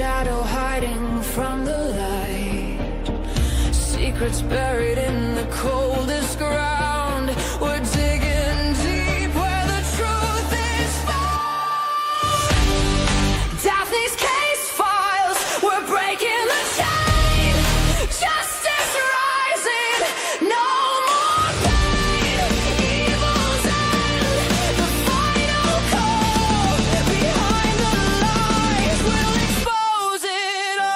shadow hiding from the light. Secrets buried in the coldest ground. We're digging deep where the truth is found. Daphne's case files, we're breaking the chain. Justice rising, no more pain. Evil's end, the final call. Behind the lies, we'll expose it all.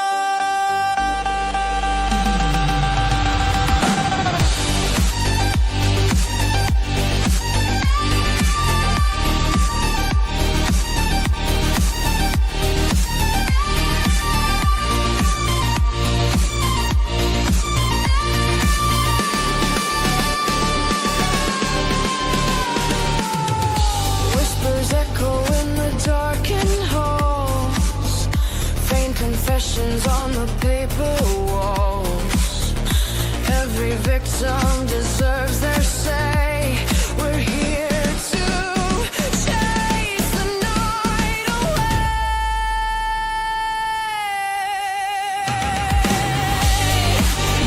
Whispers echo in the darkened halls. Faint confessions on the paper walls. Every victim deserves their say. We're here to chase the night away.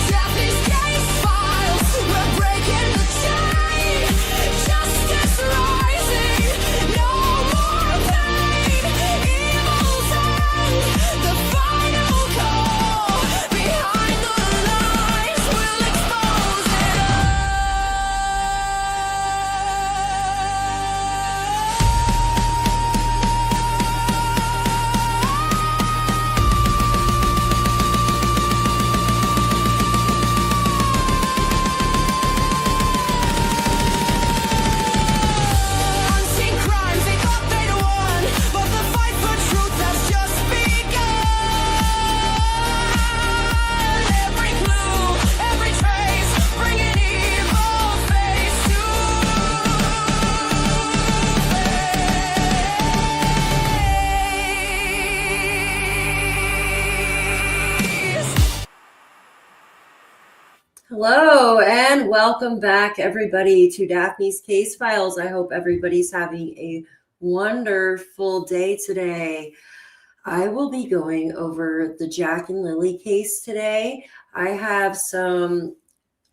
Daphne's case files, we're breaking the chain. Justice rising, no more pain. Evil's end, the final call. Behind the lies, we'll expose it all. Unseen crimes, they thought they'd won, but the fight for truth has just begun. Every clue, every trace, bringing evil face to face. Hello and welcome back, everybody, to Daphne's Case Files. I hope everybody's having a wonderful day today. I will be going over the Jack and Lilly case today. I have some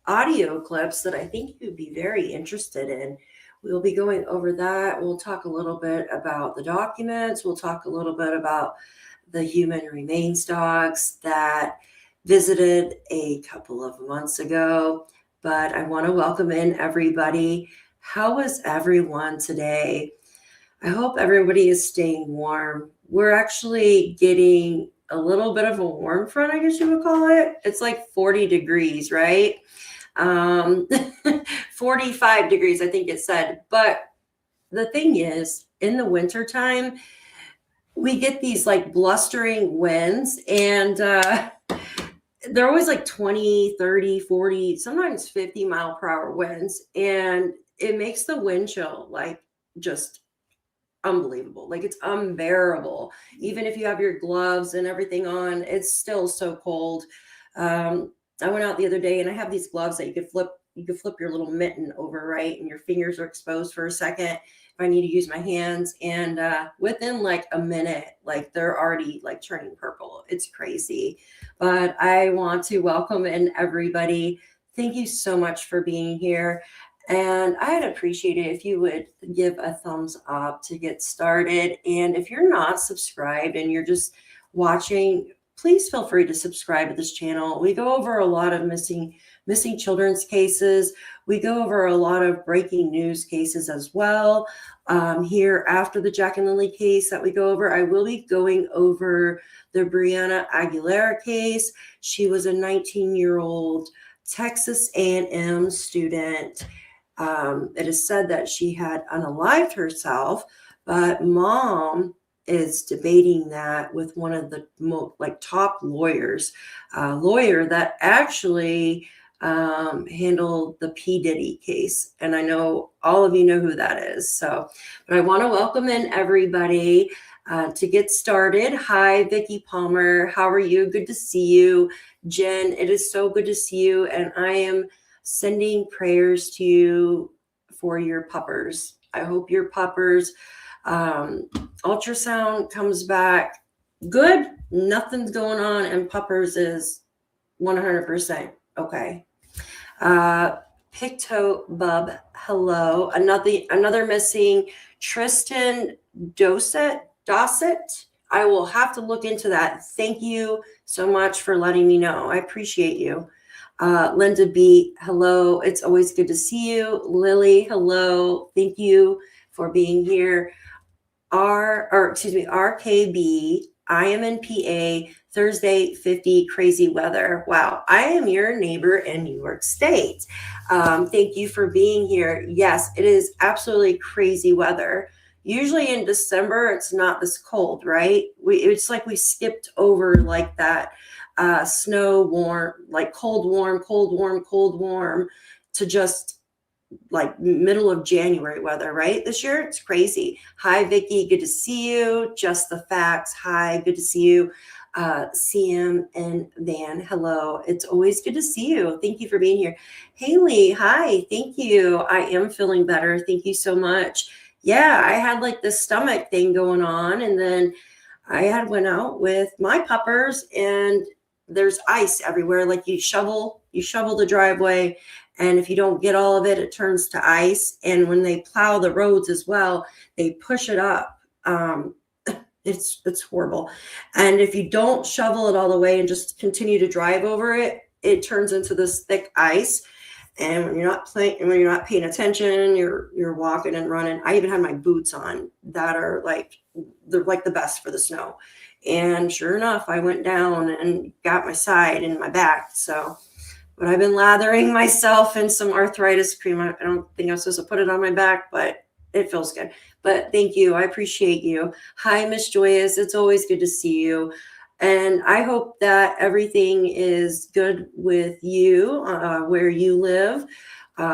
audio clips that I think you'd be very interested in. We'll be going over that. We'll talk a little bit about the documents. We'll talk a little bit about the human remains dogs that visited a couple of months ago. But I want to welcome in everybody. How is everyone today? I hope everybody is staying warm. We're actually getting a little bit of a warm front, I guess you would call it. It's like 40 degrees, right? 45 degrees, I think it said. But the thing is, in the wintertime, we get these like blustering winds, and they're always like 20, 30, 40, sometimes 50 mile per hour winds. And it makes the wind chill like just unbelievable. Like it's unbearable. Even if you have your gloves and everything on, it's still so cold. I went out the other day and I have these gloves that you could flip your little mitten over, right? And your fingers are exposed for a second if I need to use my hands. And within like a minute, like they're already like turning purple. It's crazy. But I want to welcome in everybody. Thank you so much for being here. And I'd appreciate it if you would give a thumbs up to get started. And if you're not subscribed and you're just watching, please feel free to subscribe to this channel. We go over a lot of missing children's cases. We go over a lot of breaking news cases as well. Here after the Jack and Lilly case that we go over, I will be going over the Brianna Aguilera case. She was a 19-year-old Texas A&M student. It is said that she had unalived herself, but mom is debating that with one of the top lawyers, a lawyer that actually handled the P. Diddy case. And I know all of you know who that is. So, but I want to welcome in everybody to get started. Hi, Vicki Palmer. How are you? Good to see you. Jen, it is so good to see you. And I am sending prayers to you for your puppers. I hope your puppers ultrasound comes back Good. Nothing's going on, and Puppers is 100% okay. PICTOU Bub, hello. Another missing Tristan Dossett. I will have to look into that. Thank you so much for letting me know. I appreciate you. Linda B, hello. It's always good to see you. Lily, hello. Thank you for being here. RKB, I am in PA, Thursday, 50, crazy weather. Wow, I am your neighbor in New York State. Thank you for being here. Yes, it is absolutely crazy weather. Usually in December, it's not this cold, right? It's like we skipped over like that snow warm, like cold, warm, cold, warm, cold, warm to just like middle of January weather, right? This year, it's crazy. Hi, Vicky. Good to see you. Just the facts. Hi, good to see you. CM and Van, hello. It's always good to see you. Thank you for being here. Haley, hi. Thank you. I am feeling better. Thank you so much. Yeah, I had like this stomach thing going on, and then I had went out with my puppers, and there's ice everywhere. Like you shovel the driveway, and if you don't get all of it, it turns to ice. And when they plow the roads as well, they push it up. It's horrible. And if you don't shovel it all the way and just continue to drive over it, it turns into this thick ice. And when you're not paying attention, you're walking and running. I even had my boots on that are they're like the best for the snow. And sure enough, I went down and got my side and my back. So, but I've been lathering myself in some arthritis cream. I don't think I'm supposed to put it on my back, but it feels good. But thank you. I appreciate you. Hi, Miss Joyous. It's always good to see you. And I hope that everything is good with you where you live.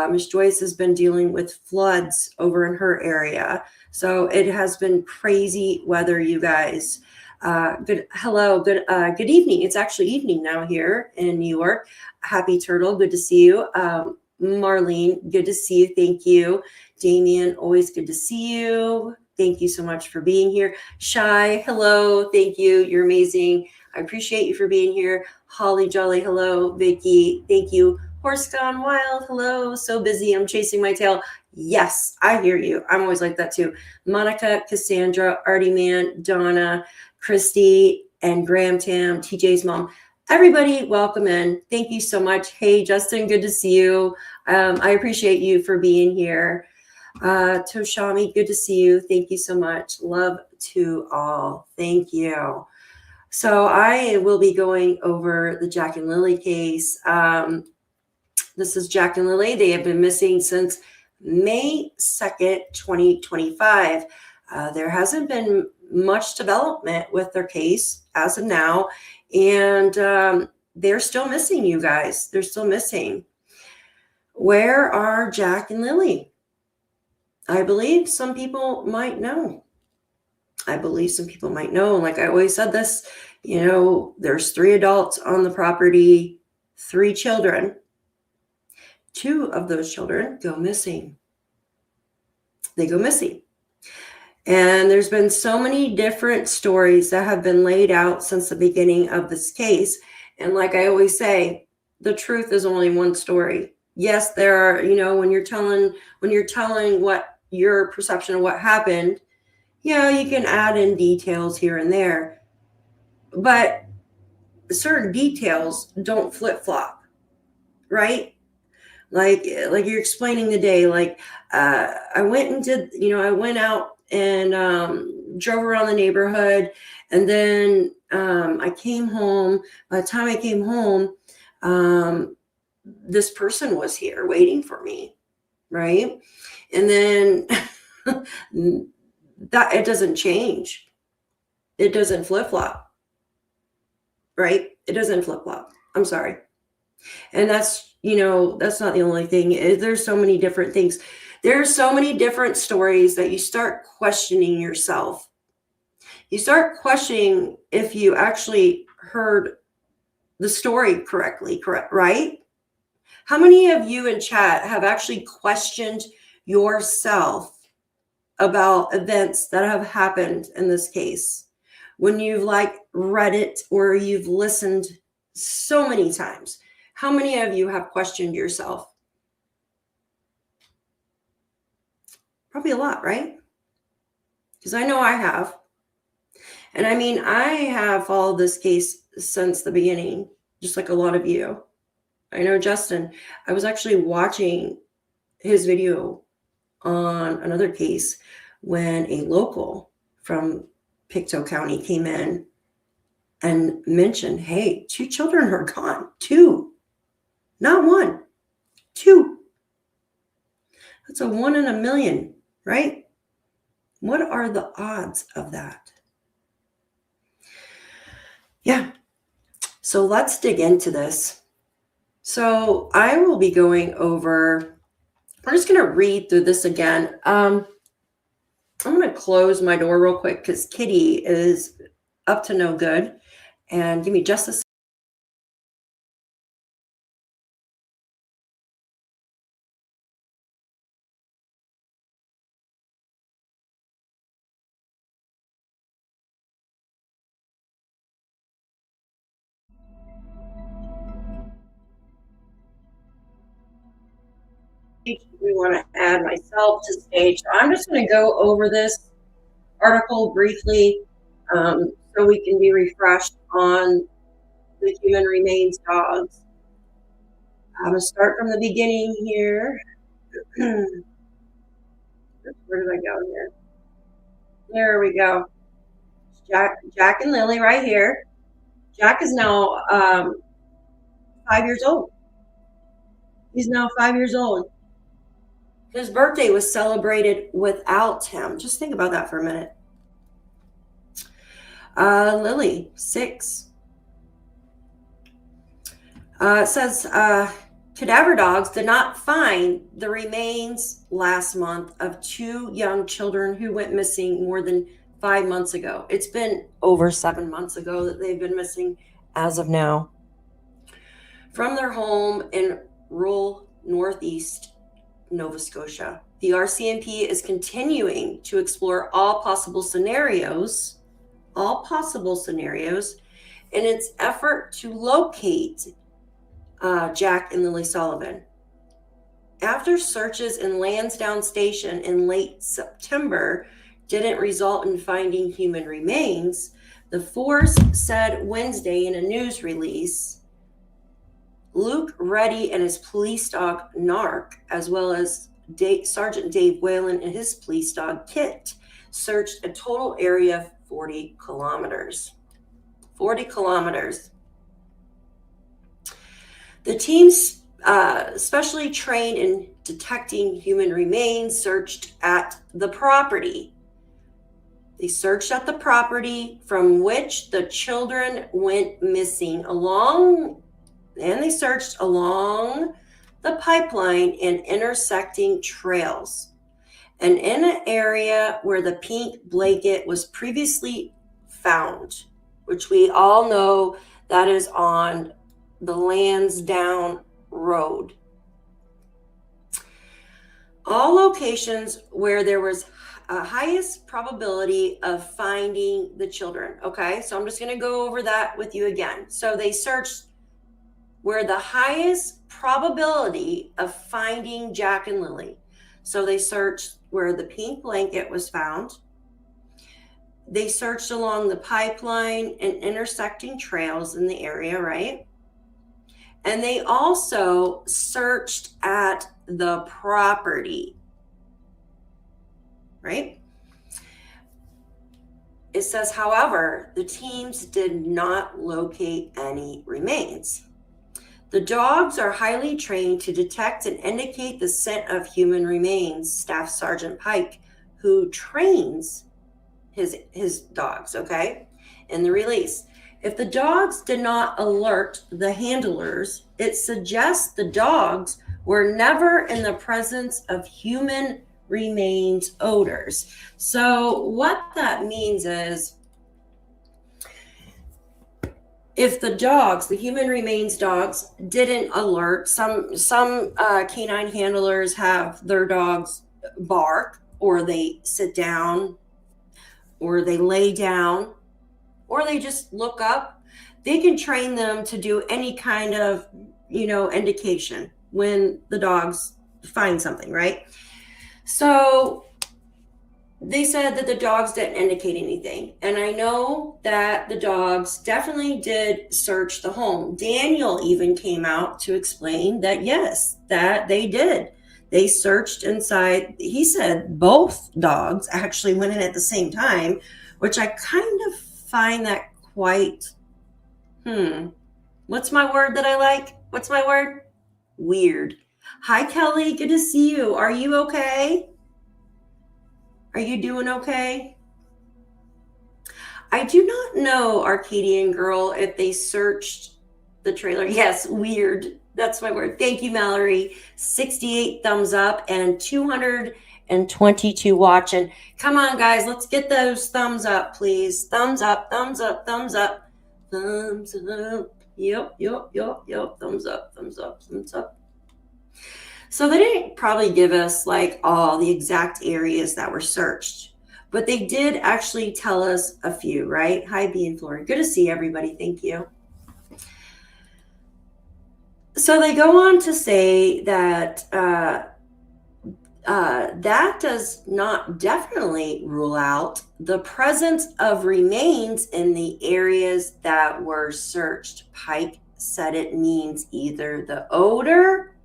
Miss Joyce has been dealing with floods over in her area. So it has been crazy weather, you guys. Good evening. It's actually evening now here in New York. Happy Turtle, good to see you. Marlene, good to see you. Thank you. Damien, always good to see you. Thank you so much for being here. Shy, hello. Thank you. You're amazing. I appreciate you for being here. Holly Jolly, hello. Vicky, thank you. Horse Gone Wild, hello. So busy, I'm chasing my tail. Yes, I hear you. I'm always like that too. Monica, Cassandra, Artie Man, Donna, Christy, and Graham Tam, TJ's mom. Everybody, welcome in. Thank you so much. Hey, Justin, good to see you. I appreciate you for being here. Toshami, good to see you. Thank you so much. Love to all. Thank you. So I will be going over the Jack and Lilly case. This is Jack and Lilly. They have been missing since May 2nd, 2025. There hasn't been much development with their case as of now. And they're still missing, you guys. They're still missing. Where are Jack and Lilly? I believe some people might know. And like I always said this, there's 3 adults on the property, 3 children. 2 of those children go missing. They go missing. And there's been so many different stories that have been laid out since the beginning of this case. And like I always say, the truth is only one story. Yes, there are, when you're telling what your perception of what happened, yeah, you can add in details here and there, but certain details don't flip-flop, right? Like you're explaining the day, I went out and drove around the neighborhood, and then I came home. By the time I came home, this person was here waiting for me, right? And then that it doesn't change. It doesn't flip-flop, right? It doesn't flip-flop. I'm sorry. And that's not the only thing. There's so many different things. There's so many different stories that you start questioning yourself. You start questioning if you actually heard the story correctly, right? How many of you in chat have actually questioned yourself about events that have happened in this case? when you've like read it or you've listened so many times, how many of you have questioned yourself? Probably a lot, right? Because I know I have. And I mean, I have followed this case since the beginning, just like a lot of you. I know Justin, I was actually watching his video on another case when a local from PICTOU County came in and mentioned, hey, 2 children are gone. 2, not 1, 2. That's a 1 in a million, right? What are the odds of that? Yeah. So let's dig into this. So I will be going over, we're just going to read through this again. I'm going to close my door real quick because Kitty is up to no good. And give me just a second. We want to add myself to stage. So I'm just going to go over this article briefly so we can be refreshed on the human remains dogs. I'm going to start from the beginning here. Where did I go here? There we go. Jack and Lilly right here. Jack is now 5 years old. He's now 5 years old. His birthday was celebrated without him. Just think about that for a minute. Lilly, 6. It says cadaver dogs did not find the remains last month of 2 young children who went missing more than 5 months ago. It's been over 7 months ago that they've been missing as of now. From their home in rural northeast Nova Scotia. The RCMP is continuing to explore all possible scenarios in its effort to locate Jack and Lilly Sullivan. After searches in Landsdowne Station in late September didn't result in finding human remains, the force said Wednesday in a news release, Luke Reddy and his police dog Narc, as well as Sergeant Dave Whalen and his police dog Kit, searched a total area of 40 kilometers. 40 kilometers. The team, specially trained in detecting human remains, searched at the property. They searched at the property from which the children went missing and they searched along the pipeline and intersecting trails. And in an area where the pink blanket was previously found, which we all know that is on the Landsdowne Road. All locations where there was a highest probability of finding the children. Okay, so I'm just going to go over that with you again. So they searched where the highest probability of finding Jack and Lilly. So they searched where the pink blanket was found. They searched along the pipeline and intersecting trails in the area, right? And they also searched at the property, right? It says, however, the teams did not locate any remains. The dogs are highly trained to detect and indicate the scent of human remains, Staff Sergeant Pike, who trains his dogs, okay? In the release. If the dogs did not alert the handlers, it suggests the dogs were never in the presence of human remains odors. So what that means is, if the dogs, the human remains dogs, didn't alert, some canine handlers have their dogs bark, or they sit down, or they lay down, or they just look up, they can train them to do any kind of, indication when the dogs find something, right? So they said that the dogs didn't indicate anything. And I know that the dogs definitely did search the home. Daniel even came out to explain that, yes, that they did. They searched inside. He said both dogs actually went in at the same time, which I kind of find that quite, what's my word that I like? What's my word? Weird. Hi, Kelly. Good to see you. Are you okay? Are you doing okay? I do not know, Arcadian Girl, if they searched the trailer. Yes, weird. That's my word. Thank you, Mallory. 68 thumbs up and 222 watching. Come on, guys. Let's get those thumbs up, please. Thumbs up, thumbs up, thumbs up. Thumbs up. Yep. Thumbs up, thumbs up, thumbs up. So they didn't probably give us like all the exact areas that were searched, but they did actually tell us a few, right? Hi, B and Flora. Good to see everybody. Thank you. So they go on to say that that does not definitely rule out the presence of remains in the areas that were searched. Pike said it means either the odor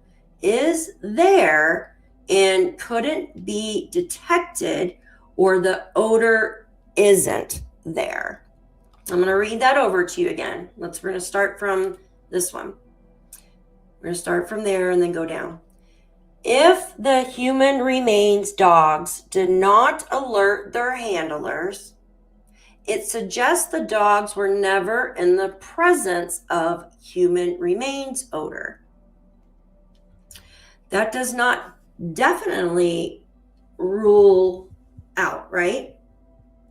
is there and couldn't be detected, or the odor isn't there. I'm going to read that over to you again. We're going to start from this one. We're going to start from there and then go down. If the human remains dogs did not alert their handlers, it suggests the dogs were never in the presence of human remains odor. That does not definitely rule out, right,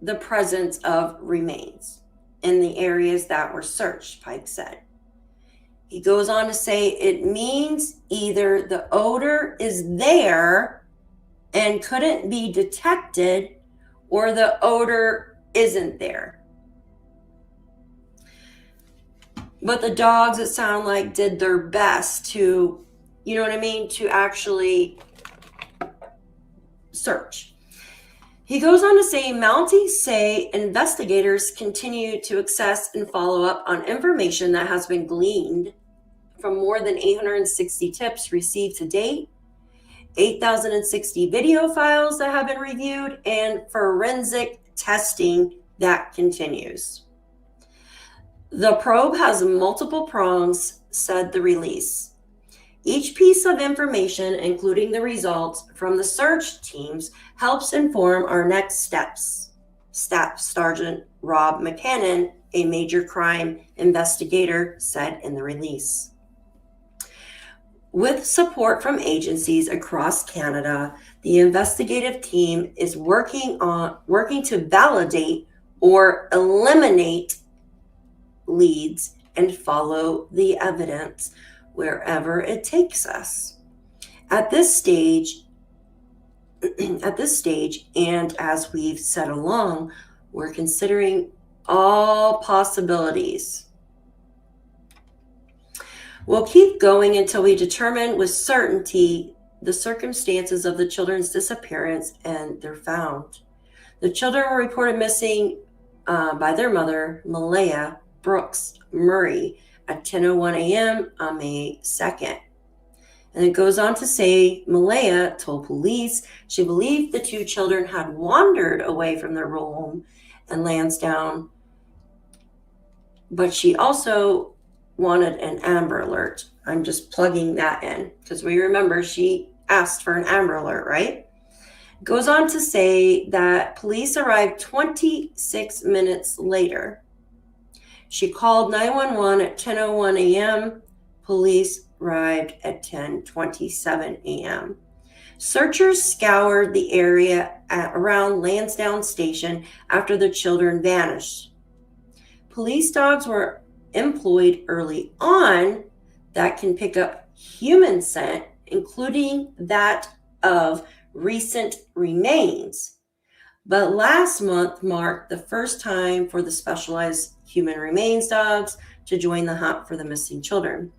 the presence of remains in the areas that were searched, Pike said. He goes on to say it means either the odor is there and couldn't be detected, or the odor isn't there. But the dogs, it sounded like, did their best to, to actually search. He goes on to say, Mounties say investigators continue to access and follow up on information that has been gleaned from more than 860 tips received to date, 8,060 video files that have been reviewed, and forensic testing that continues. The probe has multiple prongs, said the release. Each piece of information, including the results from the search teams, helps inform our next steps. Staff Sergeant Rob McCannon, a major crime investigator, said in the release. With support from agencies across Canada, the investigative team is working to validate or eliminate leads and follow the evidence wherever it takes us. At this stage, and as we've said along, we're considering all possibilities. We'll keep going until we determine with certainty the circumstances of the children's disappearance and they're found. The children were reported missing by their mother, Malaya Brooks Murray, at 10:01 a.m. on May 2nd. And it goes on to say Malaya told police she believed the two children had wandered away from their home in Landsdowne, but she also wanted an Amber Alert. I'm just plugging that in because we remember she asked for an Amber Alert, right? It goes on to say that police arrived 26 minutes later. She called 911 at 10:01 a.m. Police arrived at 10:27 a.m. Searchers scoured the area around Landsdowne Station after the children vanished. Police dogs were employed early on that can pick up human scent, including that of recent remains. But last month marked the first time for the specialized human remains dogs to join the hunt for the missing children.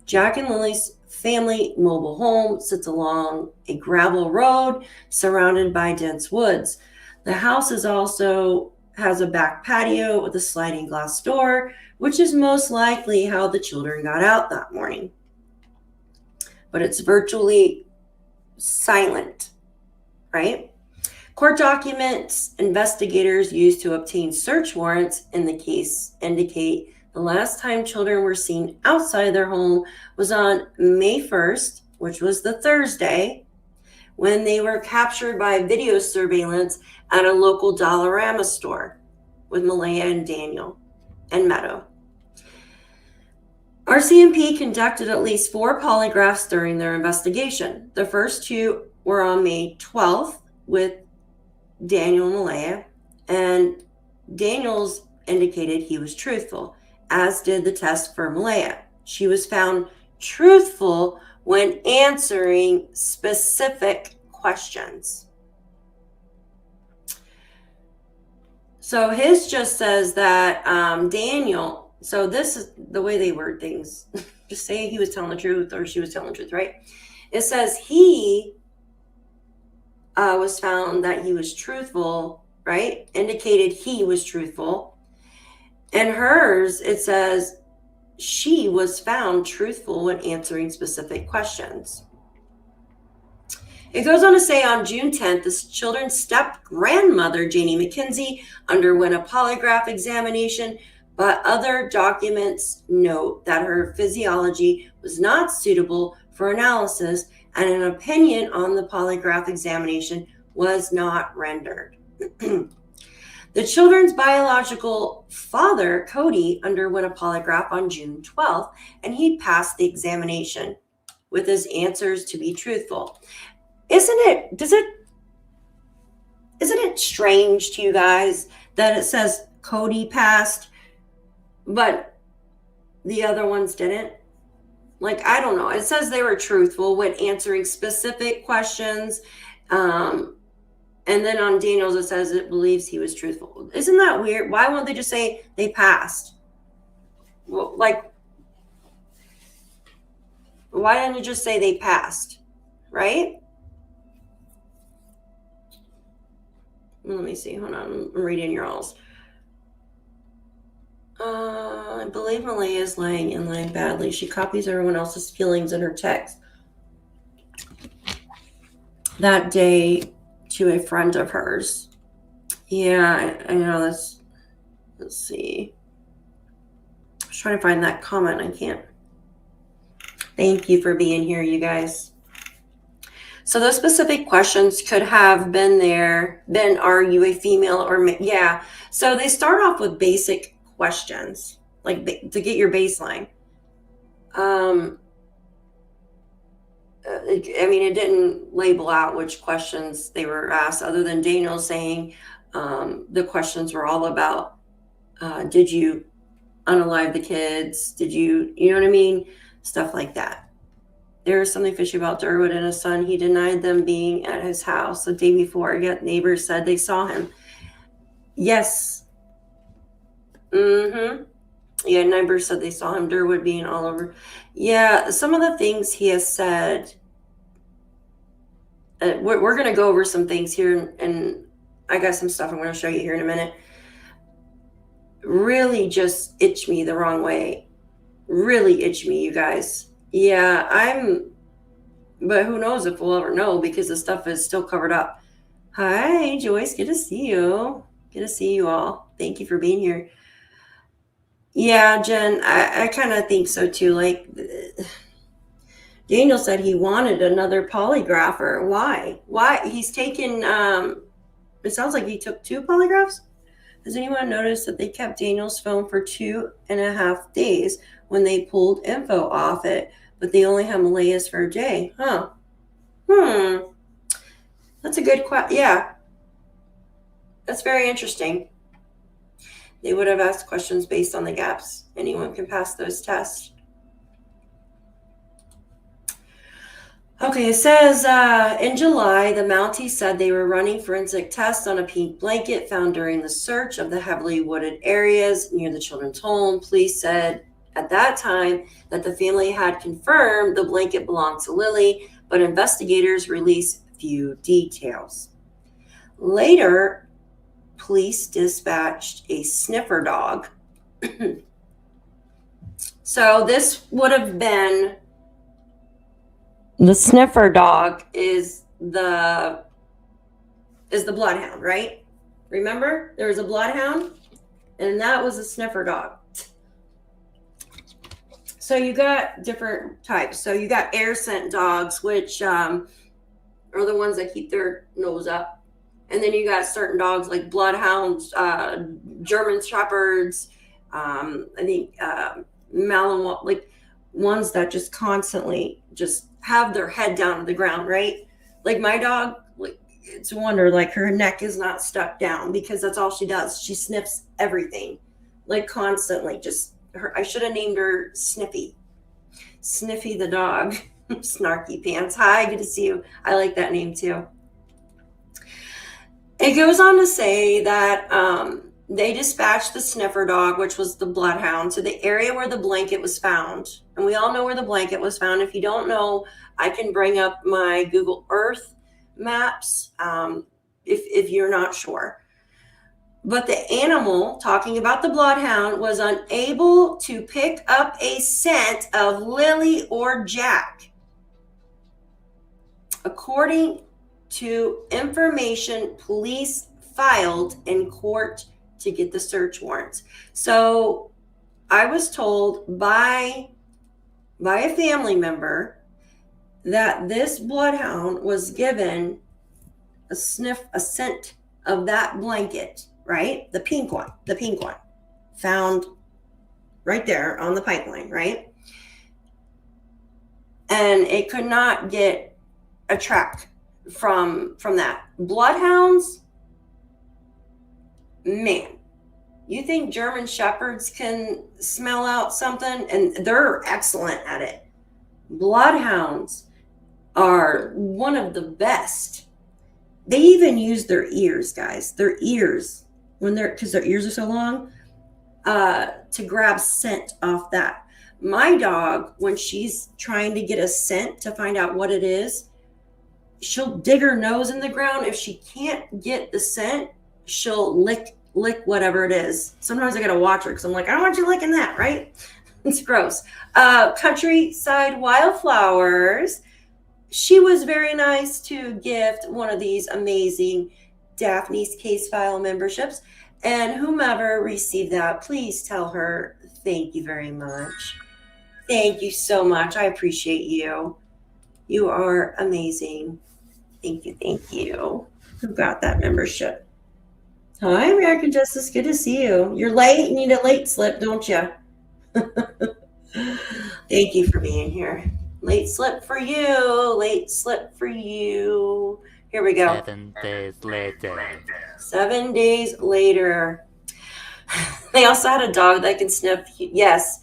Jack and Lily's family mobile home sits along a gravel road surrounded by dense woods. The house also has a back patio with a sliding glass door, which is most likely how the children got out that morning. But it's virtually silent, right? Court documents investigators used to obtain search warrants in the case indicate the last time children were seen outside their home was on May 1st, which was the Thursday, when they were captured by video surveillance at a local Dollarama store with Malaya and Daniel and Meadow. RCMP conducted at least 4 polygraphs during their investigation. The first 2 were on May 12th with Daniel and Malaya, and Daniel's indicated he was truthful, as did the test for Malaya. She was found truthful when answering specific questions. So his just says that Daniel, so this is the way they word things. Just say he was telling the truth or she was telling the truth, right? It says he was found that he was truthful, right? Indicated he was truthful. And hers, it says she was found truthful when answering specific questions. It goes on to say on June 10th, the children's step-grandmother, Janie McKenzie, underwent a polygraph examination, but other documents note that her physiology was not suitable for analysis and an opinion on the polygraph examination was not rendered. The children's biological father, Cody, underwent a polygraph on June 12th, and he passed the examination with his answers to be truthful. Isn't it strange to you guys that it says Cody passed, but the other ones didn't? Like, I don't know. It says they were truthful when answering specific questions. And then on Daniel's, it says it believes he was truthful. Isn't that weird? Why won't they just say they passed? Well, like, why didn't you just say they passed? Right? Let me see. Hold on. I'm reading your alls. I believe Malaya is lying and lying badly. She copies everyone else's feelings in her text that day to a friend of hers. Yeah, I know that's. Let's see. I was trying to find that comment. I can't. Thank you for being here, you guys. So those specific questions could have been are you a female or yeah. So they start off with basic questions, like to get your baseline. It didn't label out which questions they were asked, other than Daniel saying the questions were all about, did you unalive the kids? Did you know what I mean? Stuff like that. There was something fishy about Durwood and his son. He denied them being at his house the day before. Yet neighbors said they saw him. Yes. Yeah, neighbors said they saw him. Durwood being all over. Yeah, some of the things he has said. We're going to go over some things here, and I got some stuff I'm going to show you here in a minute. Really just itch me the wrong way. Really itch me, you guys. Yeah, but who knows if we'll ever know, because the stuff is still covered up. Hi, Joyce. Good to see you. Good to see you all. Thank you for being here. Yeah, Jen, I kind of think so too. Like, Daniel said he wanted another polygrapher. Why? He's taken, it sounds like he took 2 polygraphs. Has anyone noticed that they kept Daniel's phone for 2.5 days when they pulled info off it, but they only have Malaya's for a day? Huh. That's a good question. Yeah. That's very interesting. They would have asked questions based on the gaps. Anyone can pass those tests. Okay, it says in July, the Mounties said they were running forensic tests on a pink blanket found during the search of the heavily wooded areas near the children's home. Police said at that time that the family had confirmed the blanket belonged to Lilly, but investigators released few details. Later, police dispatched a sniffer dog. So this would have been the sniffer dog is the bloodhound, right? Remember, there was a bloodhound, and that was a sniffer dog. So you got different types. So you got air scent dogs, which are the ones that keep their nose up. And then you got certain dogs like bloodhounds, German shepherds, I think Malinois, like ones that just constantly just have their head down to the ground, right? Like my dog, like it's a wonder, like her neck is not stuck down because that's all she does. She sniffs everything, like constantly. Just her. I should have named her Sniffy. Sniffy the dog. Snarky Pants. Hi, good to see you. I like that name too. It goes on to say that they dispatched the sniffer dog, which was the bloodhound, to the area where the blanket was found. And we all know where the blanket was found. If you don't know, I can bring up my Google Earth maps if you're not sure. But the animal, talking about the bloodhound, was unable to pick up a scent of Lilly or Jack. According to information police filed in court to get the search warrants. So I was told by a family member that this bloodhound was given a scent of that blanket, right? The pink one found right there on the pipeline, right? And it could not get a track from that. Bloodhounds, man, you think German shepherds can smell out something? And they're excellent at it. Bloodhounds are one of the best. They even use their ears, guys. Their ears, because their ears are so long, to grab scent off that. My dog, when she's trying to get a scent to find out what it is, she'll dig her nose in the ground. If she can't get the scent, she'll lick whatever it is. Sometimes I gotta watch her because I'm like, I don't want you licking that, right? It's gross. Countryside Wildflowers. She was very nice to gift one of these amazing Daphne's Case File memberships. And whomever received that, please tell her thank you very much. Thank you so much. I appreciate you. You are amazing. Thank you. Who got that membership? Hi, American Justice. Good to see you. You're late. You need a late slip, don't you? Thank you for being here. Late slip for you. Late slip for you. Here we go. 7 days later. 7 days later. They also had a dog that can sniff. Yes.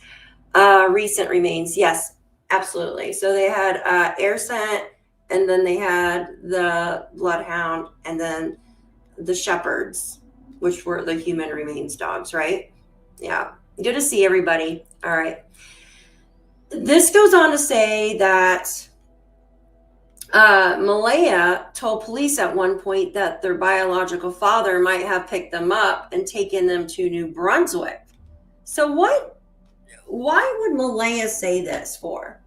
Recent remains. Yes, absolutely. So they had air scent, and then they had the bloodhound, and then the shepherds, which were the human remains dogs, right? Yeah. Good to see everybody. All right. This goes on to say that Malaya told police at one point that their biological father might have picked them up and taken them to New Brunswick. So why would Malaya say this for?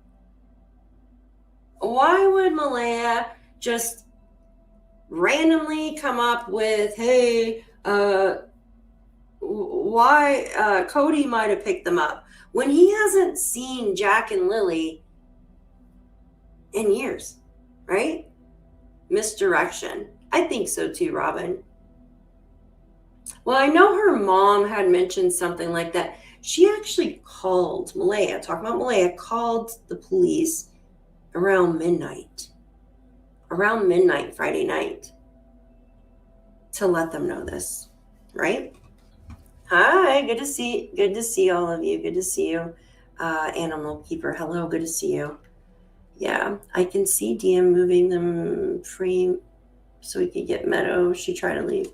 Why would Malaya just randomly come up with, hey, why Cody might have picked them up when he hasn't seen Jack and Lilly in years, right? Misdirection. I think so too, Robin. Well, I know her mom had mentioned something like that. She actually called Malaya, talking about Malaya, called the police around midnight Friday night to let them know this, right? Hi, good to see all of you. Good to see you. Animal keeper, hello, good to see you. Yeah, I can see DM moving them free so we could get Meadow. She tried to leave.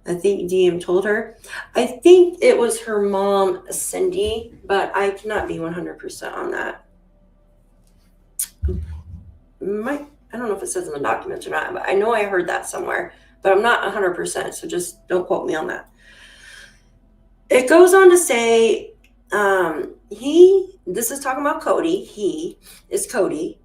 I think DM told her. I think it was her mom, Cindy, but I cannot be 100% on that. I don't know if it says in the documents or not, but I know I heard that somewhere, but I'm not 100%, so just don't quote me on that. It goes on to say, this is talking about Cody. He is Cody.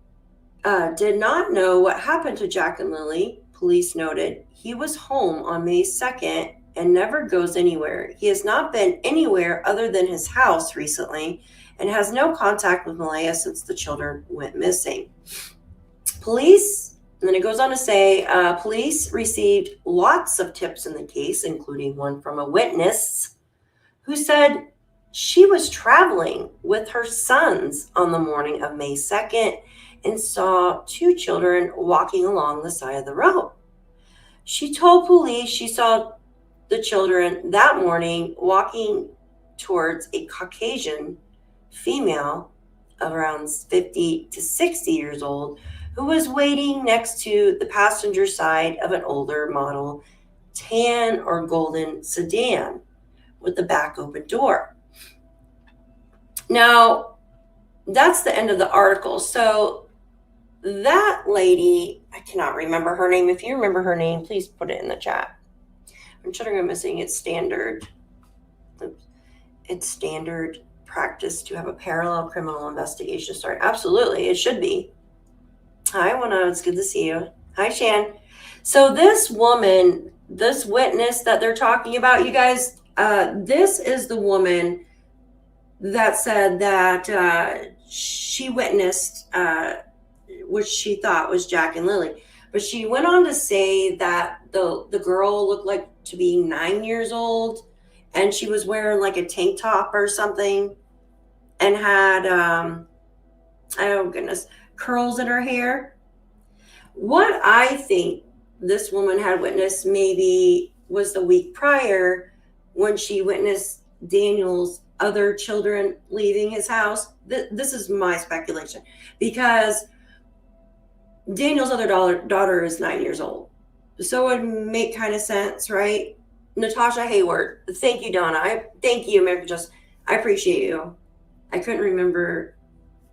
Did not know what happened to Jack and Lilly. Police noted he was home on May 2nd and never goes anywhere. He has not been anywhere other than his house recently and has no contact with Malaya since the children went missing. Police, and then it goes on to say, police received lots of tips in the case, including one from a witness who said she was traveling with her sons on the morning of May 2nd and saw two children walking along the side of the road. She told police she saw the children that morning walking towards a Caucasian female of around 50 to 60 years old who was waiting next to the passenger side of an older model tan or golden sedan with the back open door. Now, that's the end of the article. So that lady, I cannot remember her name. If you remember her name, please put it in the chat. When children are missing, it's standard practice to have a parallel criminal investigation start. Absolutely, it should be. Hi, Wano, it's good to see you. Hi, Shan. So this woman, this witness that they're talking about, you guys, this is the woman that said that she witnessed which she thought was Jack and Lilly. But she went on to say that the girl looked like to be 9 years old, and she was wearing like a tank top or something and had, oh goodness, curls in her hair. What I think this woman had witnessed maybe was the week prior when she witnessed Daniel's other children leaving his house. This is my speculation, because Daniel's other daughter is 9 years old. So it would make kind of sense, right? Natasha Hayward. Thank you, Donna. Thank you, America Just. I appreciate you. I couldn't remember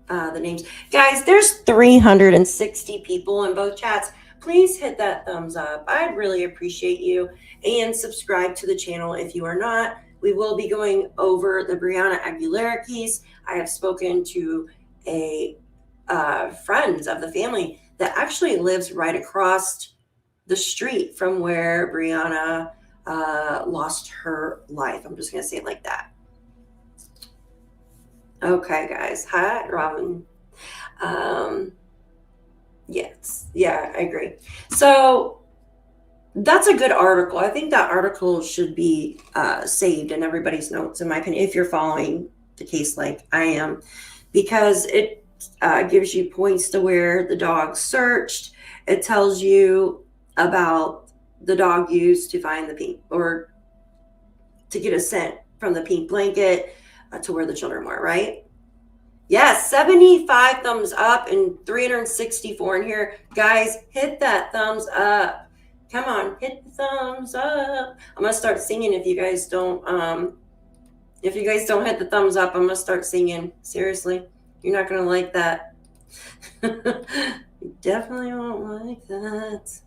the names. Guys, there's 360 people in both chats. Please hit that thumbs up. I'd really appreciate you. And subscribe to the channel if you are not. We will be going over the Brianna Aguilera case. I have spoken to a friend of the family that actually lives right across the street from where Brianna lost her life. I'm just going to say it like that. Okay, guys. Hi, Robin. Yes. Yeah, I agree. So that's a good article. I think that article should be saved in everybody's notes, in my opinion, if you're following the case like I am, because it gives you points to where the dog searched. It tells you about the dog used to find the pink, or to get a scent from the pink blanket to where the children were, right? Yes, 75 thumbs up and 364 in here. Guys, hit that thumbs up. Come on, hit the thumbs up. I'm gonna start singing if you guys don't hit the thumbs up. I'm gonna start singing. Seriously, you're not gonna like that. You definitely won't like that.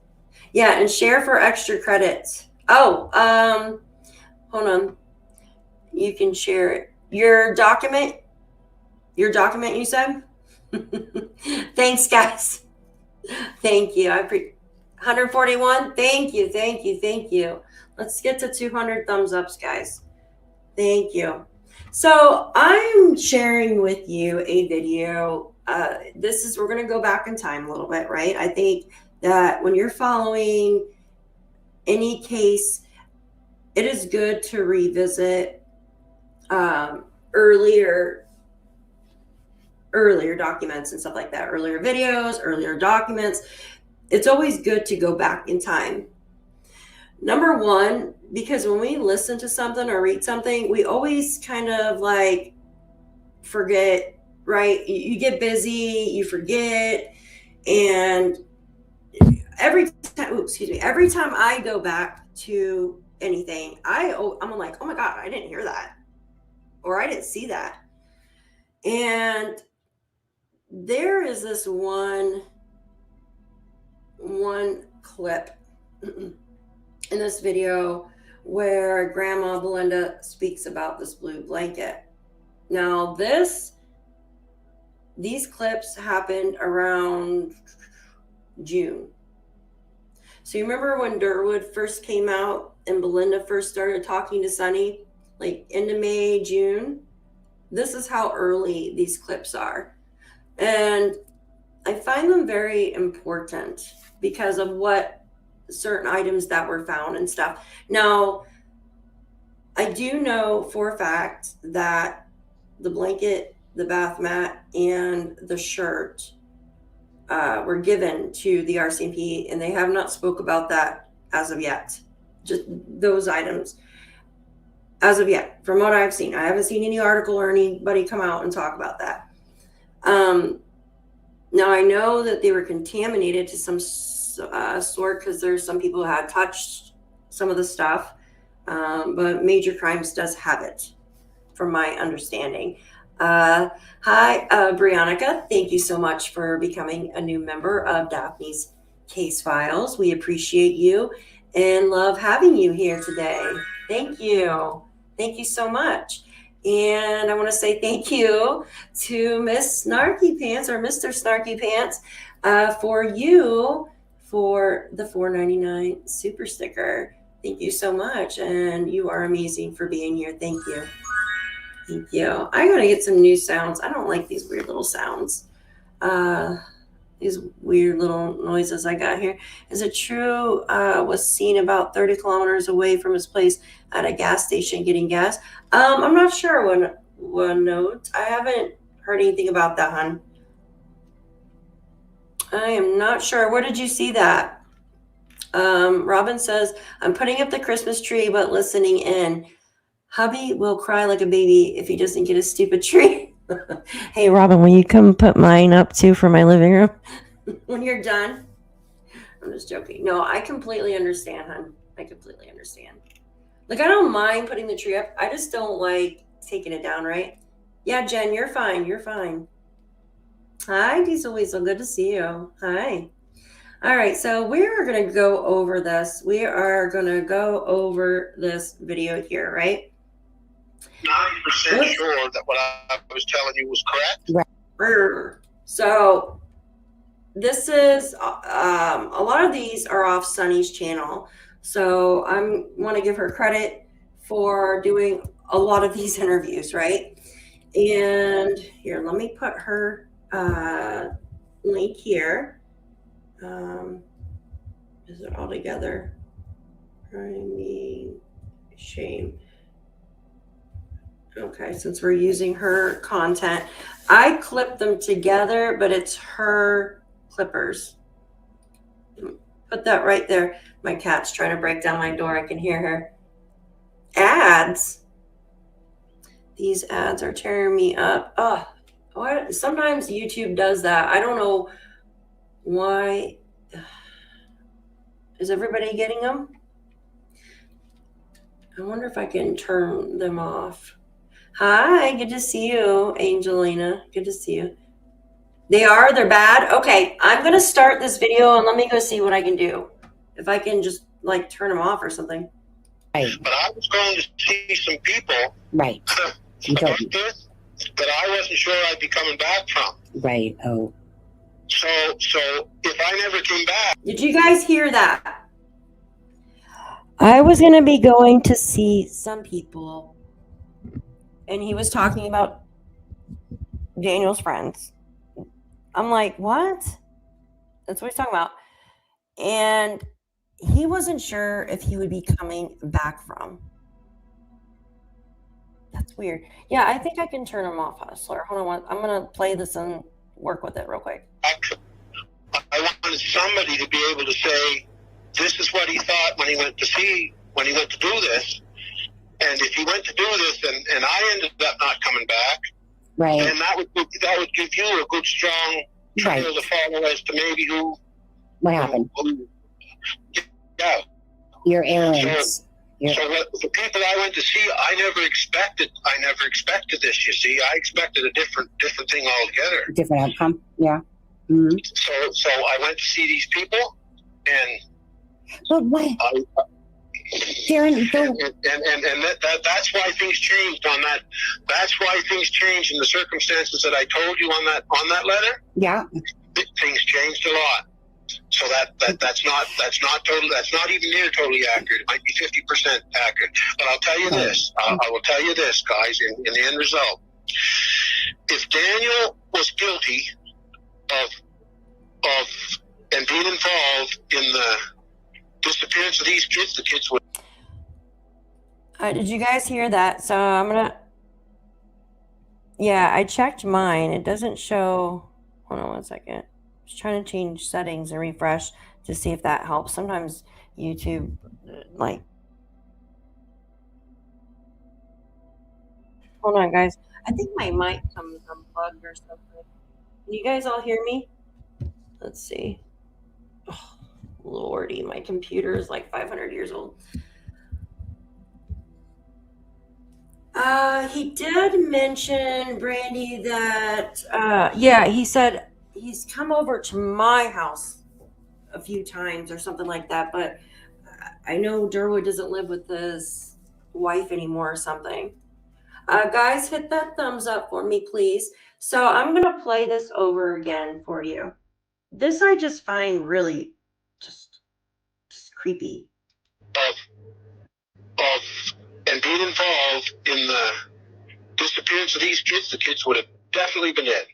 Yeah, and share for extra credits. Oh, hold on. You can share it. Your document, you said? Thanks, guys. Thank you. 141. Thank you. Let's get to 200 thumbs ups, guys. Thank you. So I'm sharing with you a video. We're going to go back in time a little bit, right? I think that when you're following any case, it is good to revisit earlier documents and stuff like that, earlier videos, earlier documents. It's always good to go back in time. Number one, because when we listen to something or read something, we always kind of like forget right? You get busy, you forget, and every time I go back to anything, I'm like, oh my God, I didn't hear that, or I didn't see that. And there is this one clip in this video where Grandma Belinda speaks about this blue blanket. Now, these clips happened around June. So you remember when Durwood first came out and Belinda first started talking to Sonny, like into May, June? This is how early these clips are. And I find them very important because of what certain items that were found and stuff. Now, I do know for a fact that the blanket, the bath mat, and the shirt were given to the RCMP, and they have not spoke about that as of yet. Just those items as of yet, from what I've seen. I haven't seen any article or anybody come out and talk about that. Now, I know that they were contaminated to some sort because there's some people who had touched some of the stuff, but Major Crimes does have it, from my understanding. Hi, Briannica. Thank you so much for becoming a new member of Daphne's Case Files. We appreciate you and love having you here today. Thank you. Thank you so much. And I want to say thank you to Miss Snarky Pants, or Mr. Snarky Pants, for the $4.99 super sticker. Thank you so much. And you are amazing for being here. Thank you. Thank you. I gotta get some new sounds. I don't like these weird little sounds. These weird little noises I got here. Is it true was seen about 30 kilometers away from his place at a gas station getting gas? I'm not sure. One note. I haven't heard anything about that, hon. I am not sure. Where did you see that? Robin says, I'm putting up the Christmas tree but listening in. Hubby will cry like a baby if he doesn't get a stupid tree. Hey, Robin, will you come put mine up too for my living room when you're done? I'm just joking. No, I completely understand, hon. I completely understand. Like, I don't mind putting the tree up. I just don't like taking it down, right? Yeah, Jen, you're fine. You're fine. Hi, Diesel Weasel. Good to see you. Hi. All right, so we're going to go over this. We are going to go over this video here, right? 90% sure that what I was telling you was correct. Right. So this is a lot of these are off Sunny's channel. So I want to give her credit for doing a lot of these interviews, right? And here, let me put her link here. Is it all together? I mean, shame. Okay, since we're using her content, I clipped them together, but it's her clippers. Put that right there. My cat's trying to break down my door. I can hear her. Ads. These ads are tearing me up. Oh, what? Sometimes YouTube does that. I don't know why. Is everybody getting them? I wonder if I can turn them off. Hi, good to see you, Angelina. Good to see you. They're bad? Okay, I'm going to start this video and let me go see what I can do. If I can just, like, turn them off or something. Right. But I was going to see some people. Right. That I wasn't sure I'd be coming back from. Right. Oh. So if I never came back. Did you guys hear that? I was going to be going to see some people, and he was talking about Daniel's friends. I'm like, what? That's what he's talking about. And he wasn't sure if he would be coming back from. That's weird. Yeah, I think I can turn him off, Hustler. Hold on. I'm going to play this and work with it real quick. I wanted somebody to be able to say, this is what he thought when he went to do this. And if he went to do this and I ended up not coming back, Right. And that would give you a good strong trail Right. to follow as to maybe who. What happened? Yeah. Your errands. So the people I went to see, I never expected this. You see, I expected a different thing altogether. Different outcome. Yeah. Mm-hmm. So I went to see these people, and But what, Darren? that's why things changed on that. That's why things changed in the circumstances that I told you on that letter. Yeah. Things changed a lot. So that's not even near totally accurate. It might be 50% accurate. But I'll tell you this. I will tell you this, guys. In the end result, if Daniel was guilty of and being involved in the disappearance of these kids, the kids would. Did you guys hear that? So I'm gonna. Yeah, I checked mine. It doesn't show. Hold on 1 second. Just trying to change settings and refresh to see if that helps. Sometimes YouTube, like. Hold on, guys. I think my mic comes unplugged or something. Can you guys all hear me? Let's see. Oh, Lordy, my computer is like 500 years old. He did mention, Brandy, that, yeah, he said he's come over to my house a few times or something like that, but I know Durwood doesn't live with his wife anymore or something. Guys, hit that thumbs up for me, please. So I'm going to play this over again for you. This I just find really just creepy. Of and being involved in the disappearance of these kids, the kids would have definitely been dead.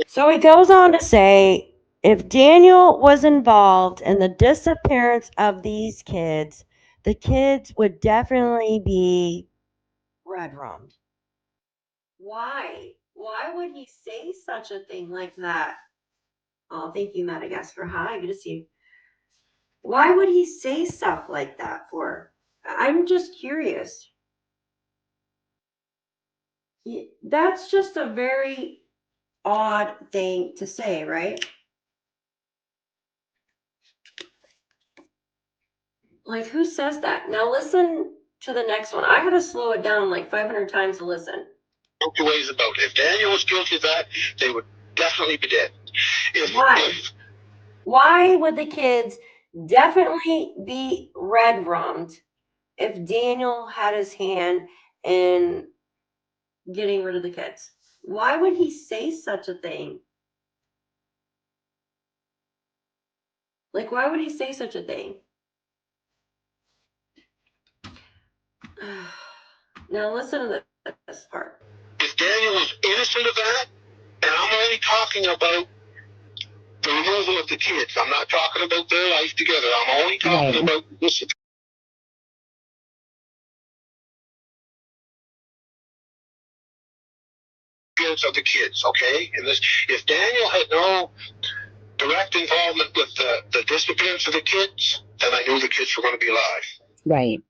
So he goes on to say, if Daniel was involved in the disappearance of these kids, the kids would definitely be red rummed. Why? Why would he say such a thing like that? Oh, thank you, Madagascar. Hi, good to see you. Why would he say stuff like that for? I'm just curious. That's just a very odd thing to say, right? Like, who says that? Now listen to the next one. I had to slow it down like 500 times to listen. No two ways about it. If Daniel was guilty of that, they would definitely be dead. Why would the kids definitely be red rummed if Daniel had his hand in getting rid of the kids? Why would he say such a thing? Like, why would he say such a thing? Now listen to this part. If Daniel was innocent of that, and I'm only talking about the removal of the kids, I'm not talking about their life together. I'm only talking about this. Of the kids, okay? And this, if Daniel had no direct involvement with the disappearance of the kids, then I knew the kids were going to be alive. Right.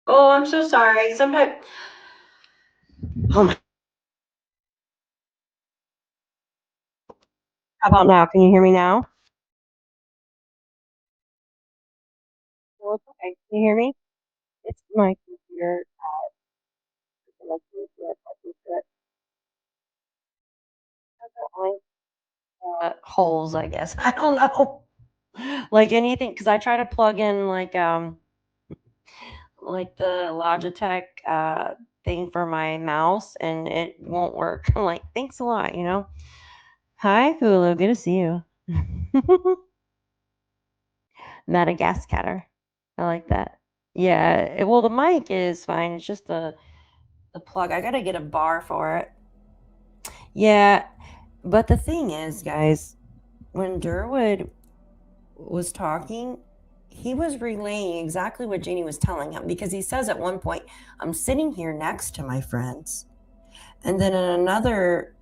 Oh, I'm so sorry. Sometimes. Oh my. How about now? Can you hear me now? No, it's okay. Can you hear me? It's my computer. Holes, I guess. I don't know. Like anything, because I try to plug in like like the Logitech thing for my mouse, and it won't work. I'm like, thanks a lot, you know. Hi, Hulu. Good to see you. Madagascar. I like that. Yeah. Well, the mic is fine. It's just the plug. I gotta get a bar for it. Yeah. But the thing is, guys, when Durwood was talking, he was relaying exactly what Janie was telling him, because he says at one point, I'm sitting here next to my friends. And then in another,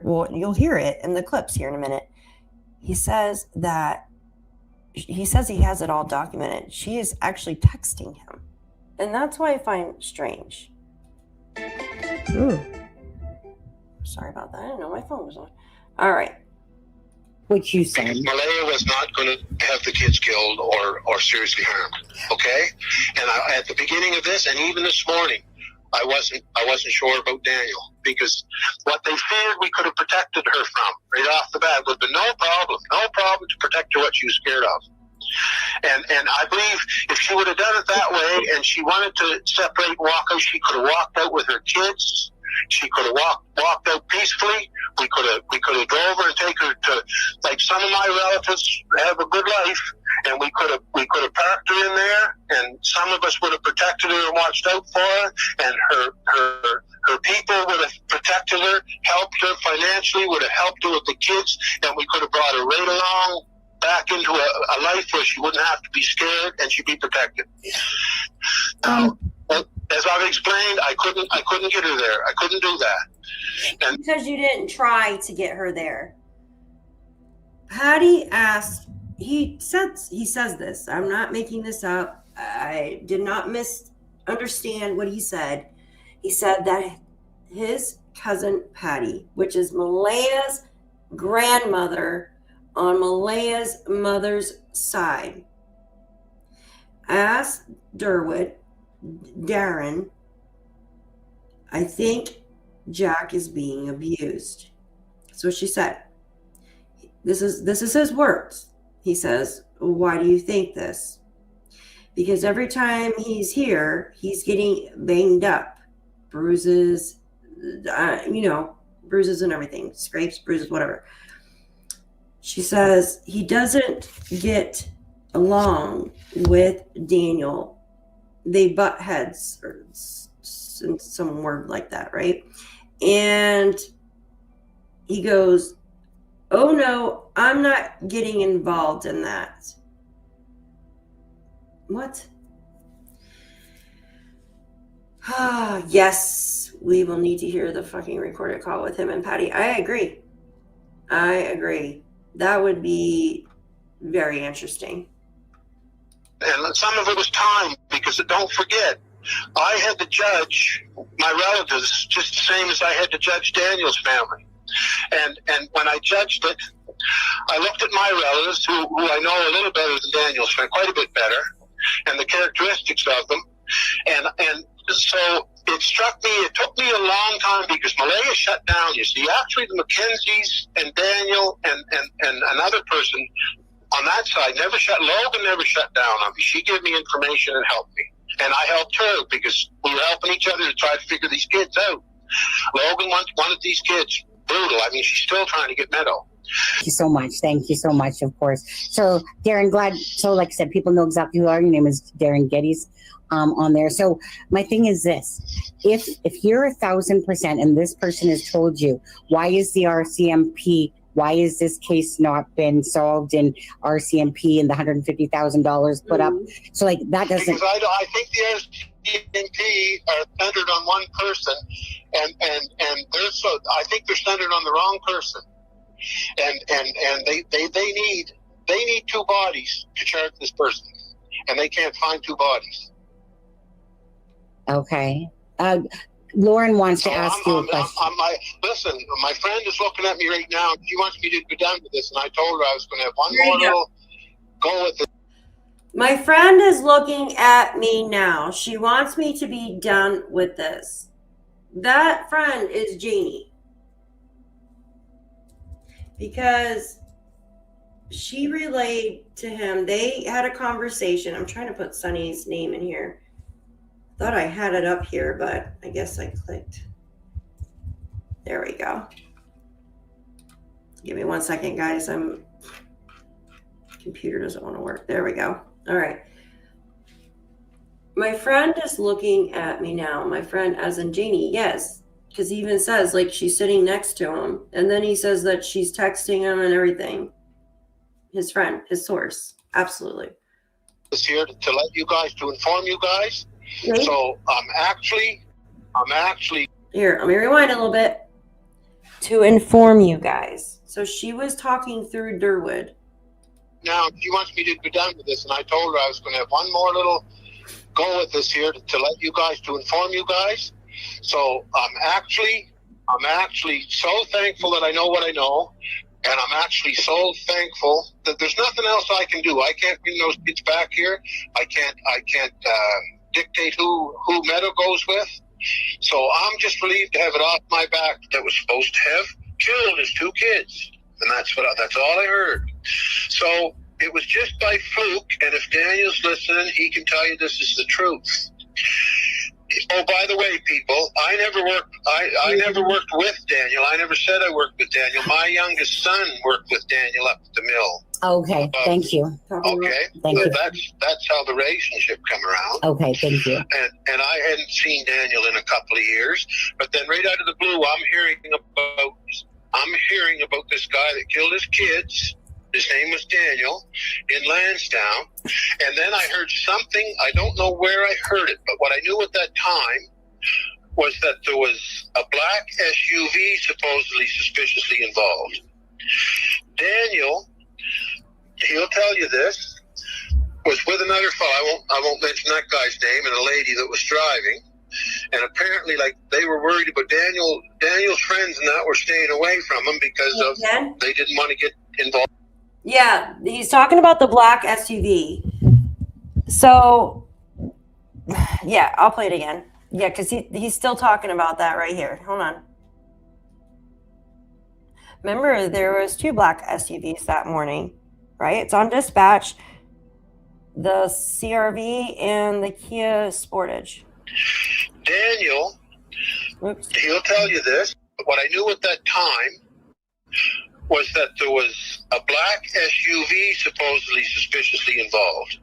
well, you'll hear it in the clips here in a minute. He says he has it all documented. She is actually texting him. And that's why I find strange. Ooh. Sorry about that. I didn't know my phone was on. All right. What you said. Malaya was not going to have the kids killed or seriously harmed. Okay, and at the beginning of this, and even this morning, I wasn't sure about Daniel, because what they feared we could have protected her from right off the bat would be no problem to protect her what she was scared of. And I believe if she would have done it that way, and she wanted to separate and walk out, she could have walked out with her kids. She could have walked out peacefully. We could have drove her and take her to, like some of my relatives have a good life, and we could have parked her in there, and some of us would have protected her and watched out for her, and her people would have protected her, helped her financially, would have helped her with the kids, and we could have brought her right along back into a life where she wouldn't have to be scared and she'd be protected. As I've explained, I couldn't get her there. I couldn't do that. And because you didn't try to get her there. Patty asked, he says this, I'm not making this up. I did not misunderstand what he said. He said that his cousin Patty, which is Malaya's grandmother on Malaya's mother's side, asked Darren, I think Jack is being abused. So she said, this is his words. He says, why do you think this? Because every time he's here, he's getting banged up, bruises, bruises and everything, scrapes, bruises, whatever. She says he doesn't get along with Daniel. They butt heads, or some word like that, right? And he goes, oh no, I'm not getting involved in that. What? Yes, we will need to hear the fucking recorded call with him and Patty. I agree. That would be very interesting. And some of it was time, because don't forget, I had to judge my relatives just the same as I had to judge Daniel's family. And when I judged it, I looked at my relatives, who I know a little better than Daniel's family, quite a bit better, and the characteristics of them. And so it struck me, it took me a long time, because Malaya shut down, you see. Actually, the Mackenzies and Daniel and another person on that side Logan never shut down on me. She gave me information and helped me. And I helped her, because we were helping each other to try to figure these kids out. Logan wanted these kids brutal. I mean, she's still trying to get Meadow. Thank you so much. Thank you so much, of course. So, Darren, like I said, people know exactly who are. Your name is Darren Geddes on there. So my thing is this. If you're 1,000% and this person has told you, why is the RCMP, why is this case not been solved in RCMP and the $150,000 put up? So like that doesn't... Because I think the RCMP are centered on one person, and I think they're centered on the wrong person. And they need two bodies to charge this person, and they can't find two bodies. Okay. Lauren wants to ask you a question. Listen, my friend is looking at me right now. She wants me to be done with this, and I told her I was going to have one more little go with it. My friend is looking at me now. She wants me to be done with this. That friend is Janie. Because she relayed to him, they had a conversation. I'm trying to put Sunny's name in here. Thought I had it up here, but I guess I clicked. There we go. Give me 1 second, guys. Computer doesn't want to work. There we go. All right. My friend is looking at me now. My friend, as in Janie, yes, because he even says like she's sitting next to him, and then he says that she's texting him and everything. His friend, his source, absolutely. Is here to let you guys, to inform you guys. Right? So I'm actually Here, let me rewind a little bit. To inform you guys. So she was talking through Durwood. now. She wants me to be done with this, and I told her I was going to have one more little go with this here to let you guys, to inform you guys. So I'm actually so thankful that I know what I know, and I'm actually so thankful that there's nothing else I can do. I can't bring those kids back here. I can't dictate who Meadow goes with. So I'm just relieved to have it off my back that was supposed to have killed his 2 kids, and that's all I heard. So it was just by fluke, and if Daniel's listening, he can tell you this is the truth. Oh, by the way, people, I never worked with Daniel. I never said I worked with Daniel. My youngest son worked with Daniel up at the mill. Okay, thank you. Okay, Thank you. That's how the relationship come around. Okay, thank you. And I hadn't seen Daniel in a couple of years, but then right out of the blue, I'm hearing about this guy that killed his kids. His name was Daniel, in Landsdowne. And then I heard something, I don't know where I heard it, but what I knew at that time was that there was a black SUV supposedly suspiciously involved. Daniel, he'll tell you this, was with another fellow, I won't mention that guy's name, and a lady that was driving. And apparently, like, they were worried about Daniel's friends and that were staying away from him because they didn't want to get involved. Yeah, he's talking about the black SUV. So, yeah, I'll play it again. Yeah, because he's still talking about that right here. Hold on. Remember, there was 2 black SUVs that morning, right? It's on dispatch. The CRV and the Kia Sportage. Daniel, he'll tell you this, but what I knew at that time was that there was a black SUV supposedly suspiciously involved.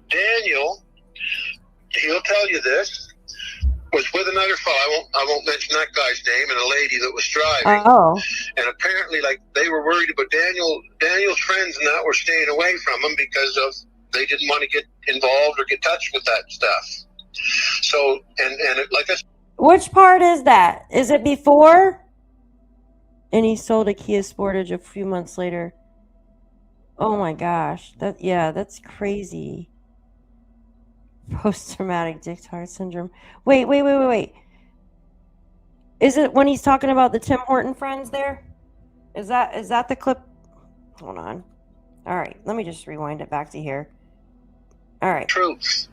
Daniel, he'll tell you this, was with another fellow, I won't mention that guy's name, and a lady that was driving. Oh. And apparently, like, they were worried about Daniel's friends and that were staying away from him because of they didn't want to get involved or get touched with that stuff. So, and it, like I said, Which part is that? Is it before? And he sold a Kia Sportage a few months later. Oh my gosh. That's crazy. Post-traumatic discharge syndrome. Wait. Is it when he's talking about the Tim Horton friends there? Is that the clip? Hold on. All right, let me just rewind it back to here. All right. truth.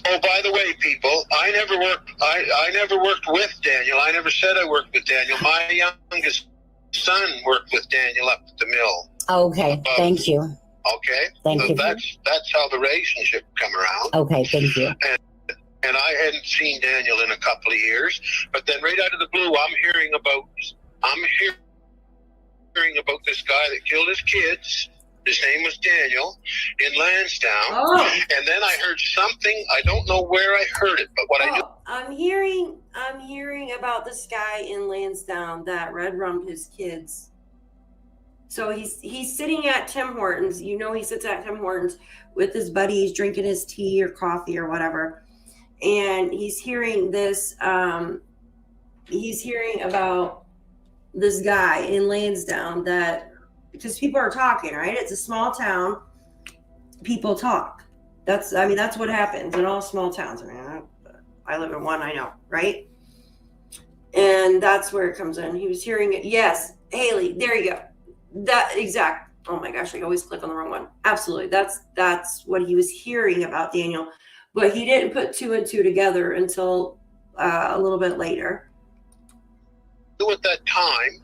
Oh, by the way, people, I never worked with Daniel. I never said I worked with Daniel. My youngest son worked with Daniel up at the mill. Okay, thank you. Okay, Thank so you. that's how the relationship come around. Okay, thank you. And I hadn't seen Daniel in a couple of years, but then right out of the blue, I'm hearing about this guy that killed his kids. His name was Daniel, in Lansdowne. Oh. And then I heard something, I don't know where I heard it, but what I knew. I'm hearing about this guy in Lansdowne that red rummed his kids. So he's sitting at Tim Hortons. You know, he sits at Tim Hortons with his buddies, drinking his tea or coffee or whatever. And he's hearing this, he's hearing about this guy in Lansdowne that, because people are talking, right? It's a small town. People talk. That's what happens in all small towns. I mean, I live in one, I know, right? And that's where it comes in. He was hearing it. Yes, Haley, there you go. That exact. Oh my gosh, I always click on the wrong one. Absolutely. That's what he was hearing about Daniel. But he didn't put two and two together until a little bit later. At that time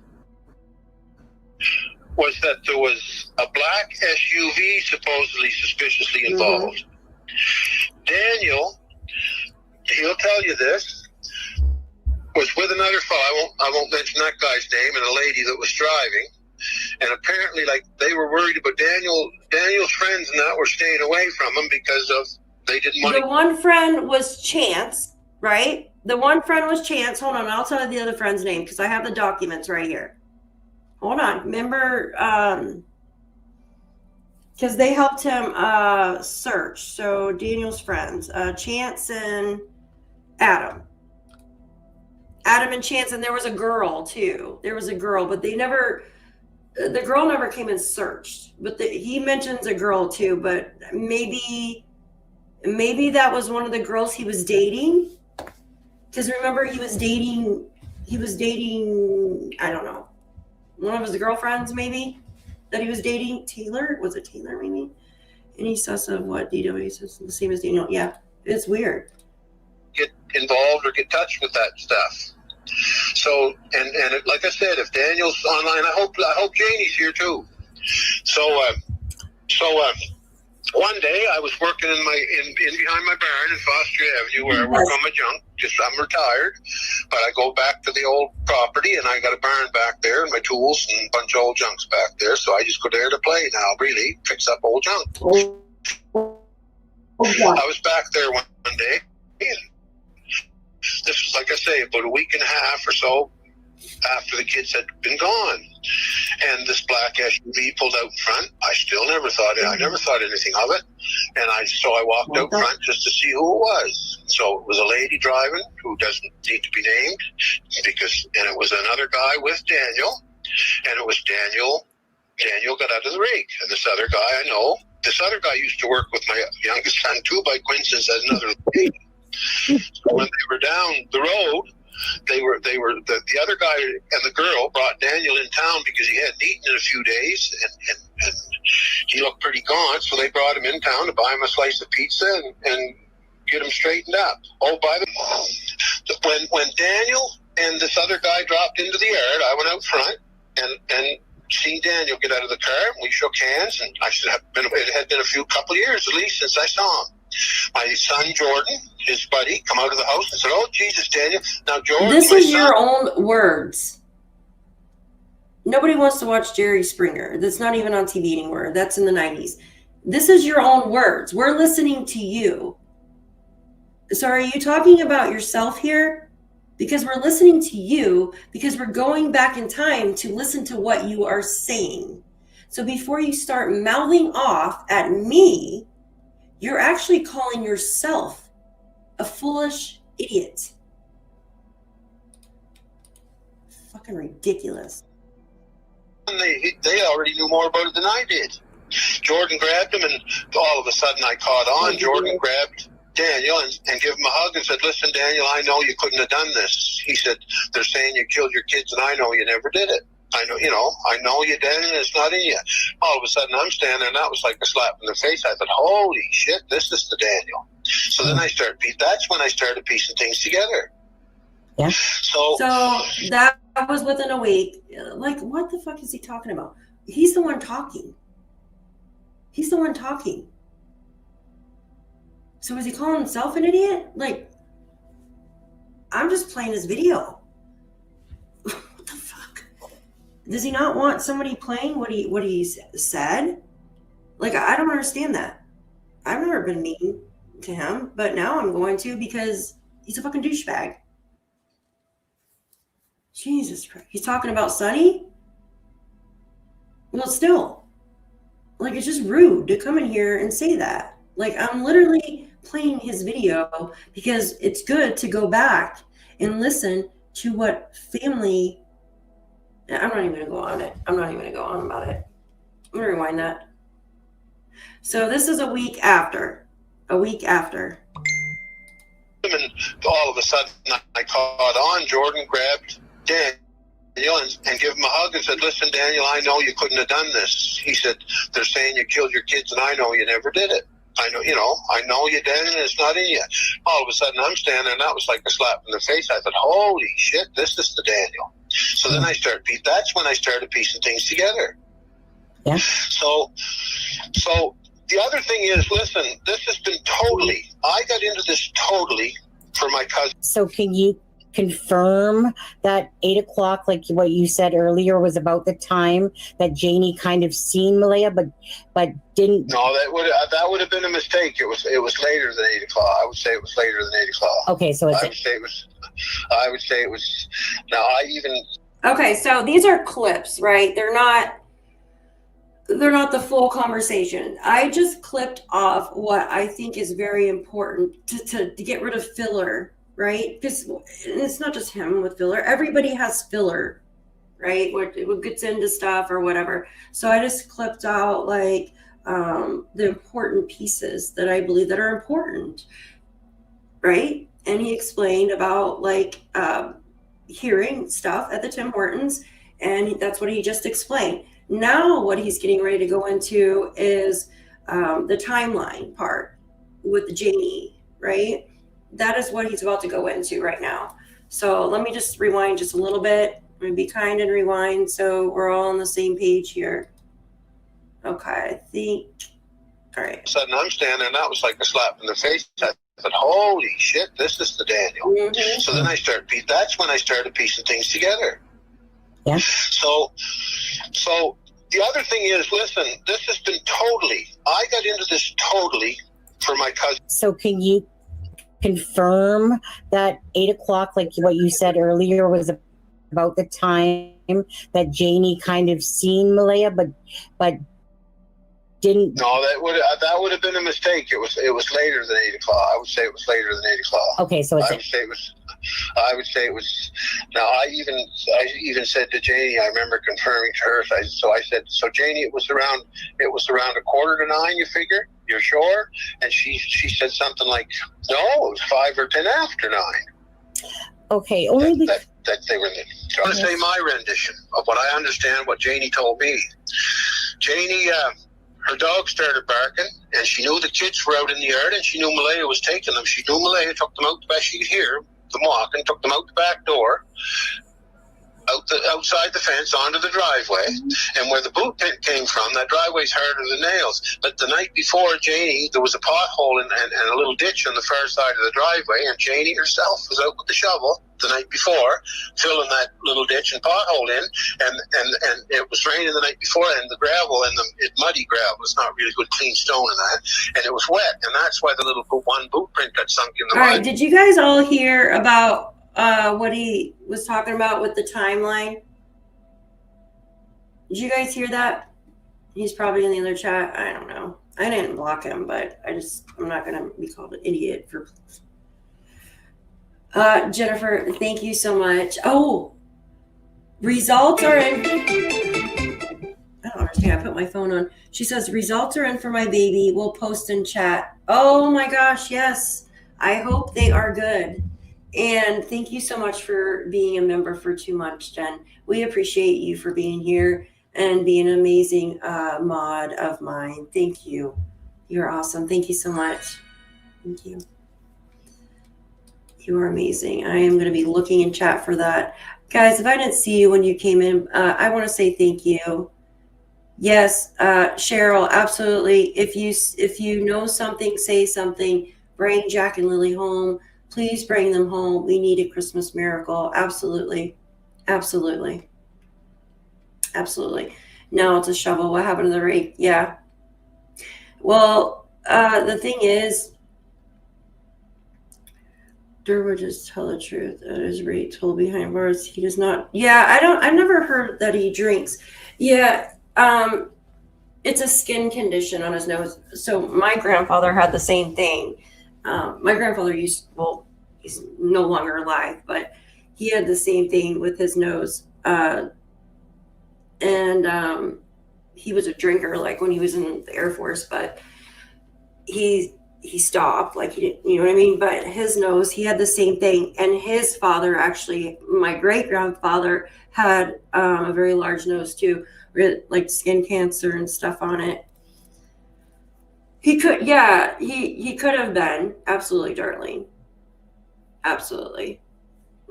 was that there was a black SUV supposedly suspiciously involved. Daniel, he'll tell you this, was with another fellow. I won't mention that guy's name, and a lady that was driving. And apparently, like, they were worried about Daniel's friends and that were staying away from him because of they didn't want The one friend was Chance, right? The one friend was Chance. Hold on, I'll tell you the other friend's name because I have the documents right here. Hold on. Remember, because they helped him search. So Daniel's friends, Chance and Adam. Adam and Chance, and there was a girl too. There was a girl, but the girl never came and searched. But he mentions a girl too, but maybe that was one of the girls he was dating. Because remember, he was dating, I don't know, one of his girlfriends maybe that he was dating. Taylor, was it Taylor maybe? Any sus of what DW says the same as Daniel. Yeah, it's weird. get involved or get touched with that stuff. So, and like I said, if Daniel's online, I hope Janie's here too. So one day I was working in behind my barn in Foster Avenue where I work on my junk. I'm retired, but I go back to the old property and I got a barn back there and my tools and a bunch of old junks back there. So I just go there to play now, really, fix up old junk. I was back there one day. And this was, like I say, about a week and a half or so after the kids had been gone. And this black SUV pulled out in front. I never thought anything of it. And so I walked out front just to see who it was. So it was a lady driving who doesn't need to be named and it was another guy with Daniel. And it was Daniel. Daniel got out of the rig. And this other guy I know. This other guy used to work with my youngest son too by coincidence as another lady. So when they were down the road, the other guy and the girl brought Daniel in town because he hadn't eaten in a few days and he looked pretty gaunt, so they brought him in town to buy him a slice of pizza and get him straightened up. Oh, by the way, when Daniel and this other guy dropped into the yard, I went out front and seen Daniel get out of the car, and we shook hands, and it had been a couple of years at least since I saw him. My son Jordan, his buddy, come out of the house and said, "Oh, Jesus, Daniel." Now, Jordan, this is your own words. Nobody wants to watch Jerry Springer. That's not even on TV anymore. That's in the 90s. This is your own words. We're listening to you. So are you talking about yourself here? Because we're listening to you, because we're going back in time to listen to what you are saying. So before you start mouthing off at me, you're actually calling yourself a foolish idiot. Fucking ridiculous. They already knew more about it than I did. Jordan grabbed him, and all of a sudden I caught on. Jordan grabbed Daniel and gave him a hug and said, "Listen, Daniel, I know you couldn't have done this." He said, "They're saying you killed your kids, and I know you never did it. I know you did, and it's not in you." All of a sudden, I'm standing there, and that was like a slap in the face. I thought, "Holy shit, this is the Daniel." So then that's when I started piecing things together. Yeah. So that was within a week. Like, what the fuck is he talking about? He's the one talking. So is he calling himself an idiot? Like, I'm just playing his video. What the fuck? Does he not want somebody playing what he said? Like, I don't understand that. I've never been mean to him, but now I'm going to because he's a fucking douchebag. Jesus Christ. He's talking about Sonny? Well, still. Like, it's just rude to come in here and say that. Like, I'm literally playing his video because it's good to go back and listen to what family. I'm not even going to go on it. I'm not even going to go on about it. I'm going to rewind that. So this is a week after. And all of a sudden I caught on. Jordan grabbed Daniel and gave him a hug and said, "Listen, Daniel, I know you couldn't have done this." He said, "They're saying you killed your kids, and I know you never did it. I know you did, and it's not in you." All of a sudden, I'm standing there, and that was like a slap in the face. I thought, "Holy shit, this is the Daniel." So then that's when I started piecing things together. Yeah. So The other thing is, listen, this has been totally, I got into this totally for my cousin. So can you confirm that 8 o'clock, like what you said earlier, was about the time that Janie kind of seen Malaya, but didn't? No, that would have been a mistake. It was later than 8 o'clock. I would say it was later than 8 o'clock. Okay, so it's I would say it was. Now I even. Okay, so these are clips, right? They're not the full conversation. I just clipped off what I think is very important to get rid of filler, right? Because it's not just him with filler. Everybody has filler, right? What gets into stuff or whatever. So I just clipped out like the important pieces that I believe that are important, right? And he explained about like hearing stuff at the Tim Hortons, and that's what he just explained. Now what he's getting ready to go into is the timeline part with Janie, right? That is what he's about to go into right now. So let me just rewind just a little bit. I'm gonna be kind and rewind so we're all on the same page here. Okay, I think, all right. Sudden I'm standing, and that was like a slap in the face. I thought, holy shit, this is the Daniel. Mm-hmm. So then that's when I started piecing things together. Yeah. So the other thing is, listen, this has been totally, I got into this totally for my cousin. So can you confirm that 8 o'clock, like what you said earlier, was about the time that Janie kind of seen Malaya, but didn't? No, that would have been a mistake. It was later than 8 o'clock. I would say it was later than 8 o'clock. Okay, so it's I would say it was. Now I even said to Janie, I remember confirming to her. So I said, so Janie, it was around 8:45. You figure? You're sure? And she said something like, no, it was 5 or 10 after 9. Okay, only because that they were. So I'm going to say my rendition of what I understand, what Janie told me. Janie, her dog started barking, and she knew the kids were out in the yard, and she knew Malaya was taking them. She knew Malaya took them out the back. She could hear them walking, took them out the back door, outside the fence, onto the driveway. And where the boot pit came from, that driveway's harder than nails. But the night before, Janie, there was a pothole and a little ditch on the far side of the driveway, and Janie herself was out with the shovel the night before, filling that little ditch and pothole in, and it was raining the night before, and the gravel and it's muddy gravel. It's not really good clean stone in that, and it was wet, and that's why the little one boot print got sunk in the mud. All right, did you guys all hear about what he was talking about with the timeline? Did you guys hear that? He's probably in the other chat. I don't know. I didn't block him, but I'm not gonna be called an idiot for. Jennifer, thank you so much. Oh, results are in. I don't understand. I put my phone on. She says, results are in for my baby. We'll post in chat. Oh my gosh, yes. I hope they are good. And thank you so much for being a member for 2 months, Jen. We appreciate you for being here and being an amazing mod of mine. Thank you. You're awesome. Thank you so much. Thank you. You are amazing. I am going to be looking in chat for that. Guys, if I didn't see you when you came in, I want to say thank you. Yes, Cheryl, absolutely. If you know something, say something. Bring Jack and Lilly home. Please bring them home. We need a Christmas miracle. Absolutely. Absolutely. Absolutely. Now it's a shovel. What happened to the rake? Yeah. Well, the thing is, Durwood just tell the truth. That is rate told behind bars. He does not. Yeah, I've never heard that he drinks. Yeah. It's a skin condition on his nose. So my grandfather had the same thing. My grandfather he's no longer alive, but he had the same thing with his nose. And he was a drinker, like when he was in the Air Force, but he stopped, like he didn't, you know what I mean? But his nose, he had the same thing. And his father, actually, my great grandfather had a very large nose too, like skin cancer and stuff on it. He could, yeah, he could have been. Absolutely, darling. Absolutely.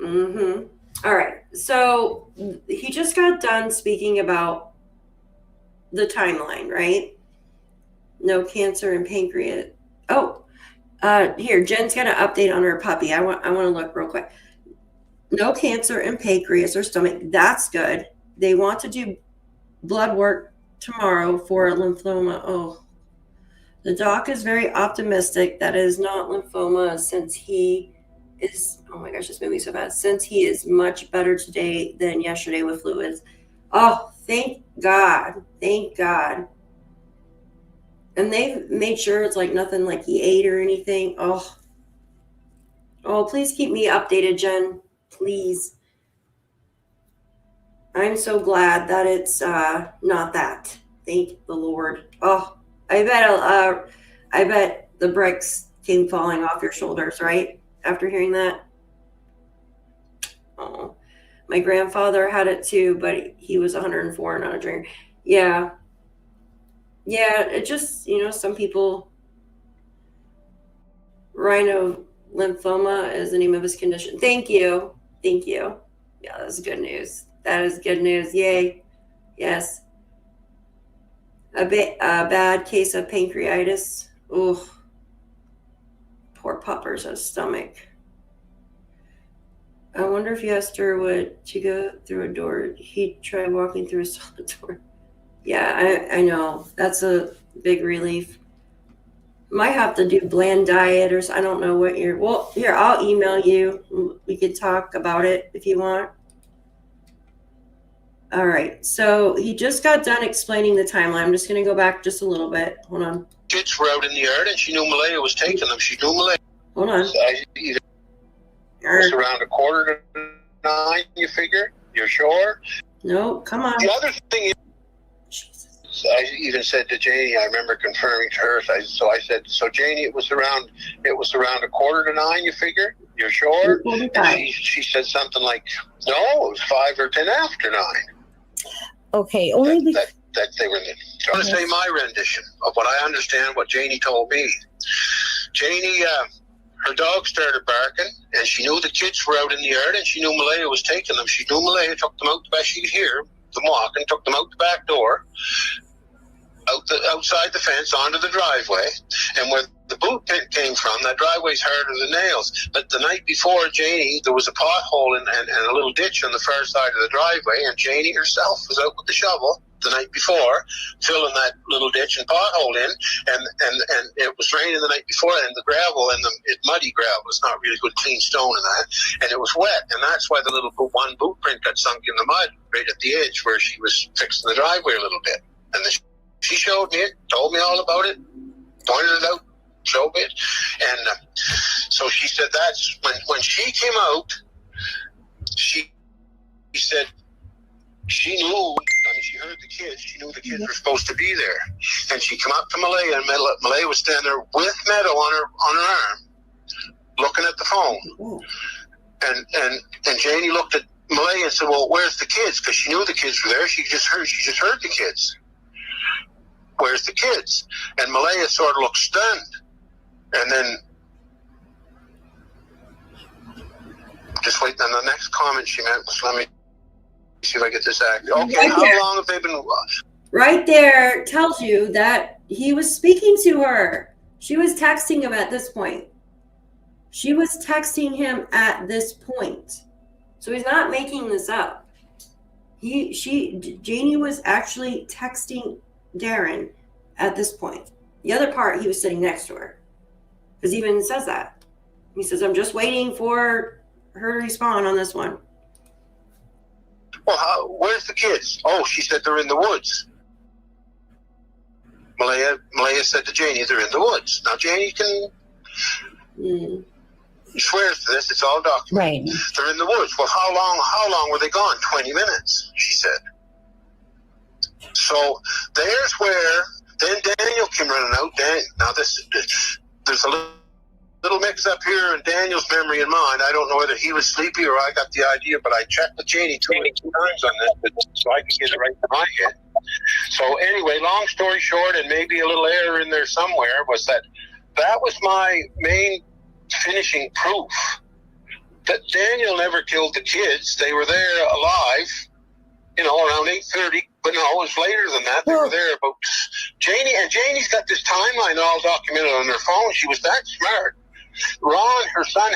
Mm-hmm. All right. So he just got done speaking about the timeline, right? No cancer in pancreas. Oh, here, Jen's got an update on her puppy. I want to look real quick. No cancer in pancreas or stomach. That's good. They want to do blood work tomorrow for lymphoma. Oh, the doc is very optimistic that it is not lymphoma since he is, oh my gosh, this made me so bad, since he is much better today than yesterday with fluids. Oh, thank God. Thank God. And they've made sure it's like nothing like he ate or anything. Oh, please keep me updated, Jen. Please. I'm so glad that it's not that. Thank the Lord. Oh, I bet the bricks came falling off your shoulders, right? After hearing that. Oh, my grandfather had it too, but he was 104 and not a drinker. Yeah. Yeah, it just, some people, rhino lymphoma is the name of his condition. Thank you. Yeah, that's good news. That is good news. Yay. Yes. A bad case of pancreatitis. Oh, poor puppers have stomach. I wonder if Yester would to go through a door. He'd try walking through a solid door. Yeah, I know. That's a big relief. Might have to do bland diet or I don't know what you're. Well, here, I'll email you. We could talk about it if you want. All right. So he just got done explaining the timeline. I'm just going to go back just a little bit. Hold on. Kids were out in the yard and she knew Malaya was taking them. She knew Malaya. Hold on. It was around 8:45, you figure? You're sure? No, come on. The other thing is, I even said to Janie, I remember confirming to her, so I said, so Janie, it was around 8:45, you figure? You're sure? And she said something like, no, it was 5 or 10 after 9. Okay, only because that they were in the, I'm going to say my rendition of what I understand, what Janie told me. Janie, her dog started barking, and she knew the kids were out in the yard, and she knew Malaya was taking them. She knew Malaya took them out the back. She could hear them walking, took them out the back door, outside the fence, onto the driveway, and where the boot pit came from, that driveway's harder than nails. But the night before, Janie, there was a pothole and a little ditch on the far side of the driveway, and Janie herself was out with the shovel the night before, filling that little ditch and pothole in, and it was raining the night before, and the gravel and it's muddy gravel. It's not really good clean stone and that, and it was wet, and that's why the little one boot print got sunk in the mud right at the edge where she was fixing the driveway a little bit. And she showed me it, told me all about it, pointed it out, showed me it, and so she said that's when she came out. She said she knew. I mean, she heard the kids. She knew the kids were supposed to be there, and she came up to Malaya, and Malaya was standing there with Meadow on her arm, looking at the phone. And Janie looked at Malaya and said, "Well, where's the kids?" Because she knew the kids were there. She just heard the kids. Where's the kids? And Malaya sort of looked stunned, and then just wait. And the next comment she meant was, "Let me see if I get this active." Okay, right, how long have they been? Right there tells you that he was speaking to her. She was texting him at this point. She was texting him at this point. So he's not making this up. Janie was actually texting Darren at this point. The other part, he was sitting next to her. Because he even says that. He says, I'm just waiting for her to respond on this one. Well, where's the kids? Oh, she said they're in the woods. Malaya said to Janie, they're in the woods. Now, Janie can swears to this. It's all documented. Right. They're in the woods. Well, how long were they gone? 20 minutes, she said. So there's where then Daniel came running out. Now there's a little mix up here in Daniel's memory and mine. I don't know whether he was sleepy or I got the idea, but I checked with Janie two times on this so I could get it right in my head. So anyway, long story short, and maybe a little error in there somewhere, was that was my main finishing proof that Daniel never killed the kids. They were there alive, around 8:30. but no, it was later than that. They were there about Janie, and Janie's got this timeline all documented on her phone. She was that smart. Ron, her son,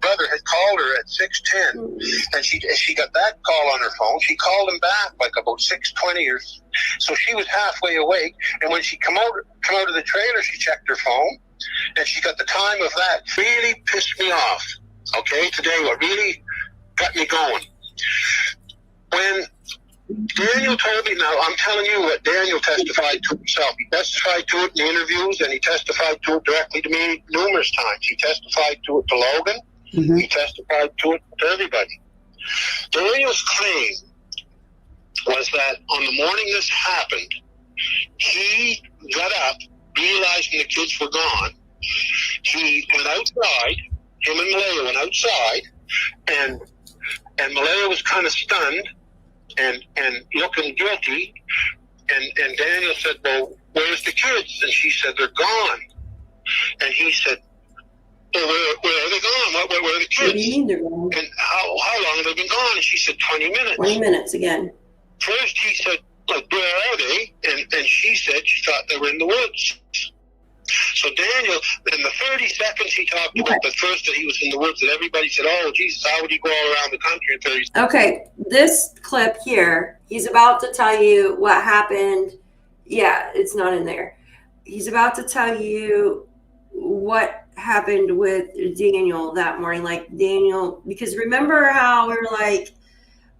brother, had called her at 6:10, and she got that call on her phone. She called him back like about 6:20 or so. She was halfway awake, and when she come out of the trailer, she checked her phone, and she got the time of that. Really pissed me off. Okay, today what really got me going when Daniel told me. Now I'm telling you what Daniel testified to himself. He testified to it in the interviews, and he testified to it directly to me numerous times. He testified to it to Logan. Mm-hmm. He testified to it to everybody. Daniel's claim was that on the morning this happened, he got up, realizing the kids were gone. He went outside. Him and Malaya went outside, and Malaya was kind of stunned and looking guilty. And Daniel said, "Well, where's the kids?" And she said, "They're gone." And he said, "Well, where are they gone? Where are the kids?" What do you mean they're gone? And how long have they been gone? And she said, 20 minutes. 20 minutes again. First he said, like, where are they? And she said she thought they were in the woods. So Daniel, in the 30 seconds he talked about the first that he was in the woods, and everybody said, "Oh, Jesus, how would he go all around the country in 30 seconds?" Okay, this clip here, he's about to tell you what happened. Yeah, it's not in there. He's about to tell you what happened with Daniel that morning. Like, Daniel, because remember how we were like,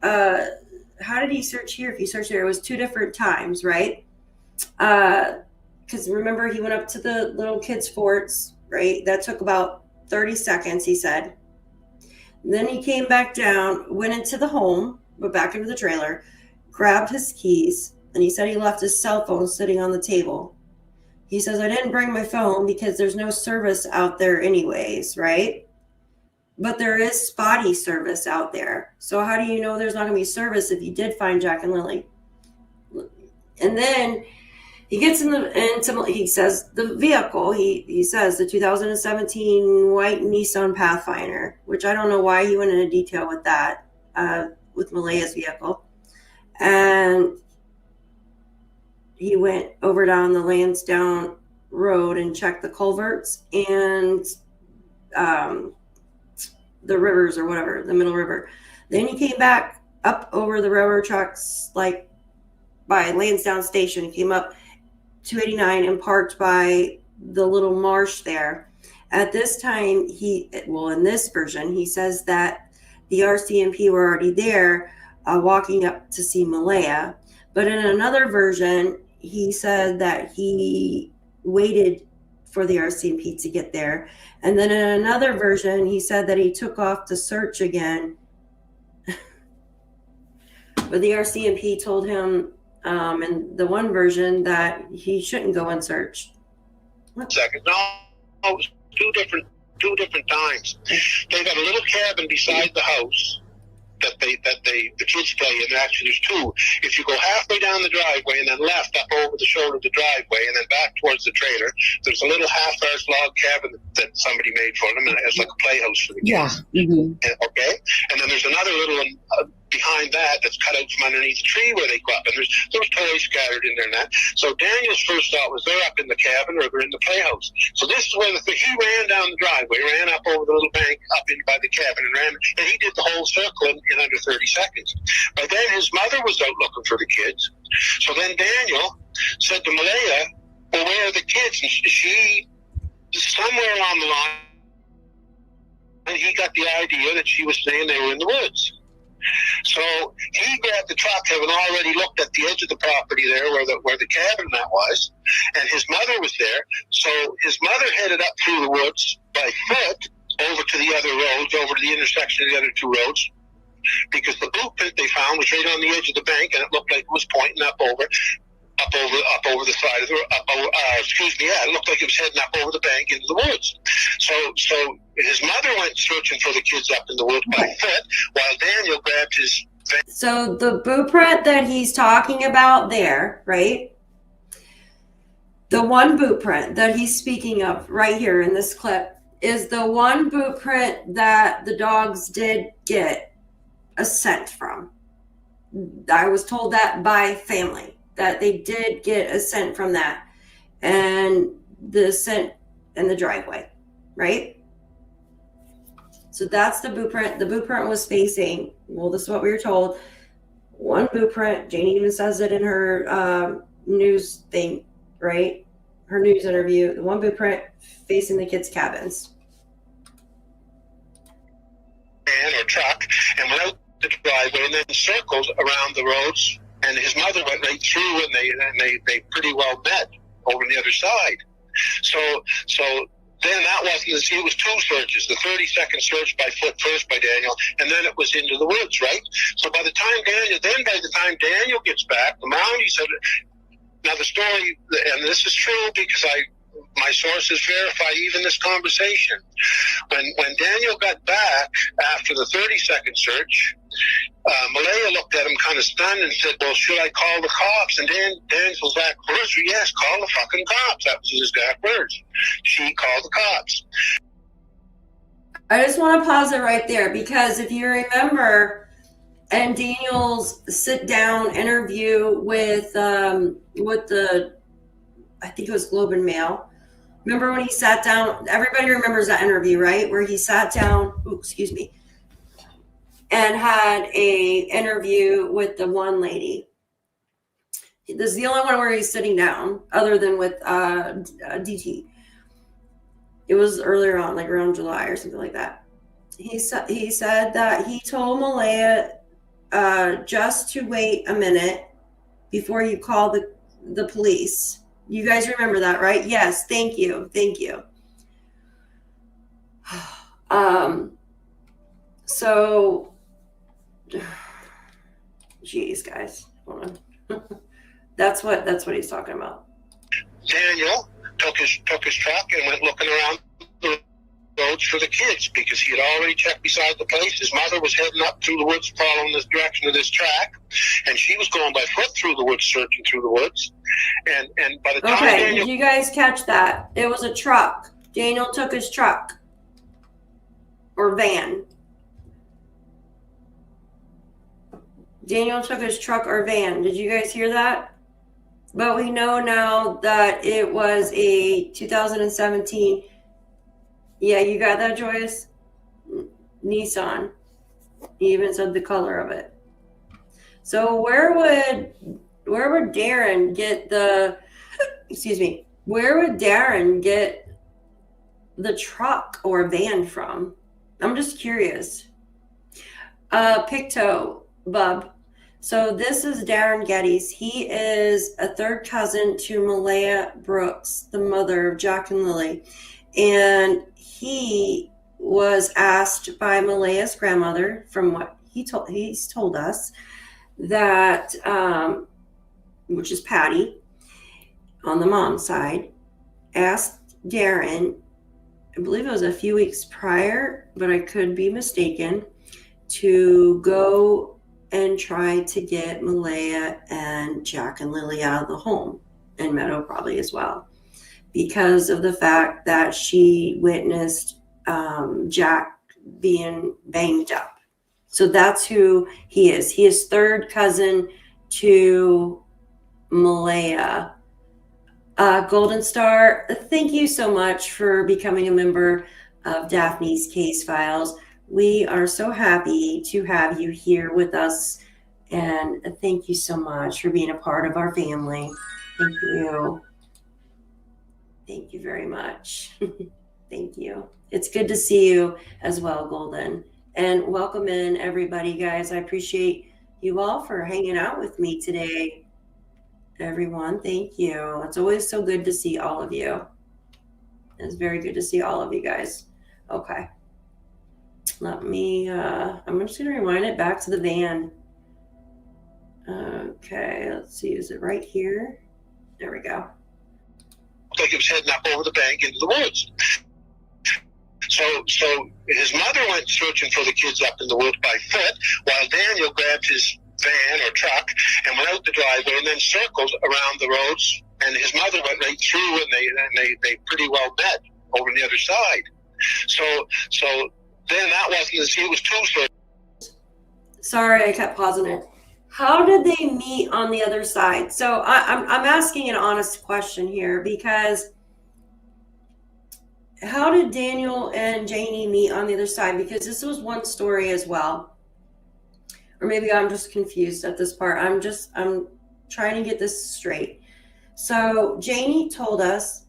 how did he search here? If you search there, it was 2 different times, right? Because remember, he went up to the little kids' forts, right? That took about 30 seconds, he said. Then he came back down, went into the home, went back into the trailer, grabbed his keys, and he said he left his cell phone sitting on the table. He says, "I didn't bring my phone because there's no service out there anyways," right? But there is spotty service out there. So how do you know there's not going to be service if you did find Jack and Lilly? And then he gets into he says the vehicle, he says the 2017 white Nissan Pathfinder, which I don't know why he went into detail with that, with Malaya's vehicle. And he went over down the Landsdowne road and checked the culverts and the rivers or whatever, the middle river. Then he came back up over the railroad tracks, like by Landsdowne Station. He came up 289 and parked by the little marsh there. At this time, in this version, he says that the RCMP were already there, walking up to see Malaya. But in another version, he said that he waited for the RCMP to get there. And then in another version, he said that he took off to search again. But the RCMP told him in the one version that he shouldn't go and search. Seconds. No, it was two different times. They got a little cabin beside the house that the kids play in. Actually, there's 2. If you go halfway down the driveway and then left up over the shoulder of the driveway and then back towards the trailer, there's a little half-arse log cabin that somebody made for them, and it's like a playhouse for the kids. Yeah. Mm-hmm. Okay, and then there's another little one behind that that's cut out from underneath a tree where they go up, and there's toys scattered in there and that. So Daniel's first thought was they're up in the cabin or they're in the playhouse. So this is where he ran down the driveway, ran up over the little bank up in by the cabin, and he did the whole circle in under 30 seconds. By then his mother was out looking for the kids. So then Daniel said to Malaya, "Well, where are the kids?" And she, somewhere along the line, and he got the idea that she was saying they were in the woods. So he grabbed the truck, having already looked at the edge of the property there where the cabin that was, and his mother was there. So his mother headed up through the woods by foot over to the other roads, over to the intersection of the other 2 roads, because the blueprint they found was right on the edge of the bank, and it looked like it was pointing up over the side of the it looked like it was heading up over the bank into the woods. So his mother went searching for the kids up in the woods by foot, while Daniel grabbed his van. So the blueprint that he's talking about there, right? The one blueprint that he's speaking of right here in this clip is the one blueprint that the dogs did get a scent from. I was told that by family, that they did get a scent from that, and the scent in the driveway, right? So that's the boot print. The boot print was facing, well, this is what we were told, one boot print. Janie even says it in her news thing, right? Her news interview, the one boot print facing the kids' cabins. Or truck, and went out the driveway and then circled around the roads, and his mother went right through, and they pretty well met over on the other side. So then that wasn't, it was two searches, the 30-second search by foot first by Daniel, and then it was into the woods, right? So by the time Daniel gets back, the Mountie said, now the story, and this is true because my sources verify even this conversation. When Daniel got back after the 30-second search, Malaya looked at him kind of stunned and said, well, should I call the cops? And Dan's exact words were, yes, call the fucking cops. That was his exact words. She called the cops. I just want to pause it right there, because if you remember, and Daniel's sit-down interview with the, I think it was Globe and Mail. Remember when he sat down? Everybody remembers that interview, right? Where he sat down, and had a interview with the one lady. This is the only one where he's sitting down, other than with DT. It was earlier on, like around July or something like that. He said that he told Malaya just to wait a minute before you call the police. You guys remember that, right? Yes, thank you. So, geez, guys, hold on. That's what he's talking about. Daniel took his truck and went looking around the roads for the kids because he had already checked beside the place. His mother was heading up through the woods following this direction of this track, and she was going by foot through the woods, searching through the woods. And by the time Daniel... Did you guys catch that? It was a truck. Daniel took his truck or van. Daniel took his truck or van. Did you guys hear that? But we know now that it was a 2017. Yeah, you got that, Joyce? Nissan. He even said the color of it. So where would Darren get where would Darren get the truck or van from? I'm just curious. PICTOU, Bub. So this is Darren Geddes. He is a third cousin to Malaya Brooks, the mother of Jack and Lilly. And he was asked by Malaya's grandmother, from what he's told us, that, which is Patty, on the mom's side, asked Darren, I believe it was a few weeks prior, but I could be mistaken, to go and try to get Malaya and Jack and Lilly out of the home, and Meadow probably as well, because of the fact that she witnessed Jack being banged up. So that's who he is. He is third cousin to Malaya. Golden Star, thank you so much for becoming a member of Daphne's Case Files. We are so happy to have you here with us, and thank you so much for being a part of our family. Thank you. Thank you very much. Thank you. It's good to see you as well, Golden. And welcome in, everybody, guys. I appreciate you all for hanging out with me today. Everyone, thank you. It's always so good to see all of you. It's very good to see all of you guys. Okay. Let me, I'm just going to rewind it back to the van. Okay, let's see. Is it right here? There we go. Like it was heading up over the bank into the woods. So his mother went searching for the kids up in the woods by foot, while Daniel grabbed his van or truck and went out the driveway and then circled around the roads, and his mother went right through, and they pretty well met over on the other side. So then that wasn't, it was two searches. Sorry, I kept pausing it. How did they meet on the other side? So I'm asking an honest question here, because how did Daniel and Janie meet on the other side? Because this was one story as well. Or maybe I'm just confused at this part. I'm trying to get this straight. So Janie told us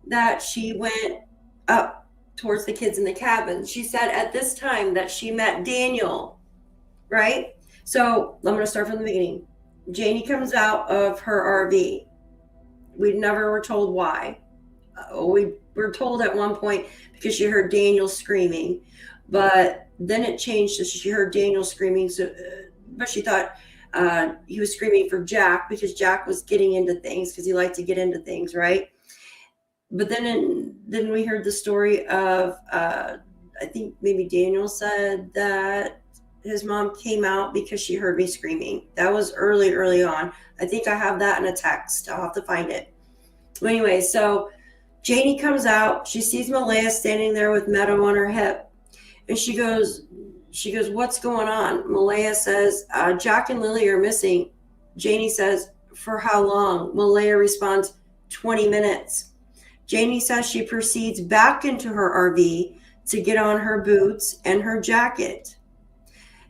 that she went up towards the kids in the cabin. She said at this time that she met Daniel, right? So I'm going to start from the beginning. Janie comes out of her RV. We never were told why. We were told at one point because she heard Daniel screaming, but then it changed to she heard Daniel screaming. So, but she thought he was screaming for Jack because Jack was getting into things, because he liked to get into things, right? But then we heard the story of I think maybe Daniel said that his mom came out because she heard me screaming. That was early on. I think I have that in a text. I'll have to find it. Anyway, so Janie comes out. She sees Malaya standing there with Meadow on her hip, and she goes, "What's going on?" Malaya says, "Jack and Lilly are missing." Janie says, "For how long?" Malaya responds, 20 minutes. Janie says she proceeds back into her RV to get on her boots and her jacket.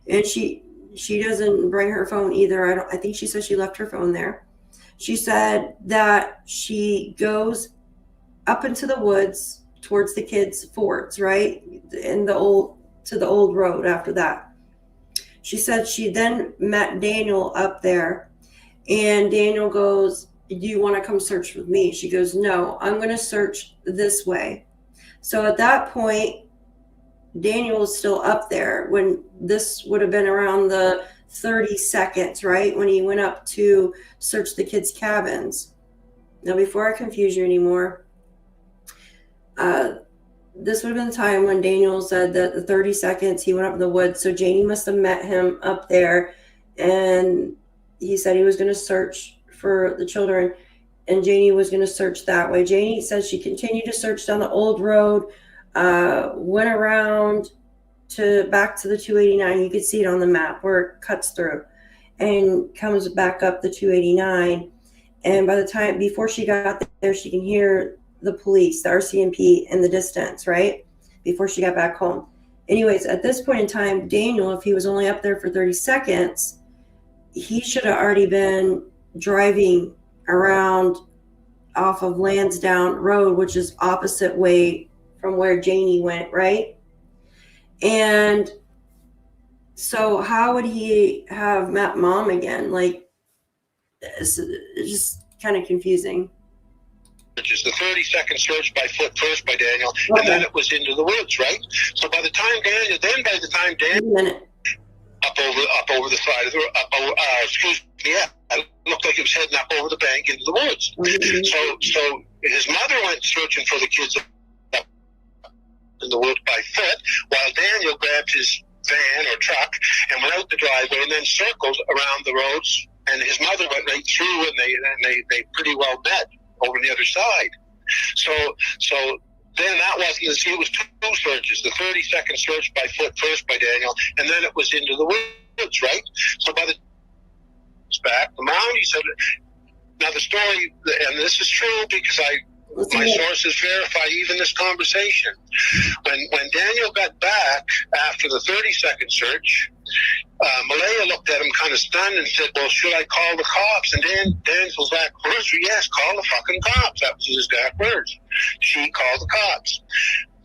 And she doesn't bring her phone either. I think she said she left her phone there. She said that she goes up into the woods towards the kids' forts, right? To the old road after that. She said she then met Daniel up there, and Daniel goes, "Do you want to come search with me?" She goes, "No, I'm going to search this way." So at that point, Daniel was still up there when this would have been around the 30 seconds, right? When he went up to search the kids' cabins. Now, before I confuse you anymore, this would have been the time when Daniel said that the 30 seconds he went up in the woods. So Janie must have met him up there, and he said he was going to search for the children, and Janie was going to search that way. Janie says she continued to search down the old road, went around back to the 289. You could see it on the map where it cuts through, and comes back up the 289. And by the time, before she got there, she can hear the police, the RCMP in the distance, right? Before she got back home. Anyways, at this point in time, Daniel, if he was only up there for 30 seconds, he should have already been driving around off of Landsdowne Road, which is opposite way from where Janie went, right? And so how would he have met mom again? Like, it's just kind of confusing. Which is the 30-second search by foot first by Daniel, and then it was into the woods, right? So by the time Daniel up over the side of the it looked like he was heading up over the bank into the woods. Mm-hmm. So his mother went searching for the kids up in the woods by foot, while Daniel grabbed his van or truck and went out the driveway and then circled around the roads, and his mother went right through, and they pretty well met over the other side. So then that wasn't, it was two searches, the 30-second search by foot first by Daniel, and then it was into the woods, right? So by the back, the Mountie said, now the story, and this is true because my sources verify even this conversation. When Daniel got back after the 30-second search, Malaya looked at him kind of stunned and said, "Well, should I call the cops?" And Dan's exact words were, "Yes, call the fucking cops." That was his exact words. She called the cops.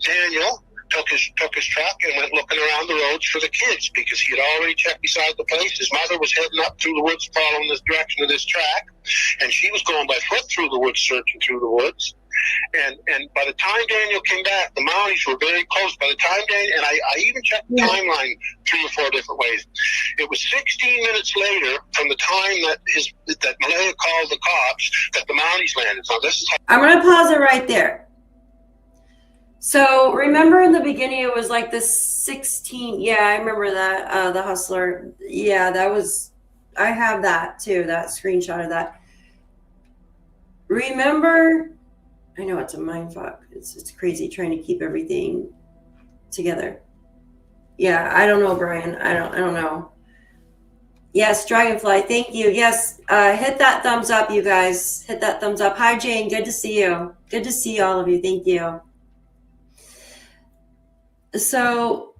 Daniel took his truck and went looking around the roads for the kids because he had already checked beside the place. His mother was heading up through the woods following the direction of this track, and she was going by foot through the woods, searching through the woods. And by the time Daniel came back, the Mounties were very close. By the time Daniel, and I even checked the timeline 3 or 4 different ways. It was 16 minutes later from the time that Malaya called the cops that the Mounties landed. So this is how I'm going to pause it right there. So remember in the beginning, it was like the 16. Yeah, I remember that. The Hustler. Yeah, I have that too, that screenshot of that. Remember, I know it's a mindfuck. It's crazy trying to keep everything together. Yeah, I don't know, Brian. I don't know. Yes, Dragonfly, thank you. Yes, hit that thumbs up, you guys. Hit that thumbs up. Hi, Jane. Good to see you. Good to see all of you. Thank you. So,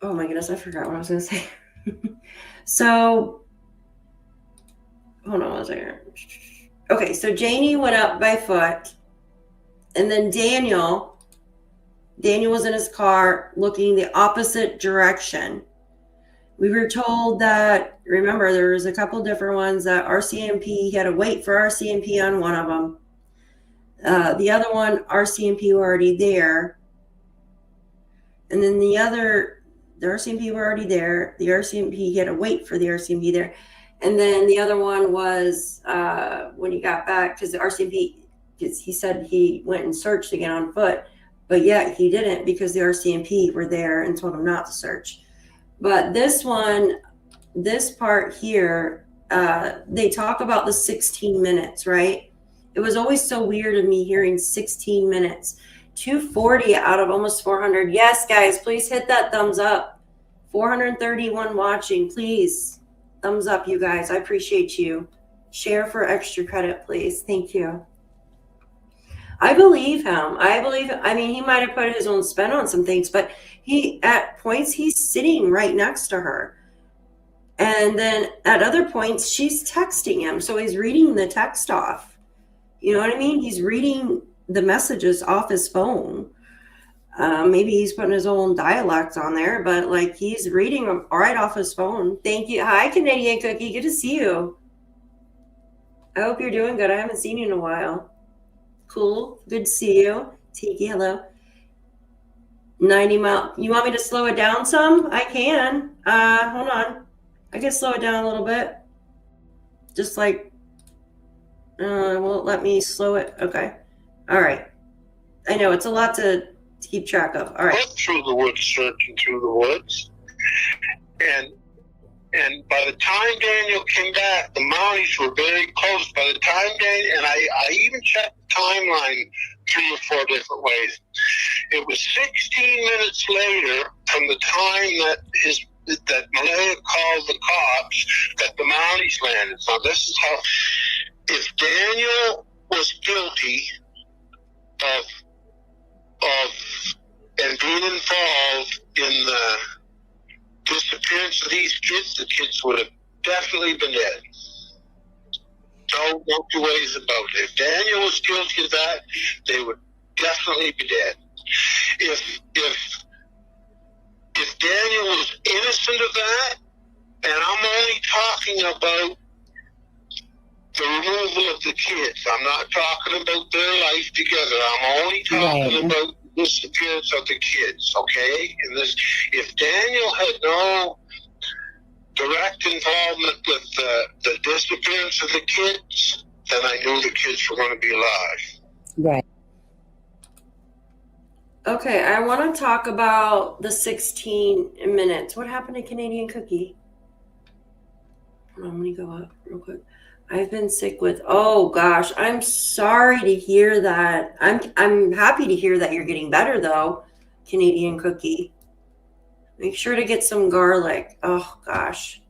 oh my goodness, I forgot what I was going to say. So, hold on one second. Okay, so Janie went up by foot, and then Daniel was in his car looking the opposite direction. We were told that, remember, there was a couple different ones that RCMP, he had to wait for RCMP on one of them. The other one, RCMP were already there. And then the RCMP were already there. The RCMP, he had to wait for the RCMP there. And then the other one was when he got back, because the RCMP, he said he went and searched again on foot. But yet he didn't, because the RCMP were there and told him not to search. But this one, this part here, they talk about the 16 minutes, right? It was always so weird of me hearing 16 minutes. 240 out of almost 400. Yes, guys, please hit that thumbs up. 431 watching, please. Thumbs up, you guys. I appreciate you. Share for extra credit, please. Thank you. I believe him. I mean, he might have put his own spin on some things, but at points, he's sitting right next to her. And then at other points, she's texting him. So he's reading the text off. You know what I mean? He's reading the messages off his phone. Maybe he's putting his own dialect on there, but like he's reading them right off his phone. Thank you. Hi, Canadian Cookie. Good to see you. I hope you're doing good. I haven't seen you in a while. Cool. Good to see you. Tiki, hello. 90 mile. You want me to slow it down some? I can. Hold on. I can slow it down a little bit. Just like, won't let me slow it. Okay. All right. I know it's a lot to keep track of. All right. Went through the woods, searching through the woods, and by the time Daniel came back, the Mounties were very close. By the time Daniel, and I even checked the timeline 3 or 4 different ways. It was 16 minutes later from the time that Malaya called the cops that the Mounties landed. So this is how, if Daniel was guilty of and being involved in the disappearance of these kids, the kids would have definitely been dead. No two ways about it. If Daniel was guilty of that, they would definitely be dead. If Daniel was innocent of that, and I'm only talking about the removal of the kids, I'm not talking about their life together. I'm only talking about the disappearance of the kids, okay? And if Daniel had no direct involvement with the disappearance of the kids, then I knew the kids were going to be alive. Right. Okay, I want to talk about the 16 minutes. What happened to Canadian Cookie? Hold on, let me go up real quick. I've been sick with, oh gosh, I'm sorry to hear that. I'm happy to hear that you're getting better though, Canadian Cookie. Make sure to get some garlic. Oh gosh.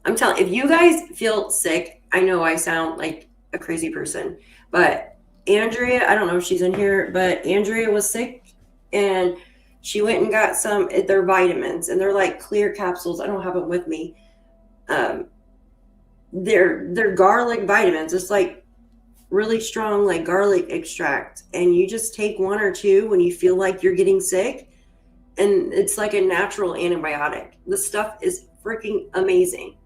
I'm telling, if you guys feel sick, I know I sound like a crazy person, but Andrea, I don't know if she's in here, but Andrea was sick and she went and got some, their vitamins, and they're like clear capsules. I don't have them with me. They're garlic vitamins. It's like really strong, like garlic extract. And you just take 1 or 2 when you feel like you're getting sick. And it's like a natural antibiotic. The stuff is freaking amazing.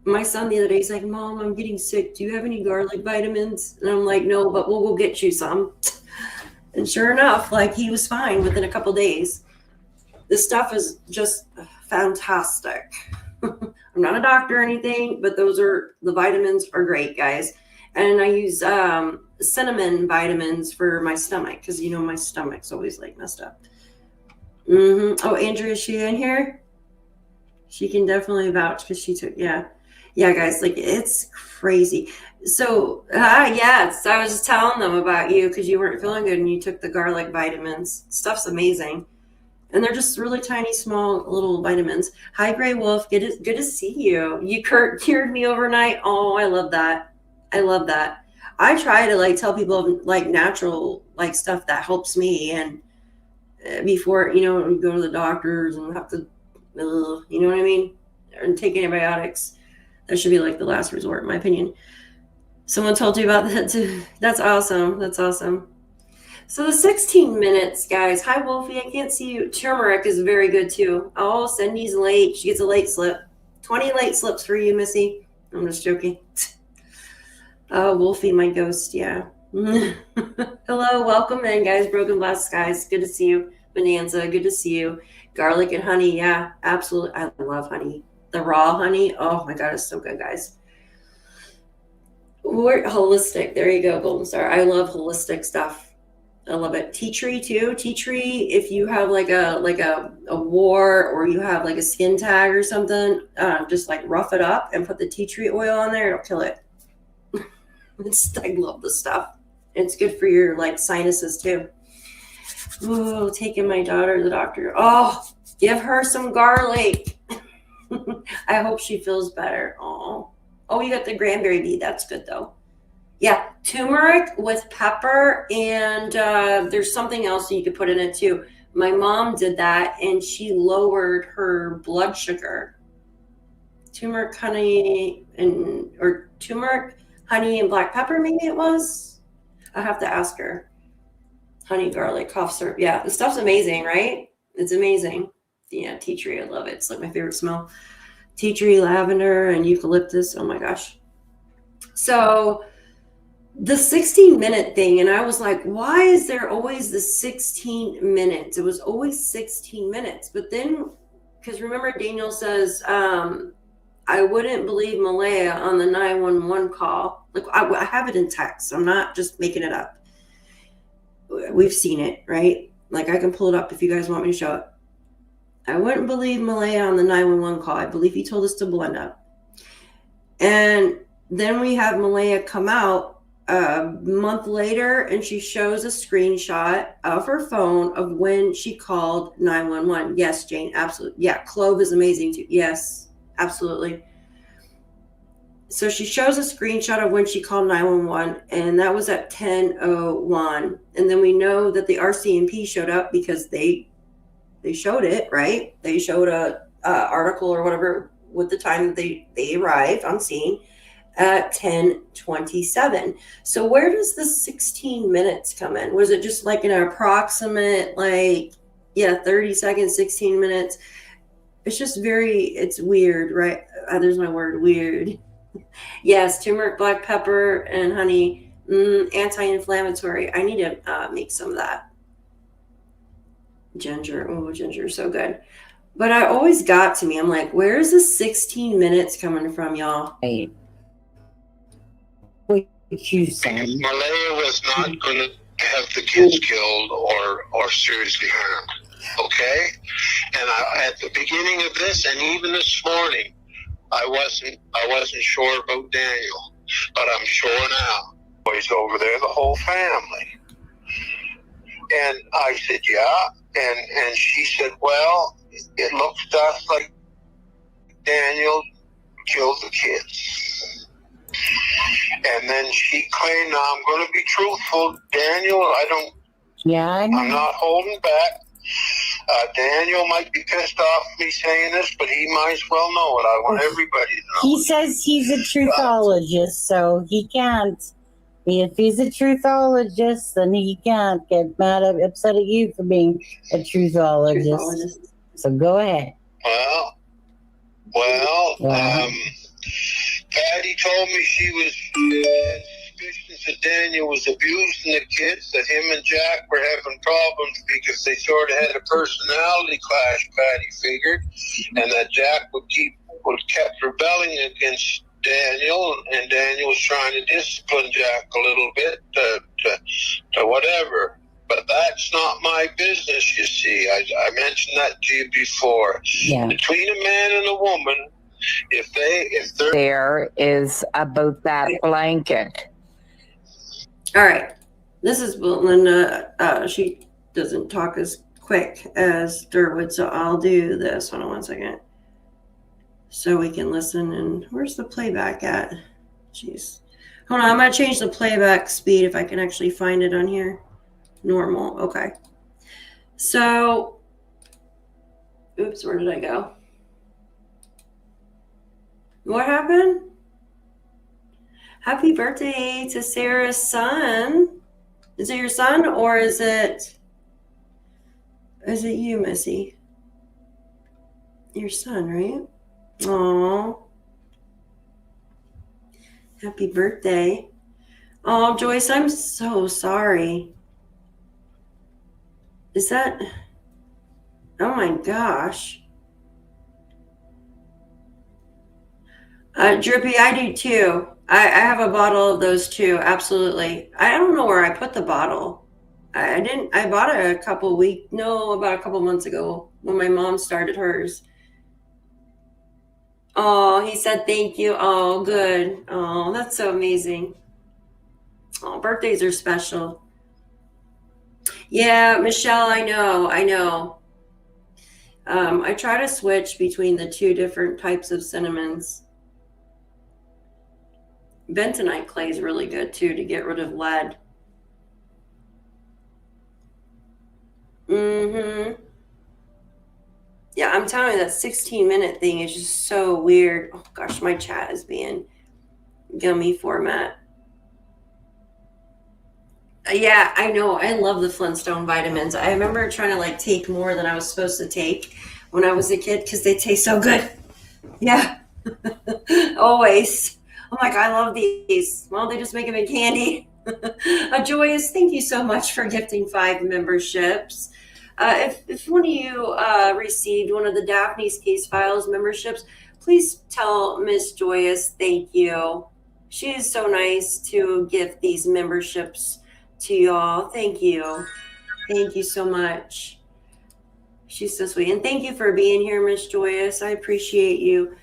My son the other day, he's like, Mom, I'm getting sick. Do you have any garlic vitamins? And I'm like, no, but we'll go get you some. And sure enough, like he was fine within a couple days. This stuff is just fantastic. I'm not a doctor or anything, but the vitamins are great, guys. And I use cinnamon vitamins for my stomach because, you know, my stomach's always like messed up. Oh, Andrea, is she in here? She can definitely vouch because she took, yeah, guys, like it's crazy. So, yes, I was just telling them about you because you weren't feeling good and you took the garlic vitamins. Stuff's amazing. And they're just really tiny, small little vitamins. Hi, Gray Wolf. Good to see you. You cured me overnight. Oh, I love that. I love that. I try to like tell people like natural like stuff that helps me, and before you know go to the doctors and have to, you know what I mean, and take antibiotics. That should be like the last resort, in my opinion. Someone told you about that too. That's awesome. That's awesome. So the 16 minutes, guys. Hi, Wolfie. I can't see you. Turmeric is very good too. Oh, Cindy's late. She gets a late slip. 20 late slips for you, Missy. I'm just joking. Oh, Wolfie, my ghost. Yeah. Hello. Welcome in, guys. Broken Glass Skies. Good to see you. Bonanza. Good to see you. Garlic and honey. Yeah, absolutely. I love honey. The raw honey. Oh, my God. It's so good, guys. We're holistic. There you go, Golden Star. I love holistic stuff. I love it. Tea tree too. Tea tree, if you have like a war or you have like a skin tag or something, just like rough it up and put the tea tree oil on there. It'll kill it. I love this stuff. It's good for your like sinuses too. Oh, taking my daughter to the doctor. Oh, give her some garlic. I hope she feels better. Oh, you got the cranberry bee. That's good though. Yeah, turmeric with pepper, and there's something else you could put in it too. My mom did that, and she lowered her blood sugar. Turmeric, honey, or turmeric, honey, and black pepper, maybe it was. I have to ask her. Honey, garlic, cough syrup. Yeah, the stuff's amazing, right? It's amazing. Yeah, tea tree, I love it. It's like my favorite smell. Tea tree, lavender, and eucalyptus. Oh my gosh. So the 16-minute thing, and I was like, why is there always the 16 minutes? It was always 16 minutes. But then, because remember, Daniel says, I wouldn't believe Malaya on the 911 call. Like, I have it in text. I'm not just making it up. We've seen it, right? Like, I can pull it up if you guys want me to show it. I wouldn't believe Malaya on the 911 call. I believe he told us to blend up. And then we have Malaya come out a month later, and she shows a screenshot of her phone of when she called 911. Yes, Jane, absolutely. Yeah, Clove is amazing too. Yes, absolutely. So she shows a screenshot of when she called 911, and that was at 10:01. And then we know that the RCMP showed up because they showed it, right? They showed a article or whatever with the time that they arrived on scene at 10:27. So where does the 16 minutes come in? Was it just like an approximate, like, 30 seconds, 16 minutes? It's just it's weird, right? There's my word, weird. Yes, turmeric, black pepper, and honey, anti-inflammatory. I need to make some of that. Ginger. Oh, ginger is so good. But I always got to me, I'm like, where's the 16 minutes coming from, y'all? Right. What you said. Malaya was not going to have the kids killed or seriously harmed. Okay? And at the beginning of this, and even this morning, I wasn't sure about Daniel, but I'm sure now. He's over there, the whole family. And I said, yeah. And she said, well, it looks to us like Daniel killed the kids. And then she claimed, now I'm going to be truthful, Daniel, I'm not holding back. Daniel might be pissed off at me saying this, but he might as well know it. I want everybody to know. He says he's a truthologist, so he can't. If he's a truthologist, then he can't get upset at you for being a truthologist. So go ahead. Well, Patty told me she had suspicions that Daniel was abusing the kids, that him and Jack were having problems because they sort of had a personality clash, Patty figured, and that Jack kept rebelling against Daniel, and Daniel was trying to discipline Jack a little bit to whatever. But that's not my business, you see. I mentioned that to you before. Yeah. Between a man and a woman, if they're there is about that blanket. All right. This is Linda. She doesn't talk as quick as Durwood, so I'll do this. Hold on one second. So we can listen. And where's the playback at? Jeez. Hold on, I'm going to change the playback speed if I can actually find it on here. Normal. Okay. So, oops, where did I go? What happened? Happy birthday to Sarah's son. Is it your son or is it you, Missy? Your son, right? Aw. Happy birthday. Oh, Joyce, I'm so sorry. Is that... Oh my gosh. Drippy, I do too. I have a bottle of those too. Absolutely. I don't know where I put the bottle. I bought it about a couple months ago when my mom started hers. Oh, he said thank you. Oh, good. Oh, that's so amazing. Oh, birthdays are special. Yeah, Michelle, I know. I try to switch between the two different types of cinnamons. Bentonite clay is really good too to get rid of lead. Mm-hmm. Yeah, I'm telling you, that 16-minute thing is just so weird. Oh gosh, my chat is being gummy format. Yeah, I know. I love the Flintstone vitamins. I remember trying to like take more than I was supposed to take when I was a kid because they taste so good. Yeah, always. I'm like, I love these. Well, they just make them in candy. Joyous, thank you so much for gifting 5 memberships. If one of you received one of the Daphne's Case Files memberships, please tell Miss Joyous thank you. She is so nice to gift these memberships to y'all. Thank you. Thank you so much. She's so sweet. And thank you for being here, Miss Joyous. I appreciate you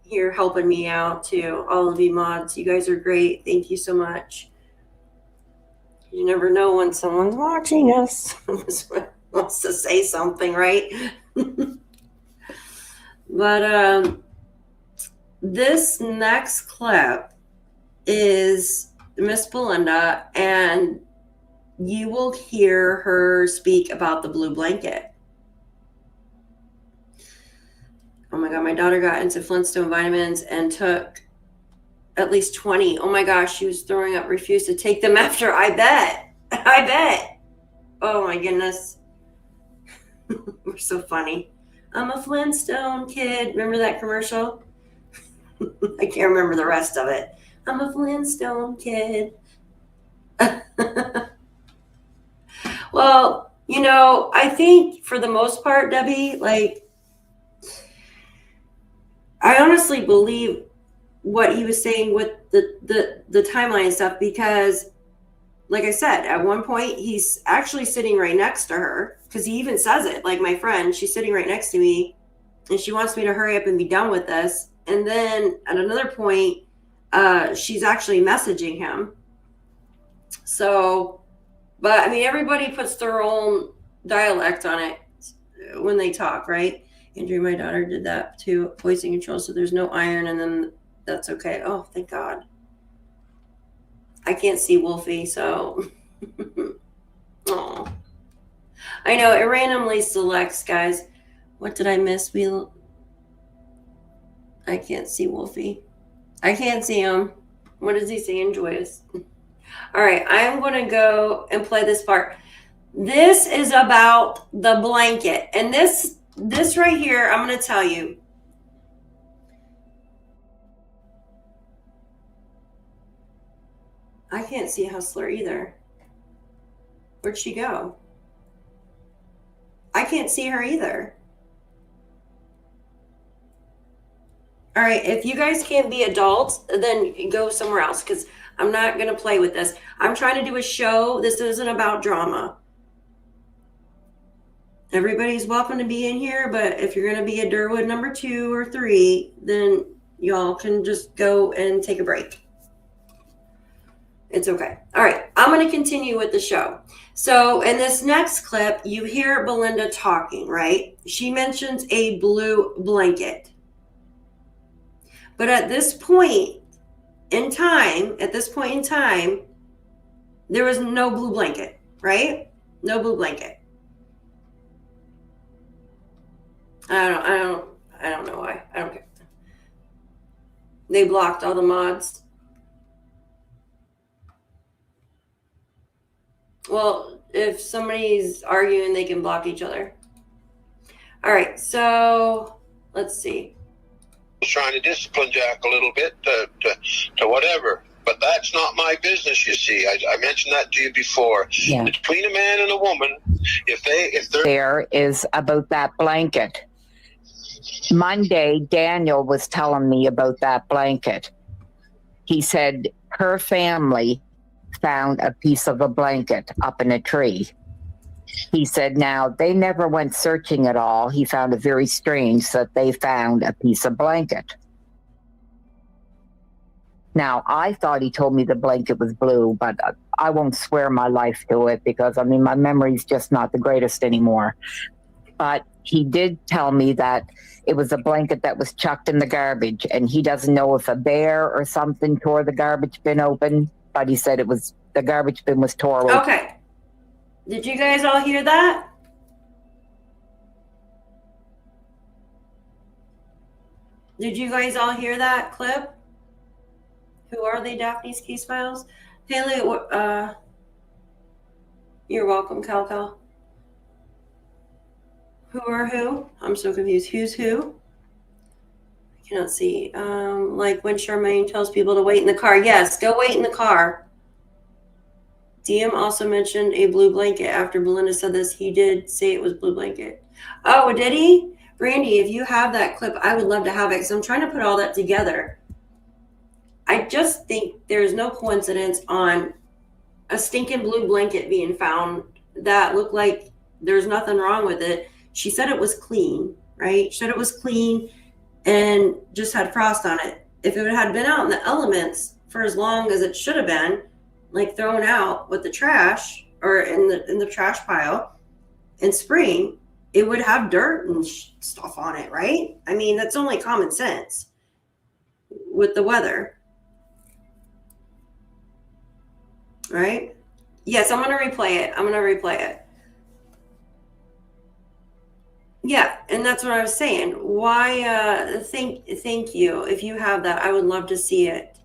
here helping me out too. All of you mods, you guys are great. Thank you so much. You never know when someone's watching us. Wants to say something, right? But this next clip is Miss Belinda, and you will hear her speak about the blue blanket. Oh my God, my daughter got into Flintstone vitamins and took at least 20. Oh my gosh, she was throwing up, refused to take them after. I bet. Oh my goodness. We're so funny. I'm a Flintstone kid. Remember that commercial? I can't remember the rest of it. I'm a Flintstone kid. Well, I think for the most part, Debbie, like, I honestly believe what he was saying with the timeline and stuff, because like I said, at one point he's actually sitting right next to her, because he even says it, like, my friend, she's sitting right next to me and she wants me to hurry up and be done with this. And then at another point, she's actually messaging him. So, but I mean, everybody puts their own dialect on it when they talk, right? Andrew, my daughter, did that too. Poison control, so there's no iron, and then that's okay. Oh, thank God. I can't see Wolfie, so. Oh, I know it randomly selects, guys. What did I miss? I can't see Wolfie. I can't see him. What is he saying, Joyous? All right, I'm going to go and play this part. This is about the blanket, and this right here, I'm going to tell you. I can't see Hustler either. Where'd she go? I can't see her either. All right, if you guys can't be adults, then go somewhere else, because I'm not going to play with this. I'm trying to do a show. This isn't about drama. Everybody's welcome to be in here, but if you're going to be a Durwood number 2 or 3, then y'all can just go and take a break. It's okay. All right. I'm going to continue with the show. So in this next clip, you hear Belinda talking, right? She mentions a blue blanket. But at this point in time, there was no blue blanket, right? No blue blanket. I don't know why. I don't care. They blocked all the mods. Well, if somebody's arguing, they can block each other. All right, so let's see. Trying to discipline Jack a little bit to whatever. But that's not my business, you see. I mentioned that to you before. Yeah. Between a man and a woman, if they're There is about that blanket. Monday, Daniel was telling me about that blanket. He said her family found a piece of a blanket up in a tree. He said now they never went searching at all. He found it very strange that they found a piece of blanket. Now, I thought he told me the blanket was blue, but I won't swear my life to it because, I mean, my memory's just not the greatest anymore. But he did tell me that it was a blanket that was chucked in the garbage, and he doesn't know if a bear or something tore the garbage bin open, but he said the garbage bin was tore open. Okay. Did you guys all hear that? Did you guys all hear that clip? Who are they, Daphne's Case Files? Haley, you're welcome, Cal. Who are who? I'm so confused. Who's who? I cannot see. Like when Charmaine tells people to wait in the car. Yes, go wait in the car. DM also mentioned a blue blanket. After Belinda said this, he did say it was blue blanket. Oh, did he? Brandy, if you have that clip, I would love to have it because I'm trying to put all that together. I just think there's no coincidence on a stinking blue blanket being found that looked like there's nothing wrong with it. She said it was clean, right? She said it was clean and just had frost on it. If it had been out in the elements for as long as it should have been, like thrown out with the trash or in the trash pile in spring, it would have dirt and stuff on it, right? I mean, that's only common sense with the weather. Right? Yes, I'm going to replay it. Yeah, and that's what I was saying. Why, thank you. If you have that, I would love to see it.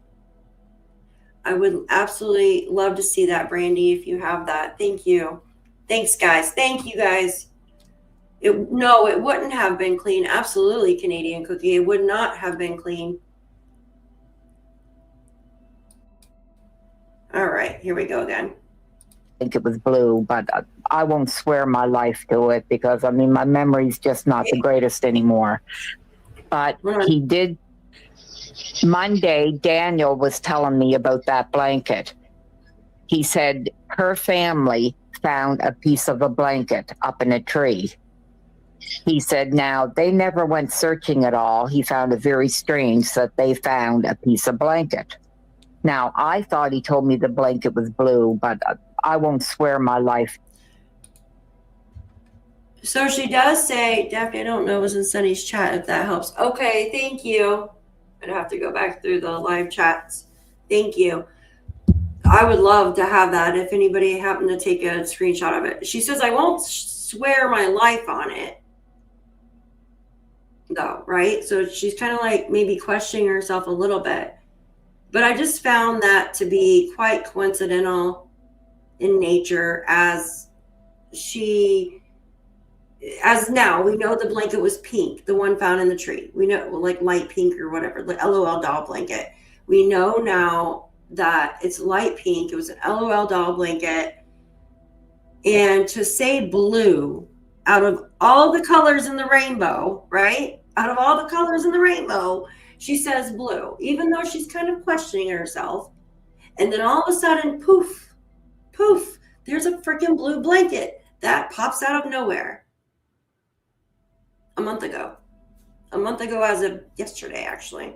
I would absolutely love to see that, Brandy, if you have that. Thank you. Thanks, guys. Thank you, guys. No, it wouldn't have been clean. Absolutely, Canadian Cookie. It would not have been clean. All right, here we go again. I think it was blue, but I won't swear my life to it because, I mean, my memory's just not the greatest anymore. But he did. Monday, Daniel was telling me about that blanket. He said her family found a piece of a blanket up in a tree. He said now they never went searching at all. He found it very strange that they found a piece of blanket. Now, I thought he told me the blanket was blue, but I won't swear my life. So she does say, Daphne, I don't know, it was in Sunny's chat, if that helps. Okay, thank you. I'd have to go back through the live chats. Thank you. I would love to have that if anybody happened to take a screenshot of it. She says, I won't swear my life on it, though, right? So she's kind of like maybe questioning herself a little bit. But I just found that to be quite coincidental in nature as now we know the blanket was pink, the one found in the tree. We know, like light pink or whatever, the LOL doll blanket. We know now that it's light pink. It was an LOL doll blanket. And to say blue out of all the colors in the rainbow, right? Out of all the colors in the rainbow, she says blue, even though she's kind of questioning herself. And then all of a sudden, poof, poof, there's a freaking blue blanket that pops out of nowhere. A month ago as of yesterday, actually.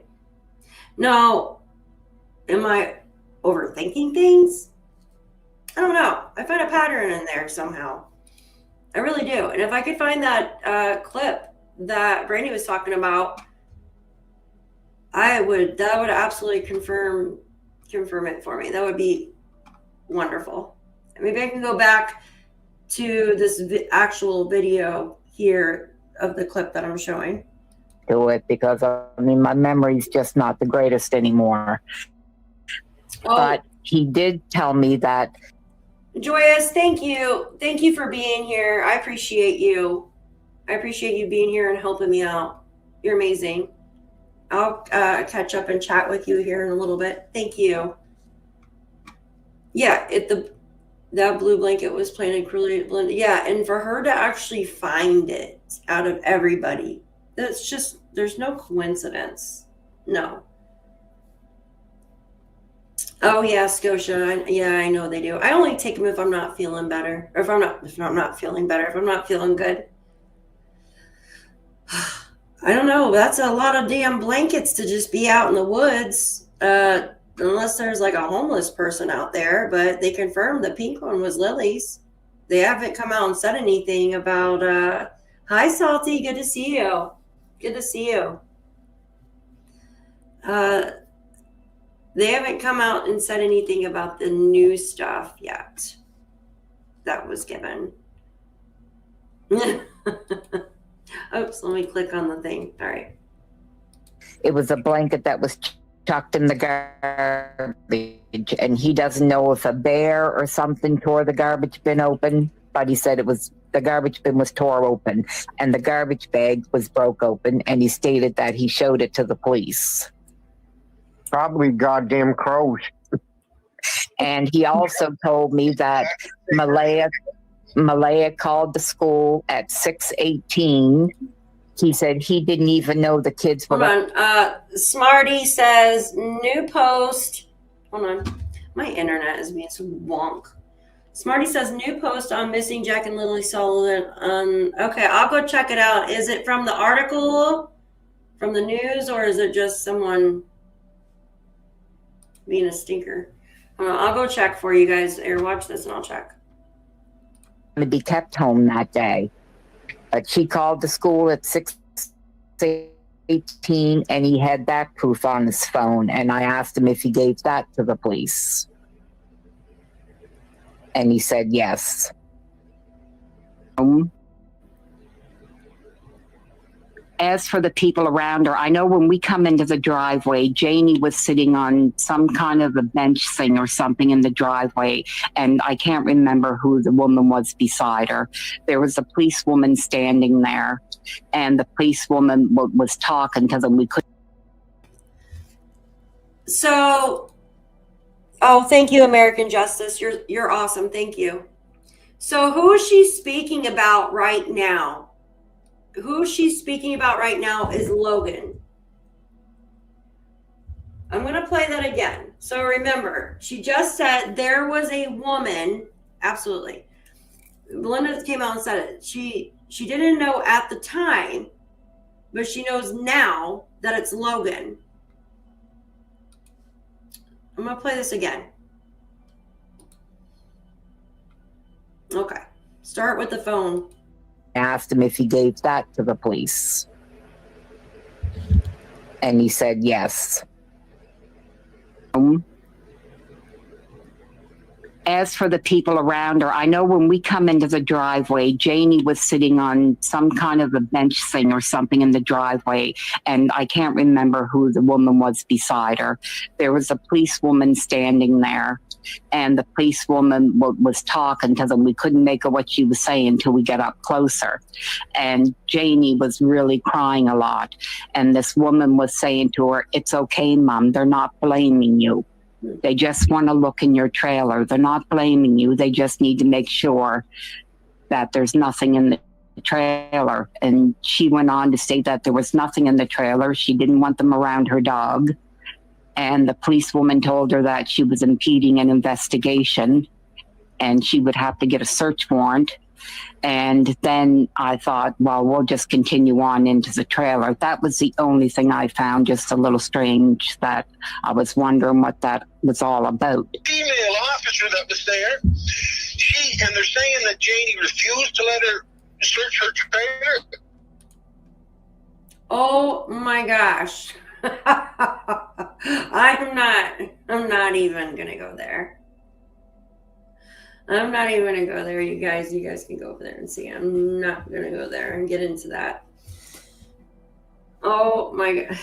Now, am I overthinking things. I don't know. I find a pattern in there somehow. I really do. And if I could find that clip that Brandy was talking about, that would absolutely confirm it for me. That would be wonderful. Maybe I can go back to this actual video here of the clip that I'm showing. Do it because I mean my memory's just not the greatest anymore. Oh, But he did tell me that. Joyous, thank you. Thank you for being here. I appreciate you. I appreciate you being here and helping me out. You're amazing. I'll catch up and chat with you here in a little bit. Thank you. Yeah, that blue blanket was planted cruelly. Yeah, and for her to actually find it out of everybody, that's just, there's no coincidence. No. Oh yeah, Scotia. Yeah, I know they do. I only take them if I'm not feeling better, or if I'm not feeling better, if I'm not feeling good. I don't know. That's a lot of damn blankets to just be out in the woods, unless there's like a homeless person out there. But they confirmed the pink one was Lily's. They haven't come out and said anything about. Hi, Salty. Good to see you. Good to see you. They haven't come out and said anything about the new stuff yet that was given. Oops, let me click on the thing. All right. It was a blanket that was chucked in the garbage, and he doesn't know if a bear or something tore the garbage bin open, but he said the garbage bin was tore open, and the garbage bag was broke open, and he stated that he showed it to the police. Probably goddamn crows. And he also told me that Malaya called the school at 6:18. He said he didn't even know the kids were. Hold on. Smarty says new post. Hold on. My internet is being so wonk. Smarty says new post on missing Jack and Lilly Sullivan. Okay, I'll go check it out. Is it from the article, from the news, or is it just someone being a stinker? I'll go check for you guys. Here, watch this and I'll check. To be kept home that day. But she called the school at 6:18 and he had that proof on his phone, and I asked him if he gave that to the police. And he said yes. As for the people around her, I know when we come into the driveway, Janie was sitting on some kind of a bench thing or something in the driveway, and I can't remember who the woman was beside her. There was a policewoman standing there, and the policewoman was talking to them. We couldn't. So, oh, thank you, American Justice. You're awesome. Thank you. So, who is she speaking about right now? Who she's speaking about right now is Logan. I'm going to play that again. So remember, she just said there was a woman. Absolutely. Belinda came out and said it. She didn't know at the time, but she knows now that it's Logan. I'm going to play this again. Okay. Start with the phone. Asked him if he gave that to the police. And he said yes. As for the people around her, I know when we come into the driveway, Janie was sitting on some kind of a bench thing or something in the driveway, and I can't remember who the woman was beside her. There was a policewoman standing there, and the policewoman was talking to them. We couldn't make out what she was saying until we got up closer. And Janie was really crying a lot. And this woman was saying to her, "It's okay, Mom. They're not blaming you. They just want to look in your trailer. They're not blaming you. They just need to make sure that there's nothing in the trailer." And she went on to say that there was nothing in the trailer. She didn't want them around her dog. And the policewoman told her that she was impeding an investigation and she would have to get a search warrant And then I thought, well, we'll just continue on into the trailer. That was the only thing I found just a little strange, that I was wondering what that was all about. Female officer that was there, and they're saying that Janie refused to let her search her trailer. Oh my gosh. I'm not even gonna go there. I'm not even gonna go there, you guys. You guys can go over there and see. I'm not gonna go there and get into that. Oh my god.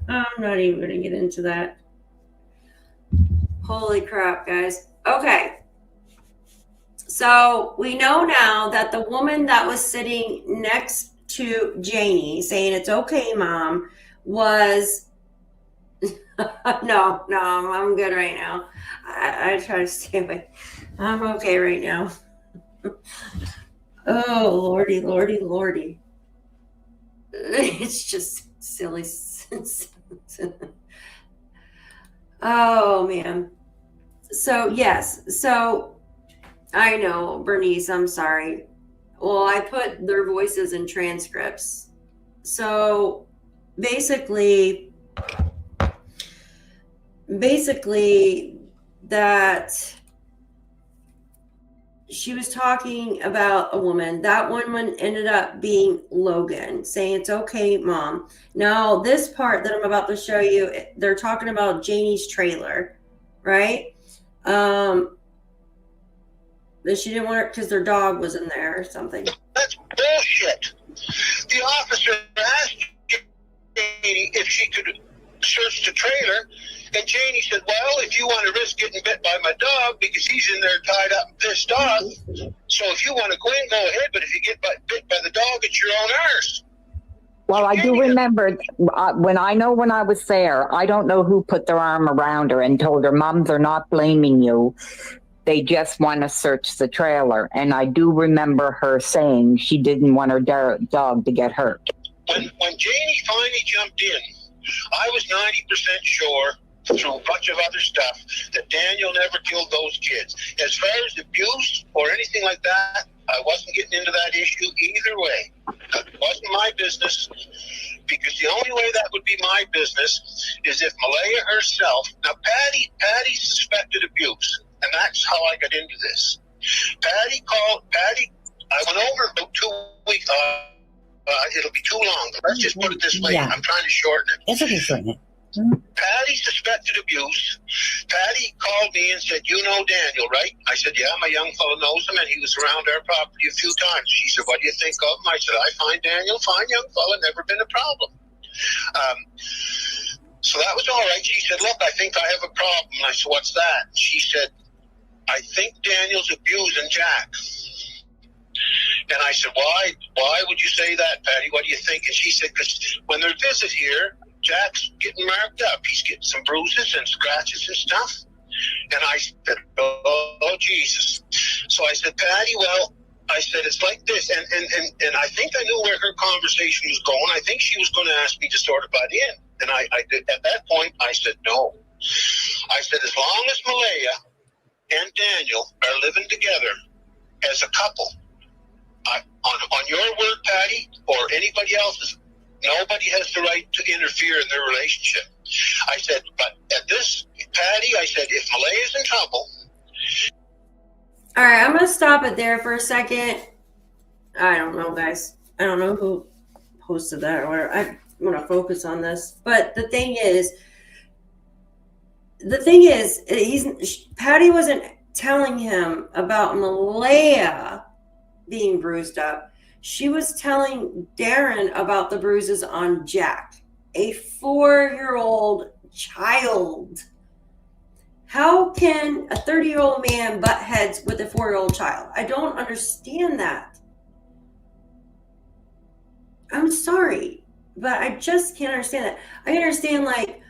I'm not even gonna get into that. Holy crap, guys. Okay. So we know now that the woman that was sitting next to Janie saying it's okay, Mom, was no, I'm good right now. I try to stay away. I'm okay right now. Oh, lordy. It's just silly. Oh, man. So, yes. So, I know, Bernice, I'm sorry. Well, I put their voices in transcripts. So, basically that she was talking about a woman. That woman ended up being Logan, saying it's okay, Mom. Now, this part that I'm about to show you, they're talking about Janie's trailer, right? That she didn't want it because their dog was in there or something. That's bullshit. The officer asked Janie if she could search the trailer, and Janie said, well, if you want to risk getting bit by my dog because he's in there tied up and pissed off, so if you want to go in, go ahead, but if you get bit by the dog, it's your own arse. Well, I do remember when I was there, I don't know who put their arm around her and told her, Mom, they're not blaming you. They just want to search the trailer. And I do remember her saying she didn't want her dog to get hurt. When Janie finally jumped in, I was 90% sure, through a bunch of other stuff, that Daniel never killed those kids. As far as abuse or anything like that, I wasn't getting into that issue either way. It wasn't my business, because the only way that would be my business is if Malaya herself, now Patty suspected abuse, and that's how I got into this. Patty, I went over about 2 weeks, it'll be too long, but let's just put it this way. Yeah. I'm trying to shorten it. It's okay, shorten it. Patty suspected abuse. Patty called me and said, you know Daniel, right? I said, yeah, my young fellow knows him, and he was around our property a few times. She said, what do you think of him? I said, I find Daniel fine young fellow, never been a problem. So that was all right. She said, look, I think I have a problem. And I said, what's that? She said, I think Daniel's abusing Jack. And I said, why would you say that, Patty? What do you think? And she said, because when they visit here, Jack's getting marked up. He's getting some bruises and scratches and stuff. And I said, oh, Jesus. So I said, Patty, well, I said, it's like this. And I think I knew where her conversation was going. I think she was going to ask me to sort of butt in. And I did. At that point, I said, no. I said, as long as Malaya and Daniel are living together as a couple, on your word, Patty, or anybody else's, nobody has the right to interfere in their relationship. I said, but at this, Patty, I said, if Malaya's in trouble. All right, I'm going to stop it there for a second. I don't know, guys. I don't know who posted that or whatever. I want to focus on this. But the thing is, Patty wasn't telling him about Malaya being bruised up. She was telling Darren about the bruises on Jack, a 4-year-old child. How can a 30-year-old man butt heads with a 4-year-old child? I don't understand that. I'm sorry, but I just can't understand that. I understand like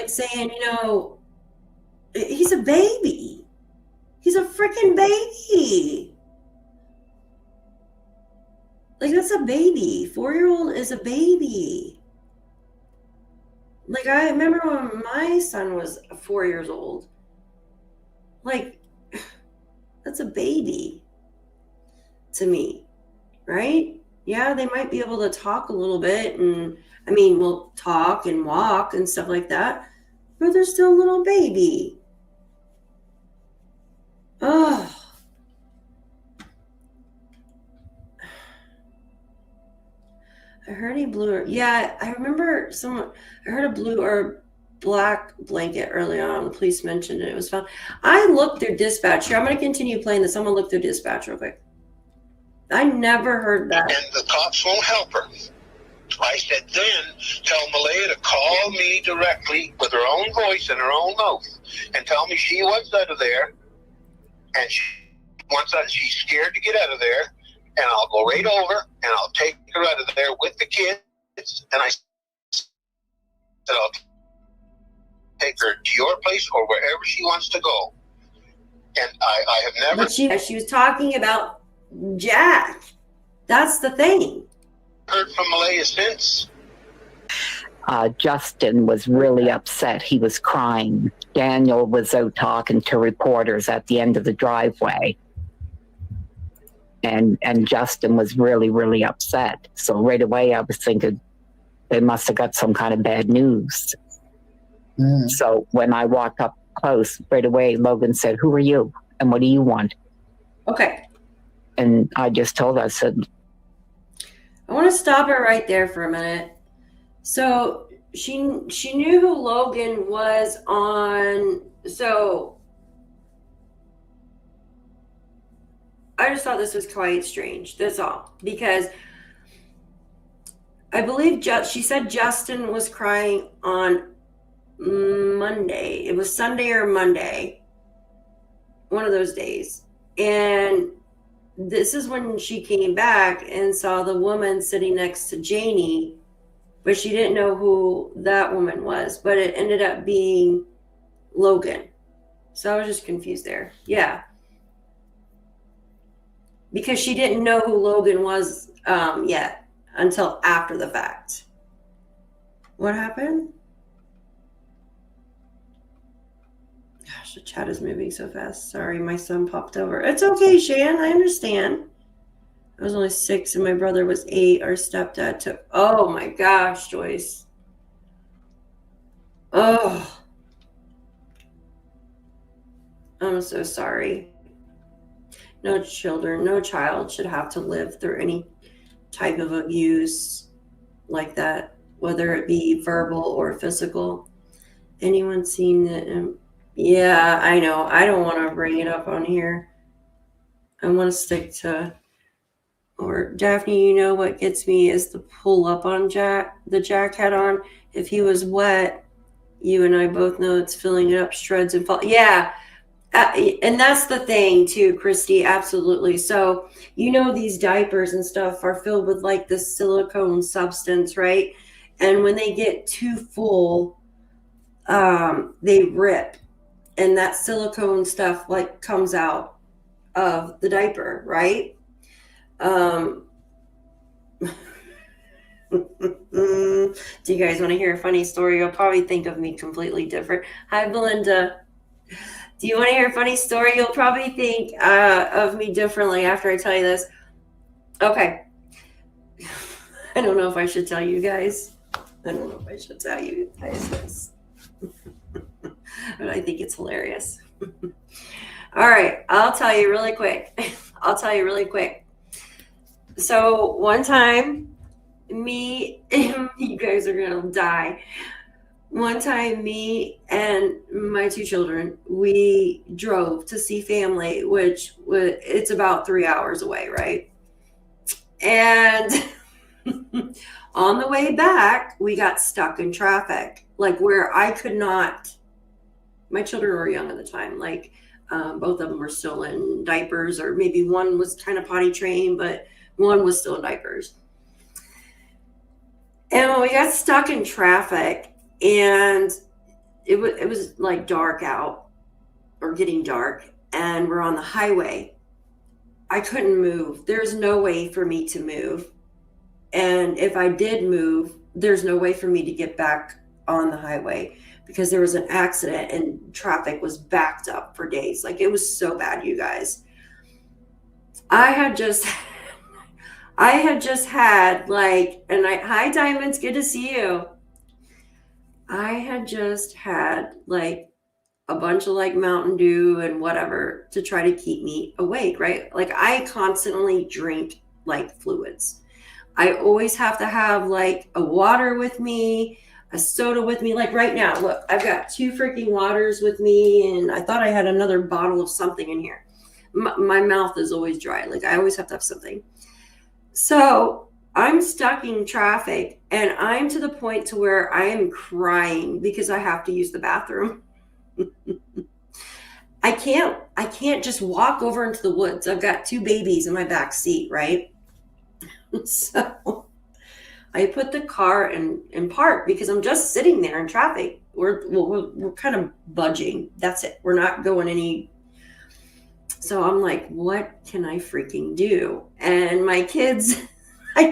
saying, he's a baby. He's a freaking baby. Like, that's a baby. 4-year-old is a baby. Like, I remember when my son was 4 years old. Like, that's a baby. to me, right? Yeah, they might be able to talk a little bit, and I mean, we'll talk and walk and stuff like that, but they're still a little baby. Oh. I heard a blue, yeah, I remember I heard a blue or black blanket early on. The police mentioned it. It was found. I looked through dispatch here. I'm going to continue playing this. I'm going to look through dispatch real quick. I never heard that. And the cops won't help her. I said, then tell Malaya to call me directly with her own voice and her own mouth and tell me she wants out of there, and she's scared to get out of there, and I'll go right over and I'll take her out of there with the kids, and I said I'll take her to your place or wherever she wants to go. And I have never... But she was talking about Jack. That's the thing. Heard from Malaya since. Justin was really upset. He was crying. Daniel was out talking to reporters at the end of the driveway. And Justin was really, really upset. So right away I was thinking they must have got some kind of bad news. Mm. So when I walked up close, right away Logan said, "Who are you? And what do you want?" Okay. And I just told her, I said, I want to stop it right there for a minute. So she knew who Logan was on. So I just thought this was quite strange. That's all. Because I believe she said Justin was crying on Monday. It was Sunday or Monday. One of those days. And this is when she came back and saw the woman sitting next to Janie, but she didn't know who that woman was, but it ended up being Logan. So I was just confused there. Yeah. Because she didn't know who Logan was yet until after the fact. What happened? Gosh, the chat is moving so fast. Sorry, my son popped over. It's okay, Shan. I understand. I was only 6 and my brother was 8. Our stepdad took... Oh, my gosh, Joyce. Oh. I'm so sorry. No child should have to live through any type of abuse like that, whether it be verbal or physical. Anyone seen that? Yeah, I know. I don't want to bring it up on here. I want to stick to, or Daphne, you know what gets me is the pull up on Jack, the Jack had on. If he was wet, you and I both know it's filling it up, shreds and fall. Yeah. And that's the thing too, Christy, absolutely. So, you know, these diapers and stuff are filled with like this silicone substance, right? And when they get too full, they rip. And that silicone stuff like comes out of the diaper, right? Do you guys want to hear a funny story? You'll probably think of me completely different. Hi, Belinda. Do you want to hear a funny story? You'll probably think of me differently after I tell you this. Okay. I don't know if I should tell you guys. I don't know if I should tell you guys this. But I think it's hilarious. All right, I'll tell you really quick. So one time, you guys are gonna die. One time, me and my 2 children, we drove to see family, which it's about 3 hours away, right? And on the way back, we got stuck in traffic, like where I could not. My children were young at the time, like both of them were still in diapers, or maybe one was kind of potty trained, but one was still in diapers. And when we got stuck in traffic, and it was like dark out, or getting dark, and we're on the highway, I couldn't move. There's no way for me to move. And if I did move, there's no way for me to get back on the highway, because there was an accident and traffic was backed up for days. Like, it was so bad, you guys. I had just had like, and hi Diamonds, good to see you. I had just had like a bunch of like Mountain Dew and whatever to try to keep me awake, right? Like I constantly drink like fluids. I always have to have like a water with me, a soda with me. Like right now, look, I've got 2 freaking waters with me, and I thought I had another bottle of something in here. My mouth is always dry. Like I always have to have something. So I'm stuck in traffic, and I'm to the point to where I am crying because I have to use the bathroom. I can't just walk over into the woods. I've got 2 babies in my back seat, right? So I put the car in park because I'm just sitting there in traffic. We're kind of budging. That's it. We're not going any. So I'm like, what can I freaking do? And my kids, I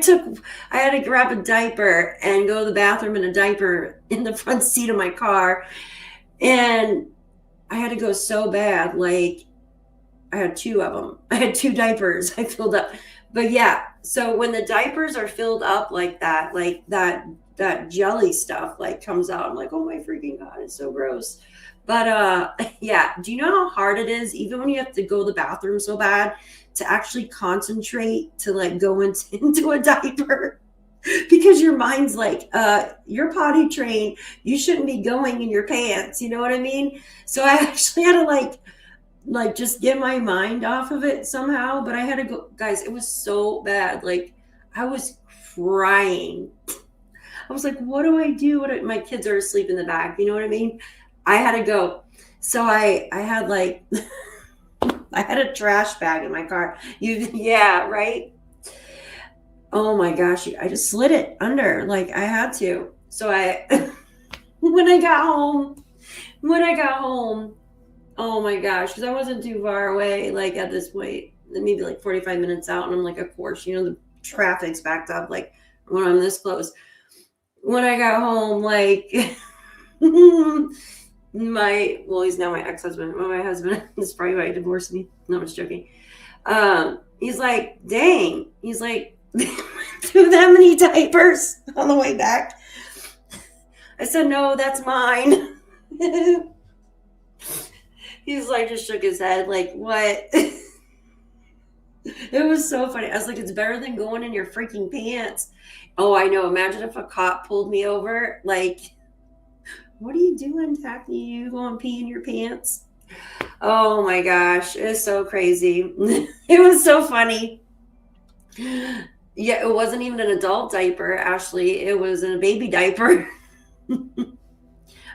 had to grab a diaper and go to the bathroom in a diaper in the front seat of my car. And I had to go so bad. Like I had 2 of them. I had 2 diapers I filled up. But yeah, so when the diapers are filled up like that jelly stuff like comes out, I'm like, oh my freaking God, it's so gross. But yeah, do you know how hard it is, even when you have to go to the bathroom so bad, to actually concentrate to like go into a diaper? Because your mind's like, you're potty trained, you shouldn't be going in your pants, you know what I mean? So I actually had to like just get my mind off of it somehow. But I had to go, guys, it was so bad. Like I was crying. I was like, what do I do? My kids are asleep in the back, you know what I mean? I had to go. So I had like I had a trash bag in my car. Yeah, right. Oh my gosh, I just slid it under. Like I had to. So when I got home, oh my gosh, because I wasn't too far away, like at this point, maybe like 45 minutes out. And I'm like, of course, you know, the traffic's backed up, like when I'm this close. When I got home, like he's now my ex-husband. Well, my husband is probably why he divorced me. No, I'm just joking. He's like, dang. He's like, through that many diapers on the way back. I said, no, that's mine. He's like, just shook his head, like, what? It was so funny. I was like, it's better than going in your freaking pants. Oh, I know. Imagine if a cop pulled me over. Like, what are you doing, Tacky? You going to pee in your pants? Oh my gosh. It was so crazy. It was so funny. Yeah, it wasn't even an adult diaper, Ashley. It was a baby diaper.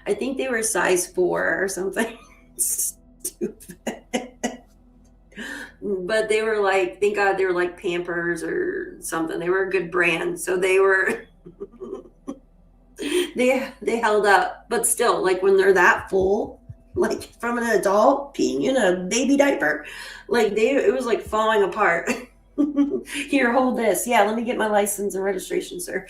I think they were size 4 or something. Stupid. But they were like, thank God they were like Pampers or something. They were a good brand. So they were, they held up. But still, like when they're that full, like from an adult peeing in a baby diaper, like it was like falling apart. Here, hold this. Yeah, let me get my license and registration, sir.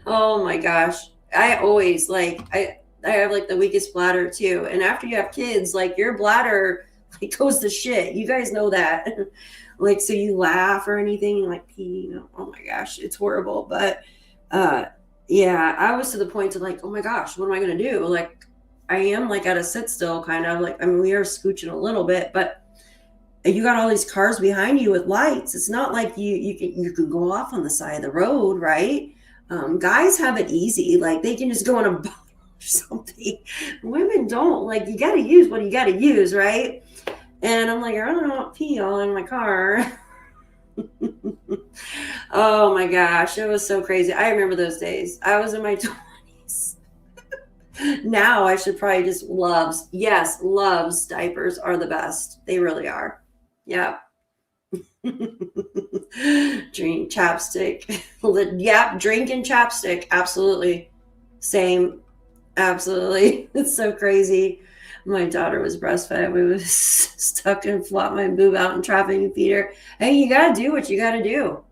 Oh my gosh. I always I have like the weakest bladder too. And after you have kids, like your bladder like goes to shit. You guys know that. Like, so you laugh or anything and like pee, you know, oh my gosh, it's horrible. But yeah, I was to the point to like, oh my gosh, what am I gonna do? Like I am like at a sit still kind of like, I mean, we are scooching a little bit, but you got all these cars behind you with lights. It's not like you can go off on the side of the road, right? Guys have it easy. Like they can just go on a boat or something. Women don't. Like you got to use what you got to use, right? And I'm like, I don't want to pee all in my car. Oh my gosh, it was so crazy. I remember those days. I was in my 20s. Now I should probably just Loves. Yes, Loves diapers are the best. They really are. Yeah. Drink chapstick. Yep, drink and chapstick. Absolutely. Same. Absolutely. It's so crazy. My daughter was breastfed. We was stuck and flopped my boob out in traffic and feed her. Hey, you got to do what you got to do.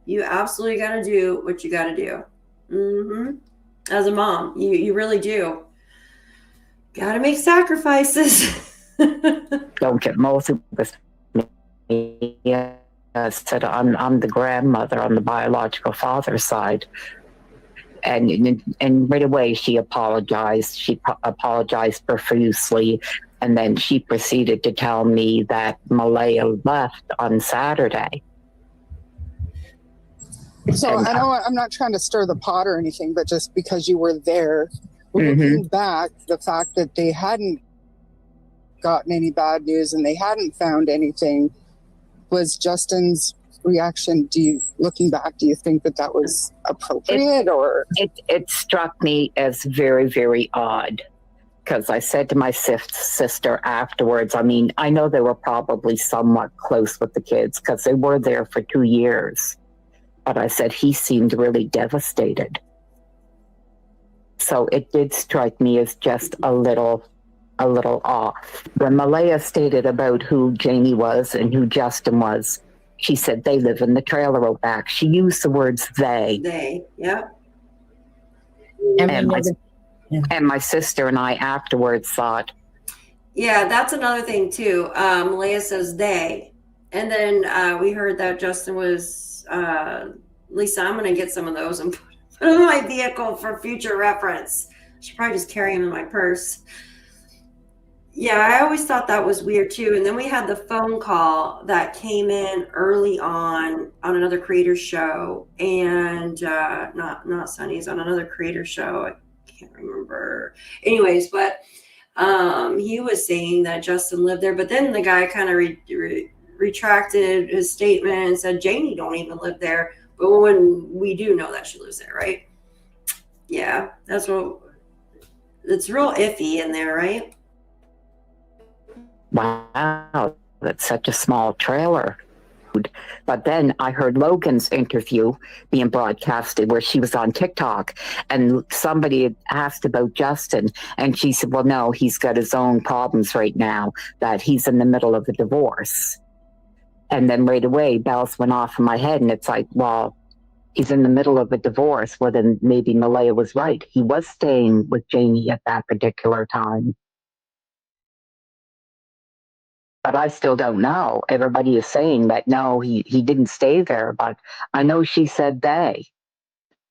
You absolutely got to do what you got to do. Mm-hmm. As a mom, you really do. Got to make sacrifices. Don't get most of this. said, I'm the grandmother on the biological father's side. And right away she apologized. She apologized profusely. And then she proceeded to tell me that Malaya left on Saturday. So I know I'm not trying to stir the pot or anything, but just because you were there, looking back, the fact that they hadn't gotten any bad news and they hadn't found anything, was Justin's reaction, looking back, do you think that was appropriate? It struck me as very, very odd. Because I said to my sister afterwards, I mean, I know they were probably somewhat close with the kids because they were there for 2 years. But I said, he seemed really devastated. So it did strike me as just a little off. When Malaya stated about who Jamie was and who Justin was, she said they live in the trailer out back. She used the words they. They, yeah. And my sister and I afterwards thought. Yeah, that's another thing too. Malaya says they. And then we heard that Justin was, Lisa, I'm going to get some of those and put them in my vehicle for future reference. I should probably just carry them in my purse. Yeah, I always thought that was weird too. And then we had the phone call that came in early on another creator show, and not Sunny's, on another creator show. I can't remember. Anyways, but he was saying that Justin lived there, but then the guy kind of retracted his statement and said Janie don't even live there. But when we do know that she lives there, right? Yeah, it's real iffy in there, right? Wow, that's such a small trailer. But then I heard Logan's interview being broadcasted where she was on TikTok, and somebody had asked about Justin, and she said, well, no, he's got his own problems right now, that he's in the middle of a divorce. And then right away, bells went off in my head, and it's like, well, he's in the middle of a divorce. Well, then maybe Malaya was right. He was staying with Jamie at that particular time. But I still don't know. Everybody is saying that, no, he didn't stay there. But I know she said they.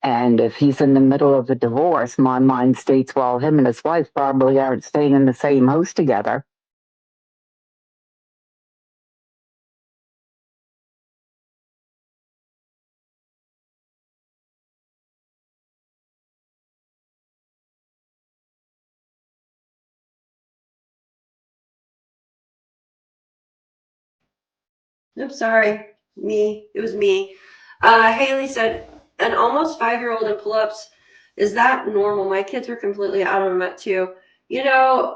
And if he's in the middle of a divorce, my mind states, well, him and his wife probably aren't staying in the same house together. Oops, sorry. Me. It was me. Haley said, an almost 5-year-old in pull-ups, is that normal? My kids were completely out of it too. Yeah,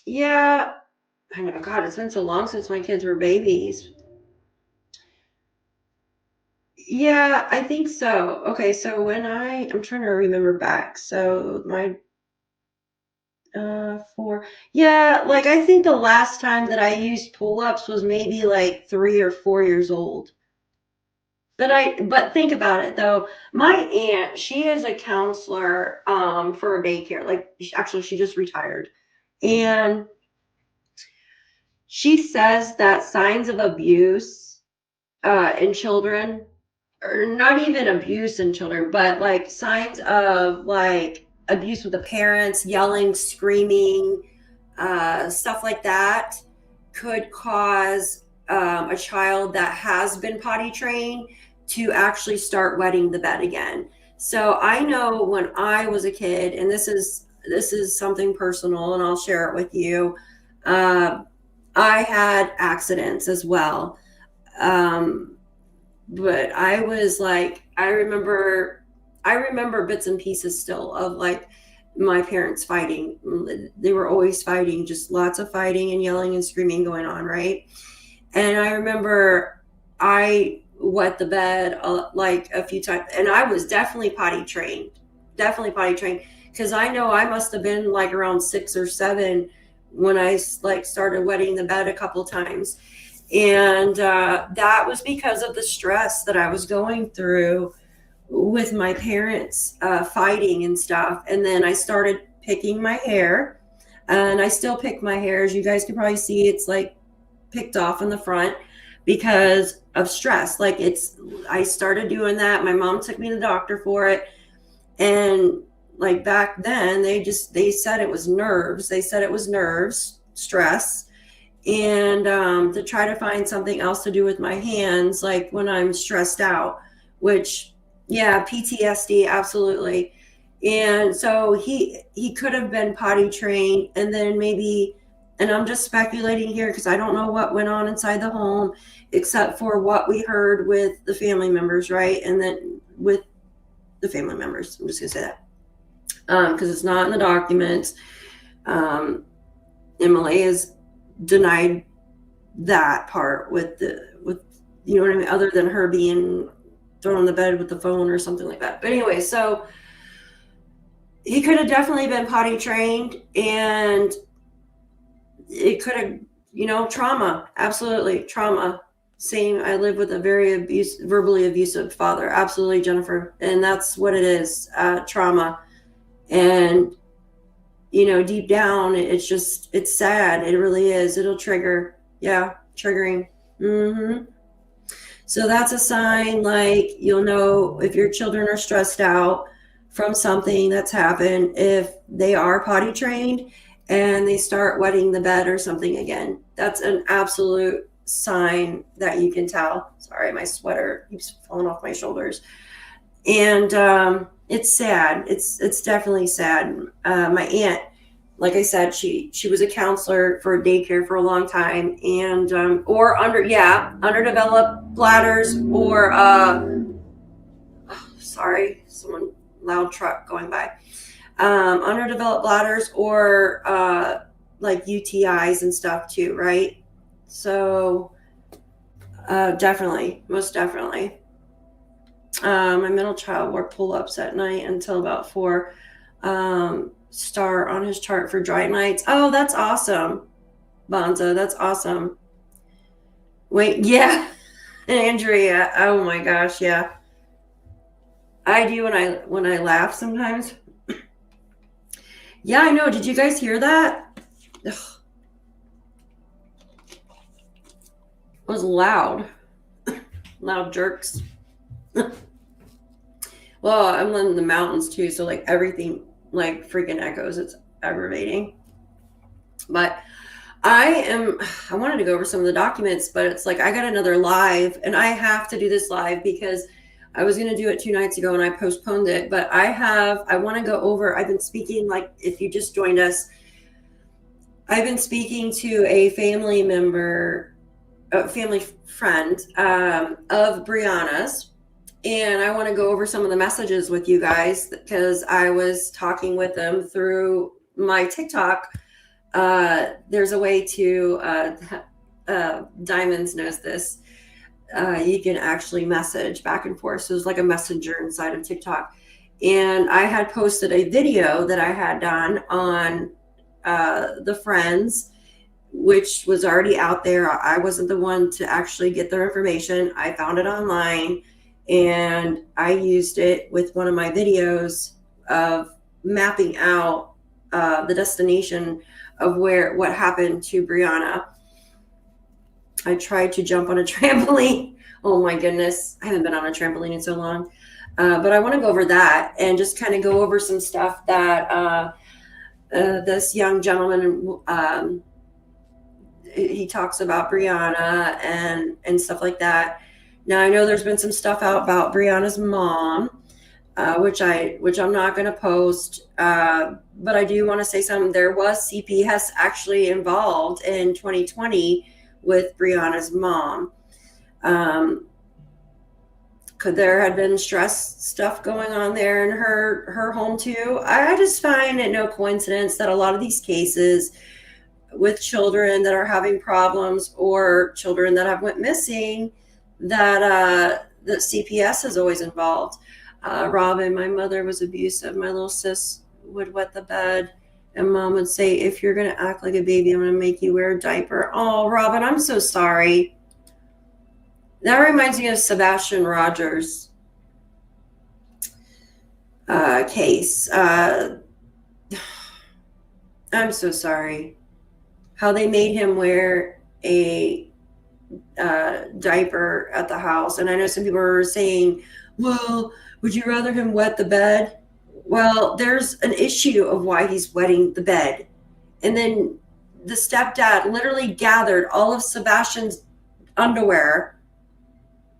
I know, God, it's been so long since my kids were babies. Yeah, I think so. Okay, so when I'm trying to remember back. So my 4. Yeah, like I think the last time that I used pull-ups was maybe like 3 or 4 years old. But think about it though. My aunt, she is a counselor for a daycare. Like actually she just retired. And she says that signs of abuse in children, or not even abuse in children, but like signs of like abuse with the parents, yelling, screaming, stuff like that, could cause a child that has been potty trained to actually start wetting the bed again. So I know when I was a kid, and this is something personal, and I'll share it with you. I had accidents as well. But I was like, I remember bits and pieces still of like my parents fighting. They were always fighting, just lots of fighting and yelling and screaming going on, right? And I remember I wet the bed like a few times, and I was definitely potty trained, because I know I must have been like around 6 or 7 when I like started wetting the bed a couple times. And that was because of the stress that I was going through with my parents fighting and stuff. And then I started picking my hair, and I still pick my hair. As you guys can probably see, it's like picked off in the front because of stress. Like I started doing that. My mom took me to the doctor for it. And like back then they said it was nerves. They said it was nerves, stress. And to try to find something else to do with my hands, like when I'm stressed out, which, yeah, PTSD, absolutely. And so he could have been potty trained, and then maybe, and I'm just speculating here because I don't know what went on inside the home, except for what we heard with the family members, right? And then with the family members, I'm just gonna say that because it's not in the documents. Emily is denied that part with you know what I mean, other than her being thrown on the bed with the phone or something like that. But anyway, so he could have definitely been potty trained, and it could have, you know, trauma, absolutely trauma. Same, I live with a very verbally abusive father, absolutely, Jennifer, and that's what it is, trauma. And you know, deep down, it's sad. It really is. It'll trigger. Yeah, triggering. So that's a sign, like, you'll know if your children are stressed out from something that's happened, if they are potty trained and they start wetting the bed or something again. That's an absolute sign that you can tell. Sorry, my sweater keeps falling off my shoulders. And it's sad. It's definitely sad. My aunt, like I said, she was a counselor for a daycare for a long time, and or underdeveloped bladders, or sorry, someone loud truck going by. Underdeveloped bladders, or like UTIs and stuff too, right? So definitely, most definitely. My middle child wore pull-ups at night until about 4. Star on his chart for dry nights. Oh, that's awesome, Bonza. That's awesome. Wait, yeah, Andrea. Oh my gosh, yeah. I do when I laugh sometimes. Yeah, I know. Did you guys hear that? Ugh. It was loud. Loud jerks. Well, I'm in the mountains too, so like everything like freaking echoes. It's aggravating. But I wanted to go over some of the documents, but it's like I got another live, and I have to do this live because I was going to do it 2 nights ago and I postponed it. But I want to go over, I've been speaking, like if you just joined us, I've been speaking to a family member, a family friend of Brianna's. And I want to go over some of the messages with you guys because I was talking with them through my TikTok. There's a way to, Diamonds knows this. You can actually message back and forth. So it's like a messenger inside of TikTok. And I had posted a video that I had done on the friends, which was already out there. I wasn't the one to actually get their information. I found it online. And I used it with one of my videos of mapping out the destination of what happened to Brianna. I tried to jump on a trampoline. Oh my goodness. I haven't been on a trampoline in so long. But I want to go over that and just kind of go over some stuff that this young gentleman, he talks about Brianna and stuff like that. Now, I know there's been some stuff out about Brianna's mom, which I'm not going to post, but I do want to say something. There was CPS actually involved in 2020 with Brianna's mom. Could there have been stress stuff going on there in her home too? I just find it no coincidence that a lot of these cases with children that are having problems or children that have went missing, that CPS is always involved. Robin, my mother was abusive. My little sis would wet the bed, and mom would say, if you're going to act like a baby, I'm going to make you wear a diaper. Oh, Robin, I'm so sorry. That reminds me of Sebastian Rogers' case. I'm so sorry. How they made him wear a diaper at the house. And I know some people are saying, well, would you rather him wet the bed? Well, there's an issue of why he's wetting the bed. And then the stepdad literally gathered all of Sebastian's underwear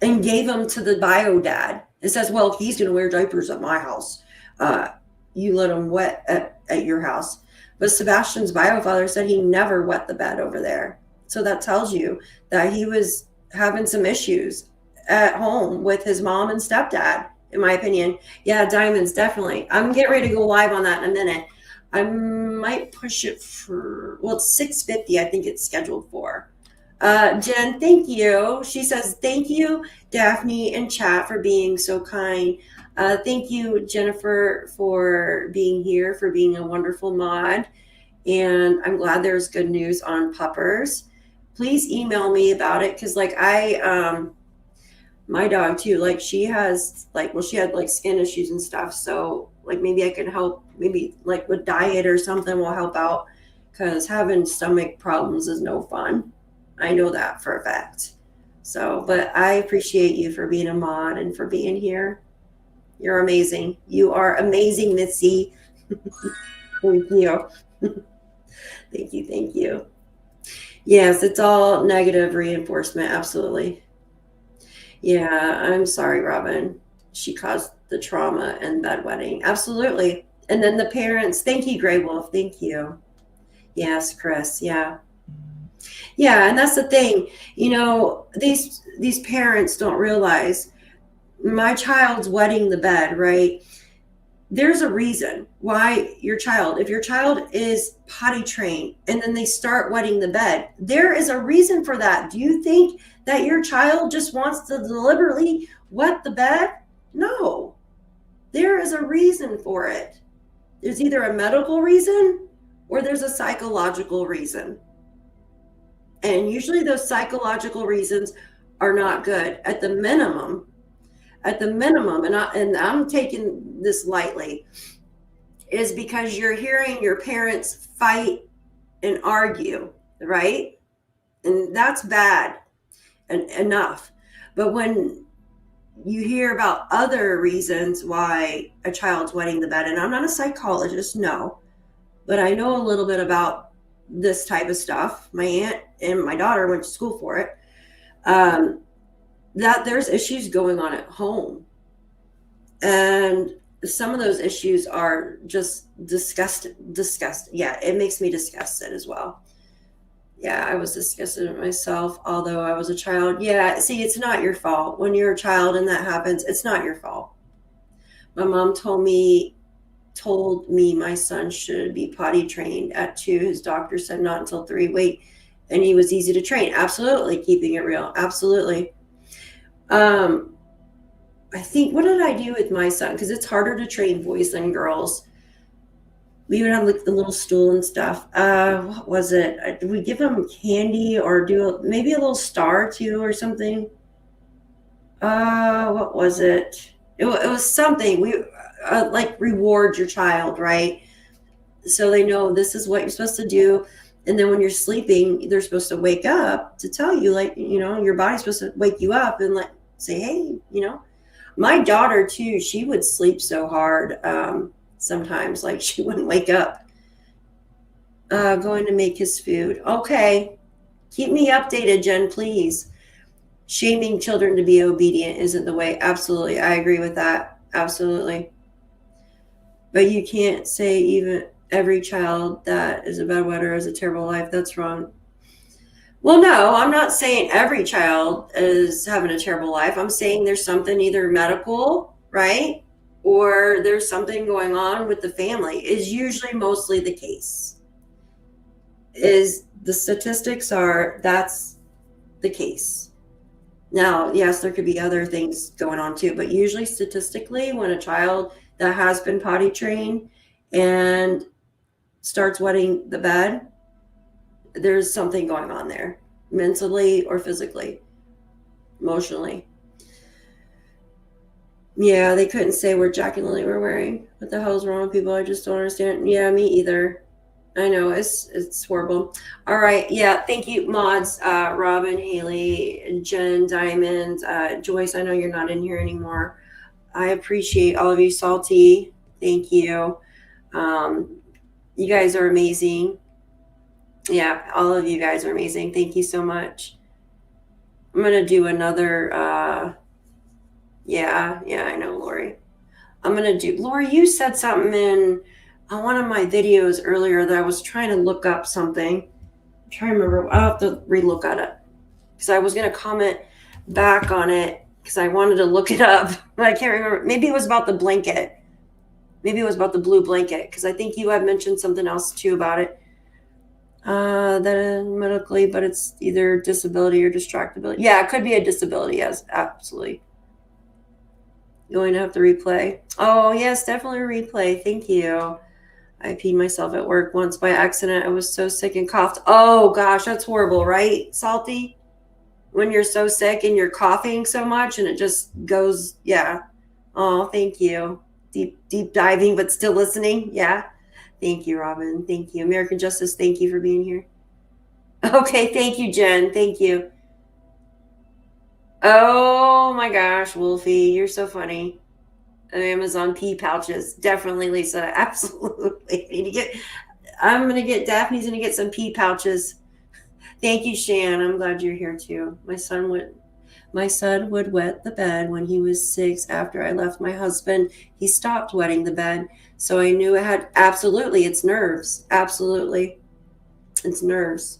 and gave them to the bio dad and says, well, he's going to wear diapers at my house. You let him wet at your house. But Sebastian's bio father said he never wet the bed over there. So that tells you that he was having some issues at home with his mom and stepdad, in my opinion. Yeah, diamonds, definitely. I'm getting ready to go live on that in a minute. I might push it for, well, it's 6:50, I think it's scheduled for. Jen, thank you. She says, thank you, Daphne and chat, for being so kind. Thank you, Jennifer, for being here, for being a wonderful mod. And I'm glad there's good news on puppers. Please email me about it, because like my dog too, like she has she had like skin issues and stuff. So like maybe I could help, maybe like with diet or something will help out, because having stomach problems is no fun. I know that for a fact. So, but I appreciate you for being a mod and for being here. You're amazing. You are amazing, Missy. Thank you. Thank you. Yes, it's all negative reinforcement. Absolutely. Yeah, I'm sorry, Robin. She caused the trauma and bedwetting. Absolutely. And then the parents. Thank you, Grey Wolf. Thank you. Yes, Chris. Yeah. Yeah, and that's the thing. You know, these parents don't realize my child's wetting the bed, right? There's a reason why your child, if your child is potty trained and then they start wetting the bed, there is a reason for that. Do you think that your child just wants to deliberately wet the bed? No, there is a reason for it. There's either a medical reason or there's a psychological reason. And usually those psychological reasons are not good. At the minimum, and I'm taking this lightly, is because you're hearing your parents fight and argue, right? And that's bad and enough. But when you hear about other reasons why a child's wetting the bed, and I'm not a psychologist, no, but I know a little bit about this type of stuff. My aunt and my daughter went to school for it. That there's issues going on at home, and some of those issues are just disgusting. Yeah, it makes me disgusted as well. Yeah, I was disgusted at myself, although I was a child. Yeah, see, it's not your fault. When you're a child and that happens, it's not your fault. My mom told me my son should be potty trained at 2. His doctor said not until 3. Wait, and he was easy to train. Absolutely, keeping it real. Absolutely. I think, what did I do with my son? Because it's harder to train boys than girls. We would have like the little stool and stuff. What was it? Did we give him candy or maybe a little star too or something? What was it? It was something. We like reward your child, right? So they know this is what you're supposed to do. And then when you're sleeping, they're supposed to wake up to tell you, like, you know, your body's supposed to wake you up and like say, hey, you know. My daughter too, she would sleep so hard sometimes, like she wouldn't wake up. Going to make his food. Okay. Keep me updated, Jen, please. Shaming children to be obedient isn't the way. Absolutely. I agree with that. Absolutely. But you can't say even every child that is a bedwetter has a terrible life. That's wrong. Well, no, I'm not saying every child is having a terrible life. I'm saying there's something either medical, right? Or there's something going on with the family, is usually mostly the case. Is the statistics are, that's the case. Now, yes, there could be other things going on too, but usually statistically, when a child that has been potty trained and starts wetting the bed, there's something going on there, mentally or physically, emotionally. Yeah, they couldn't say what Jack and Lilly were wearing. What the hell is wrong with people? I just don't understand. Yeah, me either. I know it's horrible. All right, yeah, thank you, mods, Robin, Haley, Jen, Diamond, Joyce. I know you're not in here anymore. I appreciate all of you, Salty. Thank you. You guys are amazing. Yeah, all of you guys are amazing. Thank you so much. I'm gonna do another. Yeah, I know, Lori. I'm gonna do. Lori, you said something on one of my videos earlier that I was trying to look up something. I'm trying to remember. I'll have to relook at it because I was gonna comment back on it because I wanted to look it up, but I can't remember. Maybe it was about the blanket. Maybe it was about the blue blanket because I think you had mentioned something else too about it. That medically, but it's either disability or distractibility. Yeah, it could be a disability. Yes, absolutely. Going to have to replay. Oh, yes, definitely replay. Thank you. I peed myself at work once by accident. I was so sick and coughed. Oh, gosh, that's horrible, right, Salty? When you're so sick and you're coughing so much and it just goes, yeah. Oh, thank you. Deep diving, but still listening. Yeah. Thank you, Robin. Thank you. American Justice, thank you for being here. Okay, thank you, Jen. Thank you. Oh my gosh, Wolfie, you're so funny. Amazon pee pouches. Definitely, Lisa. Absolutely. I'm gonna get Daphne's gonna get some pee pouches. Thank you, Shan. I'm glad you're here too. My son would wet the bed when he was 6. After I left my husband, he stopped wetting the bed. So I knew it had absolutely it's nerves. Absolutely. It's nerves.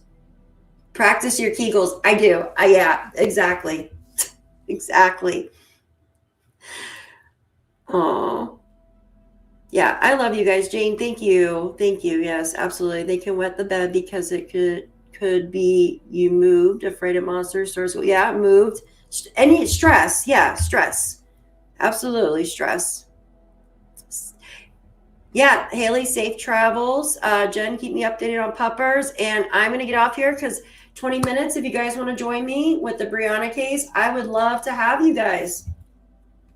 Practice your Kegels. I do. Yeah, exactly. Exactly. Oh, yeah. I love you guys. Jane, thank you. Thank you. Yes, absolutely. They can wet the bed because it could be you moved, afraid of monsters, stores. Yeah, moved. Any stress. Yeah, stress. Absolutely, stress. Yeah, Haley, safe travels. Jen, keep me updated on puppers. And I'm going to get off here because 20 minutes, if you guys want to join me with the Brianna case, I would love to have you guys.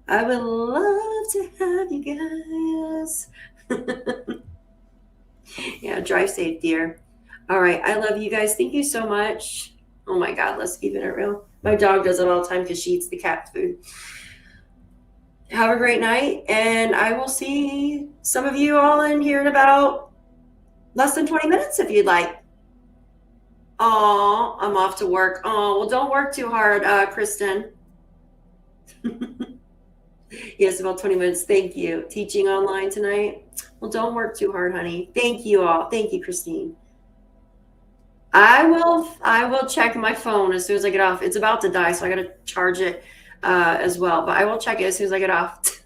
I would love to have you guys. Yeah, drive safe, dear. All right, I love you guys. Thank you so much. Oh my God, let's keep it real. My dog does it all the time because she eats the cat food. Have a great night, and I will see some of you all in here in about less than 20 minutes if you'd like. Oh, I'm off to work. Oh, well, don't work too hard, Kristen. Yes, about 20 minutes. Thank you. Teaching online tonight. Well, don't work too hard, honey. Thank you all. Thank you, Christine. I will check my phone as soon as I get off. It's about to die, so I got to charge it as well. But I will check it as soon as I get off.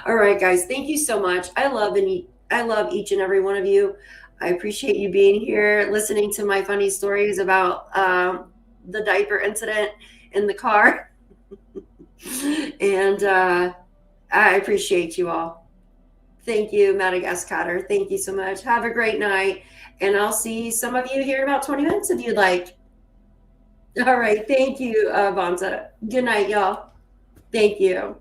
All right, guys. Thank you so much. I love each and every one of you. I appreciate you being here, listening to my funny stories about the diaper incident in the car. And I appreciate you all. Thank you, Madagascar. Thank you so much. Have a great night. And I'll see some of you here in about 20 minutes if you'd like. All right. Thank you, Bonza. Good night, y'all. Thank you.